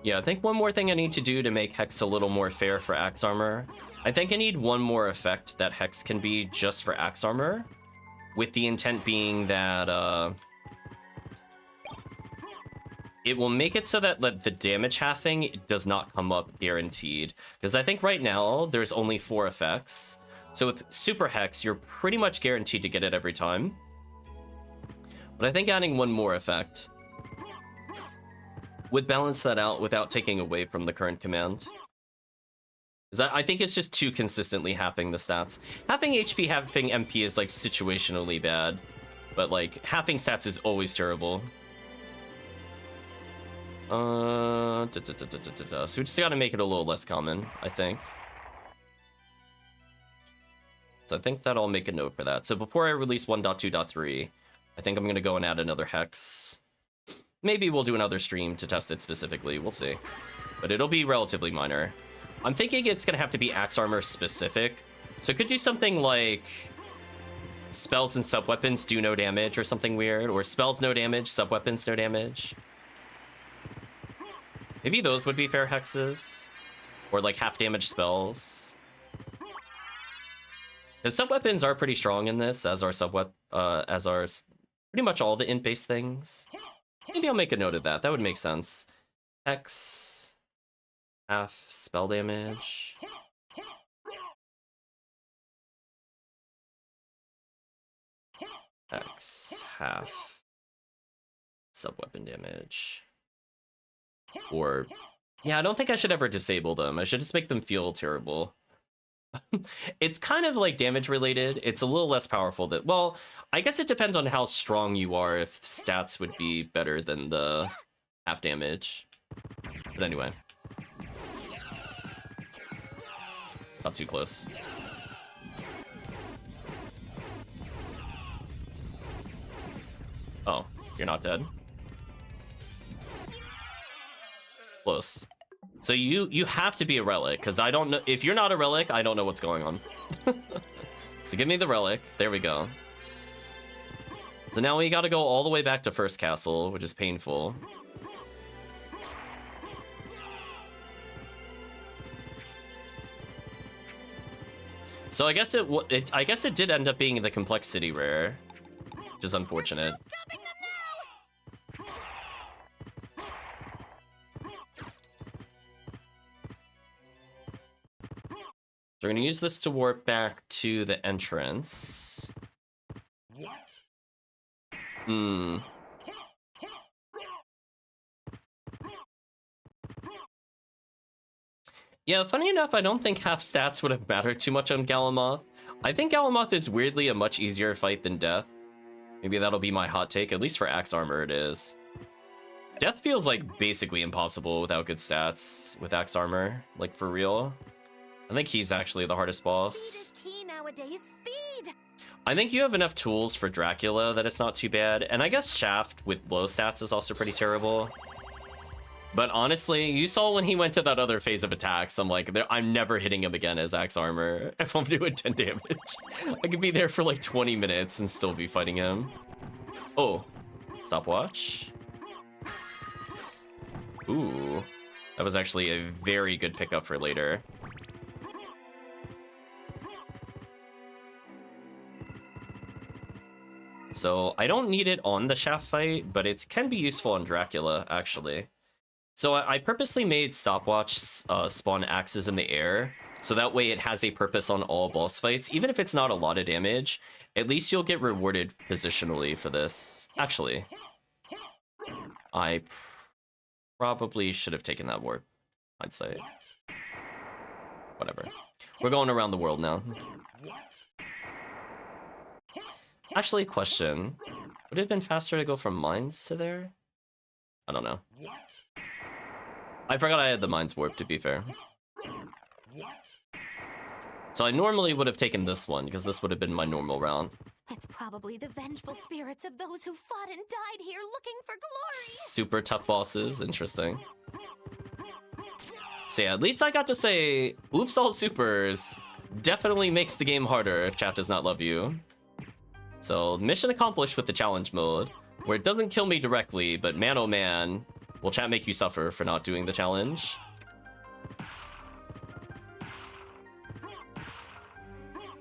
Yeah, I think one more thing I need to do to make Hex a little more fair for Axe Armor. I think I need one more effect that Hex can be just for Axe Armor, with the intent being that it will make it so that the damage halving does not come up guaranteed. Because I think right now there's only 4 effects. So with Super Hex, you're pretty much guaranteed to get it every time. But I think adding one more effect would balance that out without taking away from the current command. I think it's just too consistently halving the stats. Halving HP, halving MP is like situationally bad, but like halving stats is always terrible. So we just gotta make it a little less common, I think. So I think that I'll make a note for that. So before I release 1.2.3, I think I'm gonna go and add another Hex. Maybe we'll do another stream to test it specifically, we'll see. But it'll be relatively minor. I'm thinking it's gonna have to be Axe Armor specific. So it could do something like spells and sub-weapons do no damage or something weird, or spells no damage, sub-weapons no damage. Maybe those would be fair hexes, or like half damage spells. Because sub-weapons are pretty strong in this, as are pretty much all the int-based things. Maybe I'll make a note of that. That would make sense. Hex, half spell damage. Hex, half sub-weapon damage. Or, yeah, I don't think I should ever disable them. I should just make them feel terrible. It's kind of like damage related. It's a little less powerful that, well, I guess it depends on how strong you are if stats would be better than the half damage. But anyway. Not too close. Oh, you're not dead? Close. So you have to be a relic, because I don't know if you're not a relic, I don't know what's going on. So give me the relic. There we go. So now we got to go all the way back to first castle, which is painful. So I guess it did end up being the complexity rare, which is unfortunate. So we're going to use this to warp back to the entrance. Yeah, funny enough, I don't think half stats would have mattered too much on Galamoth. I think Galamoth is weirdly a much easier fight than Death. Maybe that'll be my hot take, at least for Axe Armor it is. Death feels like basically impossible without good stats with Axe Armor, like for real. I think he's actually the hardest boss. Speed is key nowadays. Speed. I think you have enough tools for Dracula that it's not too bad, and I guess Shaft with low stats is also pretty terrible. But honestly, you saw when he went to that other phase of attacks, I'm like, I'm never hitting him again as Axe Armor if I'm doing 10 damage. I could be there for like 20 minutes and still be fighting him. Oh, stopwatch. Ooh, that was actually a very good pickup for later. So I don't need it on the Shaft fight, but it can be useful on Dracula, actually. So I purposely made Stopwatch spawn axes in the air, so that way it has a purpose on all boss fights. Even if it's not a lot of damage, at least you'll get rewarded positionally for this. Actually, I probably should have taken that warp, I'd say. Whatever. We're going around the world now. Actually, question. Would it have been faster to go from mines to there? I don't know. I forgot I had the mines warp, to be fair. So I normally would have taken this one, because this would have been my normal round. It's probably the vengeful spirits of those who fought and died here looking for glory. Super tough bosses, interesting. So yeah, at least I got to say, Oops All Supers definitely makes the game harder if chat does not love you. So mission accomplished with the challenge mode, where it doesn't kill me directly, but man oh man, will chat make you suffer for not doing the challenge.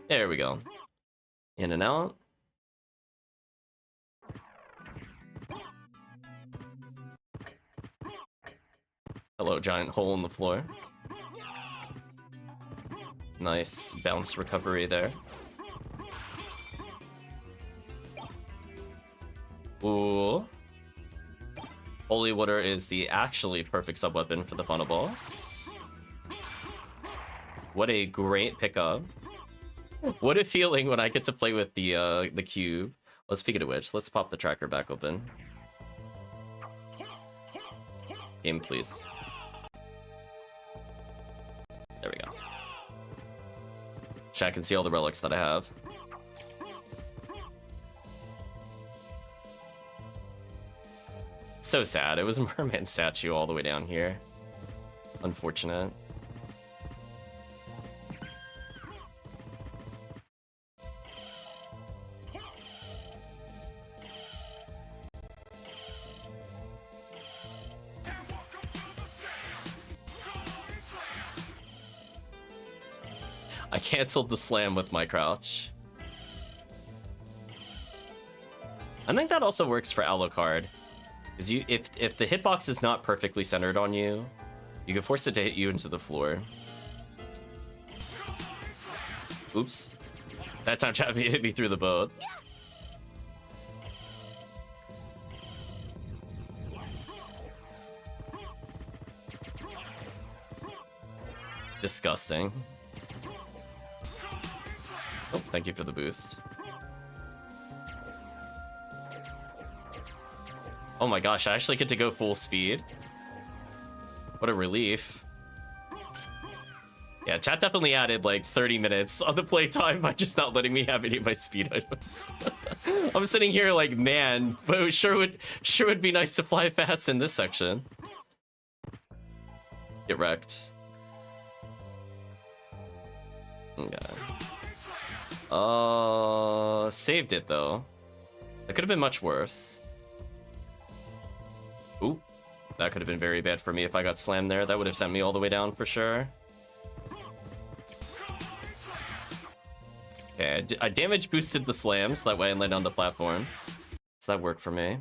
There we go. In and out. Hello, giant hole in the floor. Nice bounce recovery there. Ooh. Holy Water is the actually perfect sub-weapon for the final boss. What a great pickup. What a feeling when I get to play with the cube. Well, speaking of which, let's pop the tracker back open. Game, please. There we go. Chat can see all the relics that I have. So sad. It was a merman statue all the way down here. Unfortunate. I canceled the slam with my crouch. I think that also works for Alucard. Because if the hitbox is not perfectly centered on you, you can force it to hit you into the floor. Oops. That time chat hit me through the boat. Disgusting. Oh, thank you for the boost. Oh my gosh, I actually get to go full speed. What a relief. Yeah, chat definitely added like 30 minutes on the playtime by just not letting me have any of my speed items. I'm sitting here like, man, but it sure would be nice to fly fast in this section. Get wrecked. Okay. Saved it though. It could have been much worse. Ooh, that could have been very bad for me if I got slammed there. That would have sent me all the way down for sure. Okay, I damage boosted the slam, so that way I land on the platform. So that worked for me.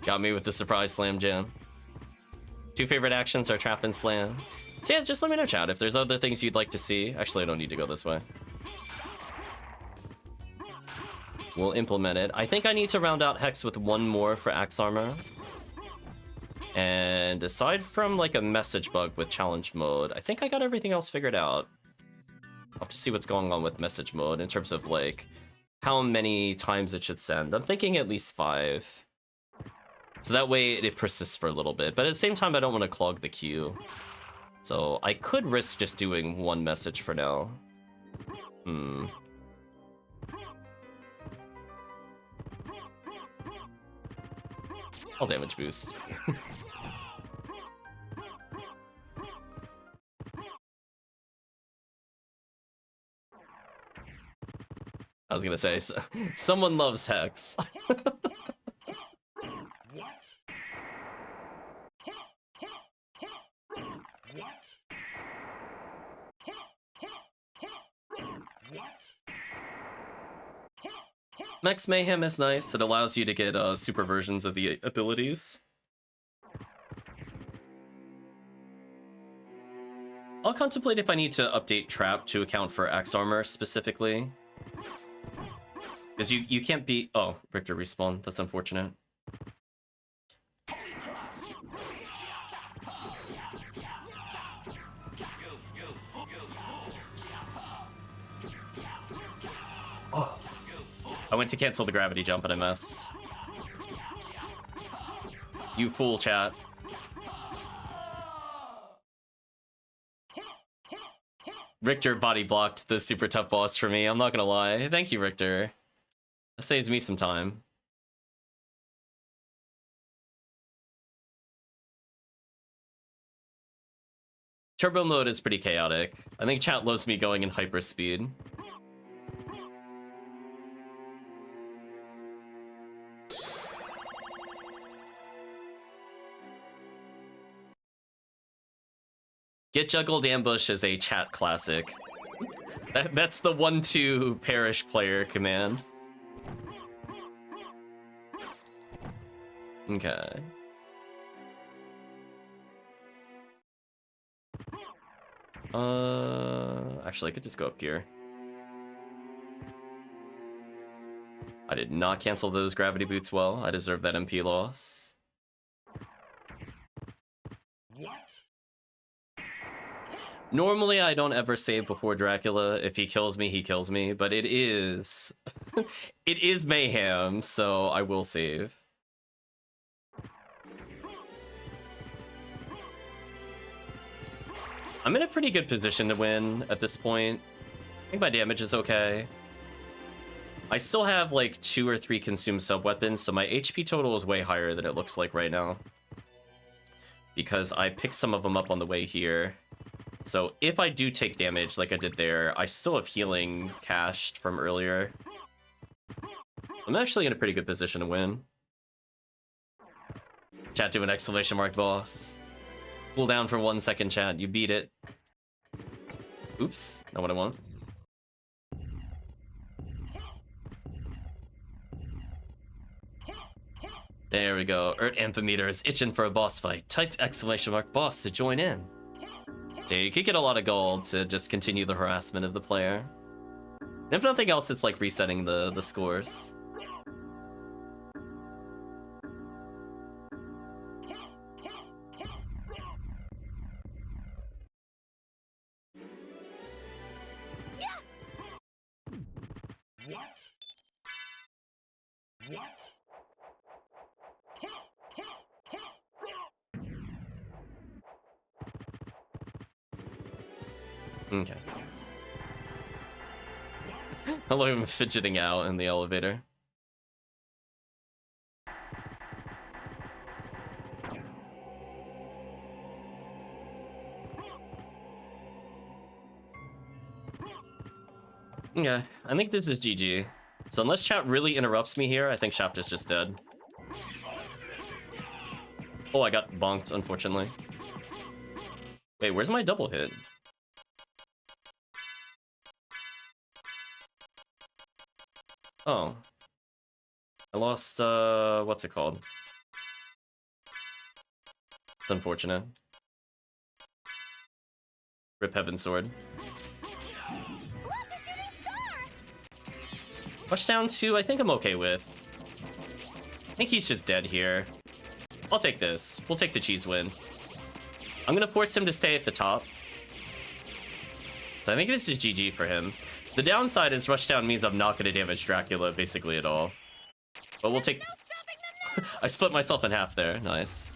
Got me with the surprise slam jam. Two favorite actions are trap and slam. So yeah, just let me know, chat, if there's other things you'd like to see. Actually, I don't need to go this way. We'll implement it. I think I need to round out Hex with one more for Axe Armor. And aside from like a message bug with challenge mode, I think I got everything else figured out. I'll have to see what's going on with message mode in terms of like how many times it should send. I'm thinking at least 5. So that way it persists for a little bit. But at the same time, I don't want to clog the queue. So I could risk just doing one message for now. I'll damage boost. I was gonna say, someone loves Hex. Max Mayhem is nice. It allows you to get super versions of the abilities. I'll contemplate if I need to update Trap to account for Axe Armor specifically. Because you can't be... Oh, Richter respawn. That's unfortunate. went to cancel the gravity jump and I missed. You fool, chat. Richter body blocked the super tough boss for me, I'm not gonna lie. Thank you, Richter. That saves me some time. Turbo mode is pretty chaotic. I think chat loves me going in hyper speed. Get juggled ambush is a chat classic. That's the 1-2 parish player command. Okay. Actually, I could just go up here. I did not cancel those gravity boots well. I deserve that MP loss. Normally, I don't ever save before Dracula. If he kills me, he kills me. But it is... it is Mayhem, so I will save. I'm in a pretty good position to win at this point. I think my damage is okay. I still have like 2 or 3 consumed sub-weapons, so my HP total is way higher than it looks like right now. Because I picked some of them up on the way here. So if I do take damage like I did there, I still have healing cached from earlier. I'm actually in a pretty good position to win. Chat, do an exclamation mark, boss. Cool down for 1 second, chat. You beat it. Oops, not what I want. There we go. Amphimeter is itching for a boss fight. Type exclamation mark boss to join in. So you could get a lot of gold to just continue the harassment of the player. And if nothing else, it's like resetting the scores. Okay. I love him fidgeting out in the elevator. Okay, I think this is GG. So unless chat really interrupts me here, I think Shaft is just dead. Oh, I got bonked, unfortunately. Wait, where's my double hit? Oh. I lost, what's it called? It's unfortunate. Rip Heaven's Sword. Rushdown 2, I think I'm okay with. I think he's just dead here. I'll take this. We'll take the cheese win. I'm gonna force him to stay at the top. So I think this is GG for him. The downside is Rushdown means I'm not gonna damage Dracula basically at all. But we'll take... I split myself in half there. Nice.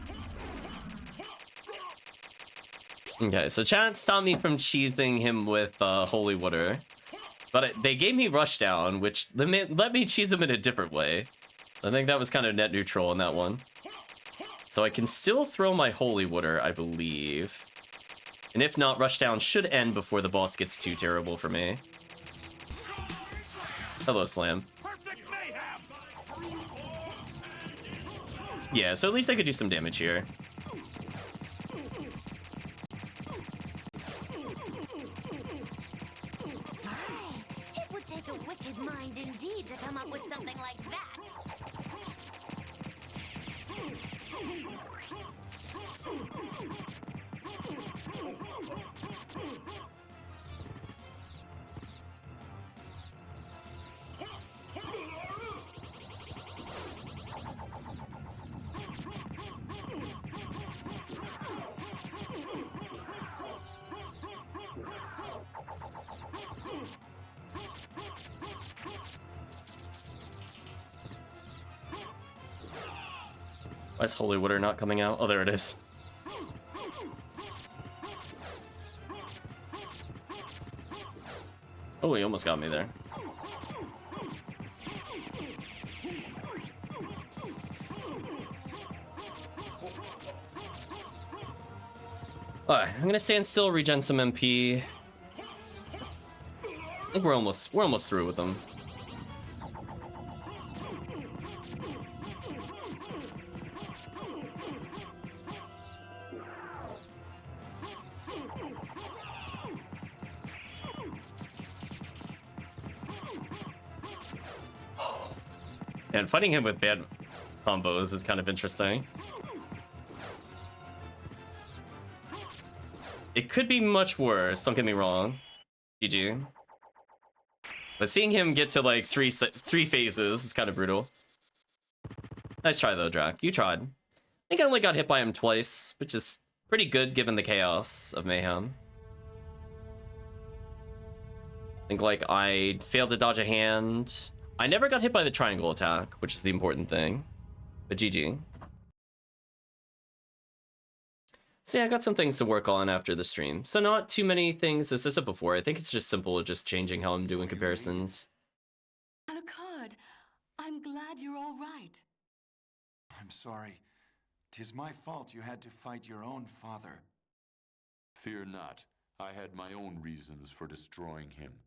Okay, so chat stopped me from cheesing him with Holy Water. But they gave me Rushdown, which let me cheese him in a different way. I think that was kind of net neutral in that one. So I can still throw my Holy Water, I believe. And if not, Rushdown should end before the boss gets too terrible for me. Hello, Slam. Yeah, so at least I could do some damage here. It would take a wicked mind indeed to come up with something like that. Why is Holy Water not coming out? Oh, there it is. Oh, he almost got me there. Alright, I'm gonna stand still, regen some MP. I think we're almost through with them. And fighting him with bad combos is kind of interesting. It could be much worse, don't get me wrong. GG. But seeing him get to like three phases is kind of brutal. Nice try though, Drac. You tried. I think I only got hit by him twice, which is pretty good given the chaos of Mayhem. I think like I failed to dodge a hand. I never got hit by the triangle attack, which is the important thing. But GG. So yeah, I got some things to work on after the stream. So not too many things as I said before. I think it's just simple, just changing how I'm doing comparisons. Alucard, I'm glad you're all right. I'm sorry. 'Tis my fault you had to fight your own father. Fear not. I had my own reasons for destroying him.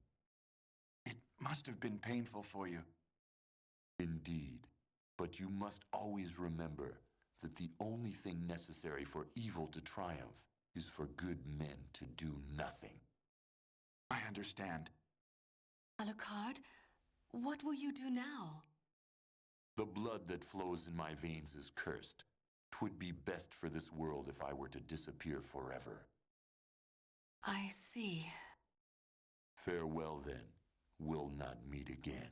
It must have been painful for you. Indeed. But you must always remember that the only thing necessary for evil to triumph is for good men to do nothing. I understand. Alucard, what will you do now? The blood that flows in my veins is cursed. 'Twould be best for this world if I were to disappear forever. I see. Farewell then. We'll not meet again.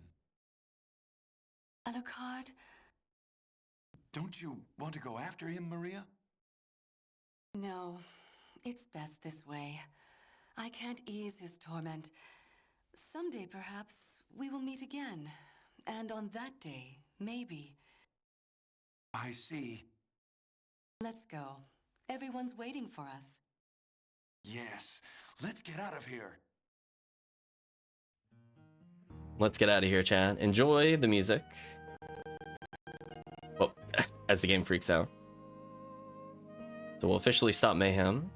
Alucard, Don't you want to go after him, Maria? no, it's best this way. I can't ease his torment. Someday, perhaps, we will meet again. And on that day, maybe. I see. Let's go. Everyone's waiting for us. Yes, let's get out of here. Let's get out of here, chat. Enjoy the music. Well, as the game freaks out. So we'll officially stop Mayhem.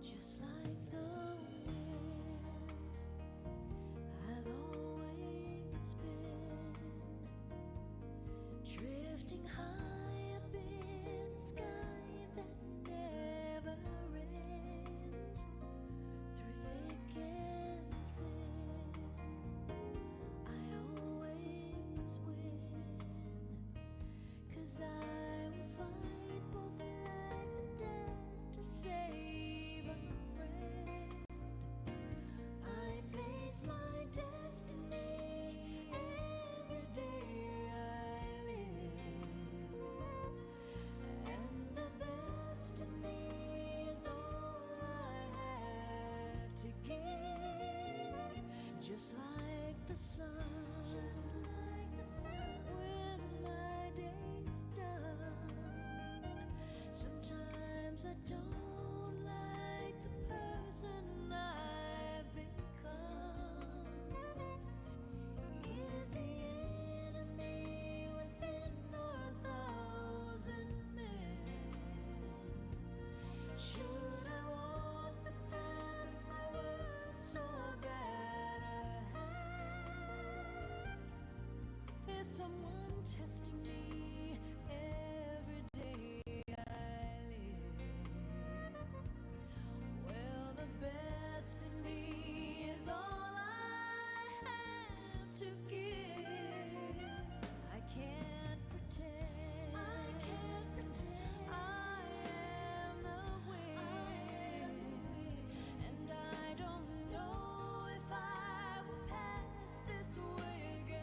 Just like the wind, I've always been drifting high up in the sky that never ends. Through thick and thin, I always win. 'Cause I will fight both life and death to save a friend. I face my destiny every day I live, and the best in me is all I have to give. Just like the sun, when my day's done. Sometimes I don't like the person I've become. Is the enemy within our thousand men? Should I walk the path my words so that I have? Is someone testing me every day I live? Well, the best in me is all I have to give. I can't pretend. I am the wind, and I don't know if I will pass this way again.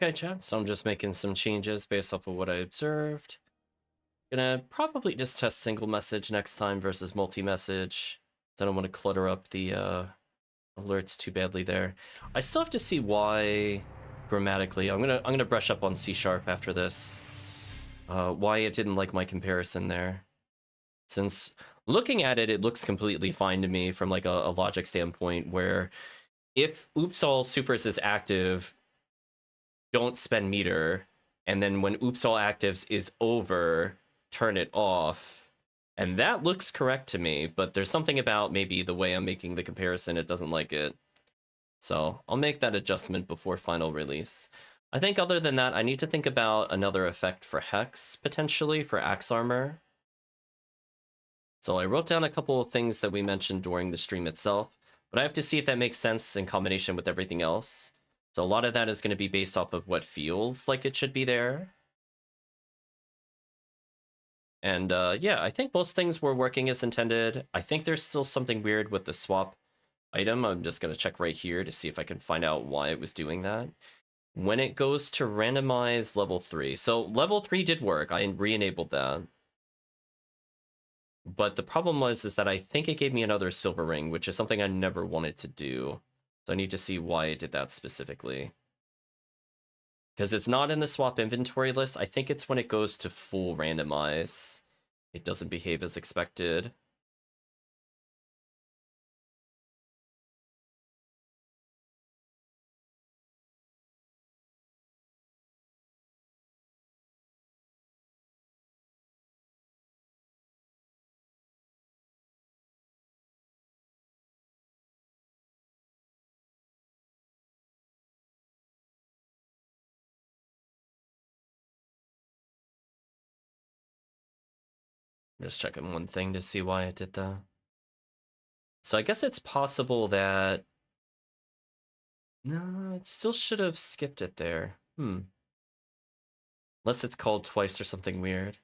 Okay, chat, so I'm just making some changes based off of what I observed. Gonna probably just test single message next time versus multi-message. I don't want to clutter up the alerts too badly there. I still have to see why grammatically. I'm gonna brush up on C# after this. Why it didn't like my comparison there. Since looking at it, it looks completely fine to me from like a logic standpoint, where if oops all supers is active, don't spend meter, and then when oops all actives is over, turn it off. And that looks correct to me, but there's something about maybe the way I'm making the comparison, it doesn't like it. So I'll make that adjustment before final release. I think other than that, I need to think about another effect for Hex, potentially, for Axe Armor. So I wrote down a couple of things that we mentioned during the stream itself, but I have to see if that makes sense in combination with everything else. So a lot of that is going to be based off of what feels like it should be there. And yeah, I think most things were working as intended. I think there's still something weird with the swap item. I'm just going to check right here to see if I can find out why it was doing that. When it goes to randomize level 3. So level 3 did work. I re-enabled that. But the problem is that I think it gave me another silver ring, which is something I never wanted to do. So I need to see why it did that specifically. Because it's not in the swap inventory list. I think it's when it goes to full randomize. It doesn't behave as expected. Just checking one thing to see why it did that. So I guess it's possible that... No, it still should have skipped it there. Unless it's called twice or something weird.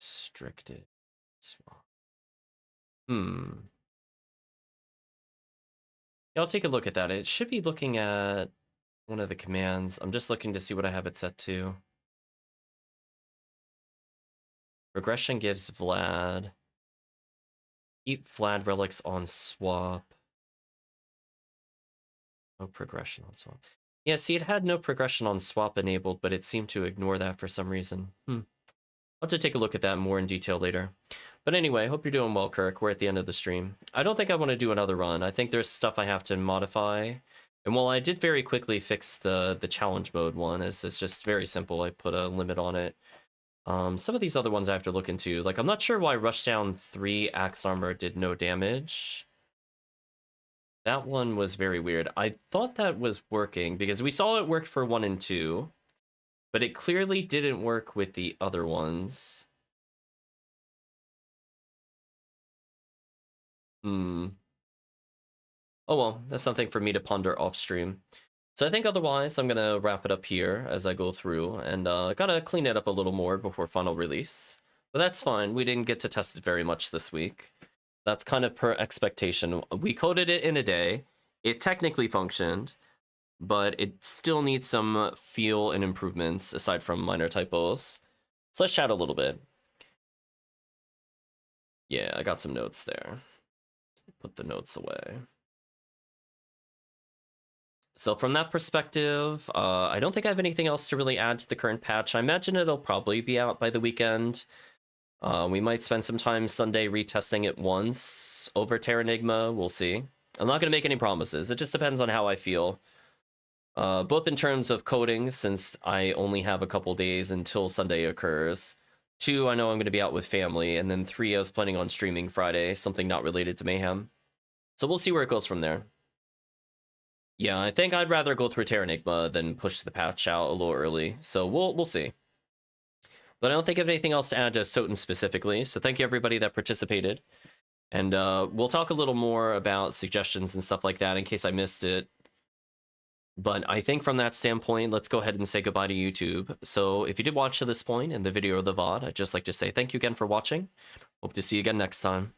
Restricted swap. Yeah, I'll take a look at that. It should be looking at one of the commands. I'm just looking to see what I have it set to. Regression gives Vlad. Keep Vlad relics on swap. No progression on swap. Yeah, see, it had no progression on swap enabled, but it seemed to ignore that for some reason. I'll have to take a look at that more in detail later. But anyway, hope you're doing well, Kirk. We're at the end of the stream. I don't think I want to do another run. I think there's stuff I have to modify. And while I did very quickly fix the challenge mode one, as it's just very simple, I put a limit on it. Some of these other ones I have to look into. Like, I'm not sure why Rushdown 3 Axe Armor did no damage. That one was very weird. I thought that was working, because we saw it worked for 1 and 2, but it clearly didn't work with the other ones. Oh well, that's something for me to ponder off stream. So I think otherwise I'm gonna wrap it up here as I go through, and gotta clean it up a little more before final release. But that's fine, we didn't get to test it very much this week. That's kind of per expectation. We coded it in a day, it technically functioned, but it still needs some feel and improvements aside from minor typos. So let's chat a little bit. Yeah, I got some notes there. Put the notes away. So from that perspective, I don't think I have anything else to really add to the current patch. I imagine it'll probably be out by the weekend. We might spend some time Sunday retesting it once over Terranigma. We'll see. I'm not going to make any promises. It just depends on how I feel. Both in terms of coding, since I only have a couple days until Sunday occurs. 2, I know I'm going to be out with family. And then 3, I was planning on streaming Friday, something not related to Mayhem. So we'll see where it goes from there. Yeah, I think I'd rather go through Terranigma than push the patch out a little early. So we'll see. But I don't think I have anything else to add to SotN specifically. So thank you everybody that participated. And we'll talk a little more about suggestions and stuff like that in case I missed it But I think from that standpoint, let's go ahead and say goodbye to YouTube. So if you did watch to this point in the video or the VOD, I'd just like to say thank you again for watching. Hope to see you again next time.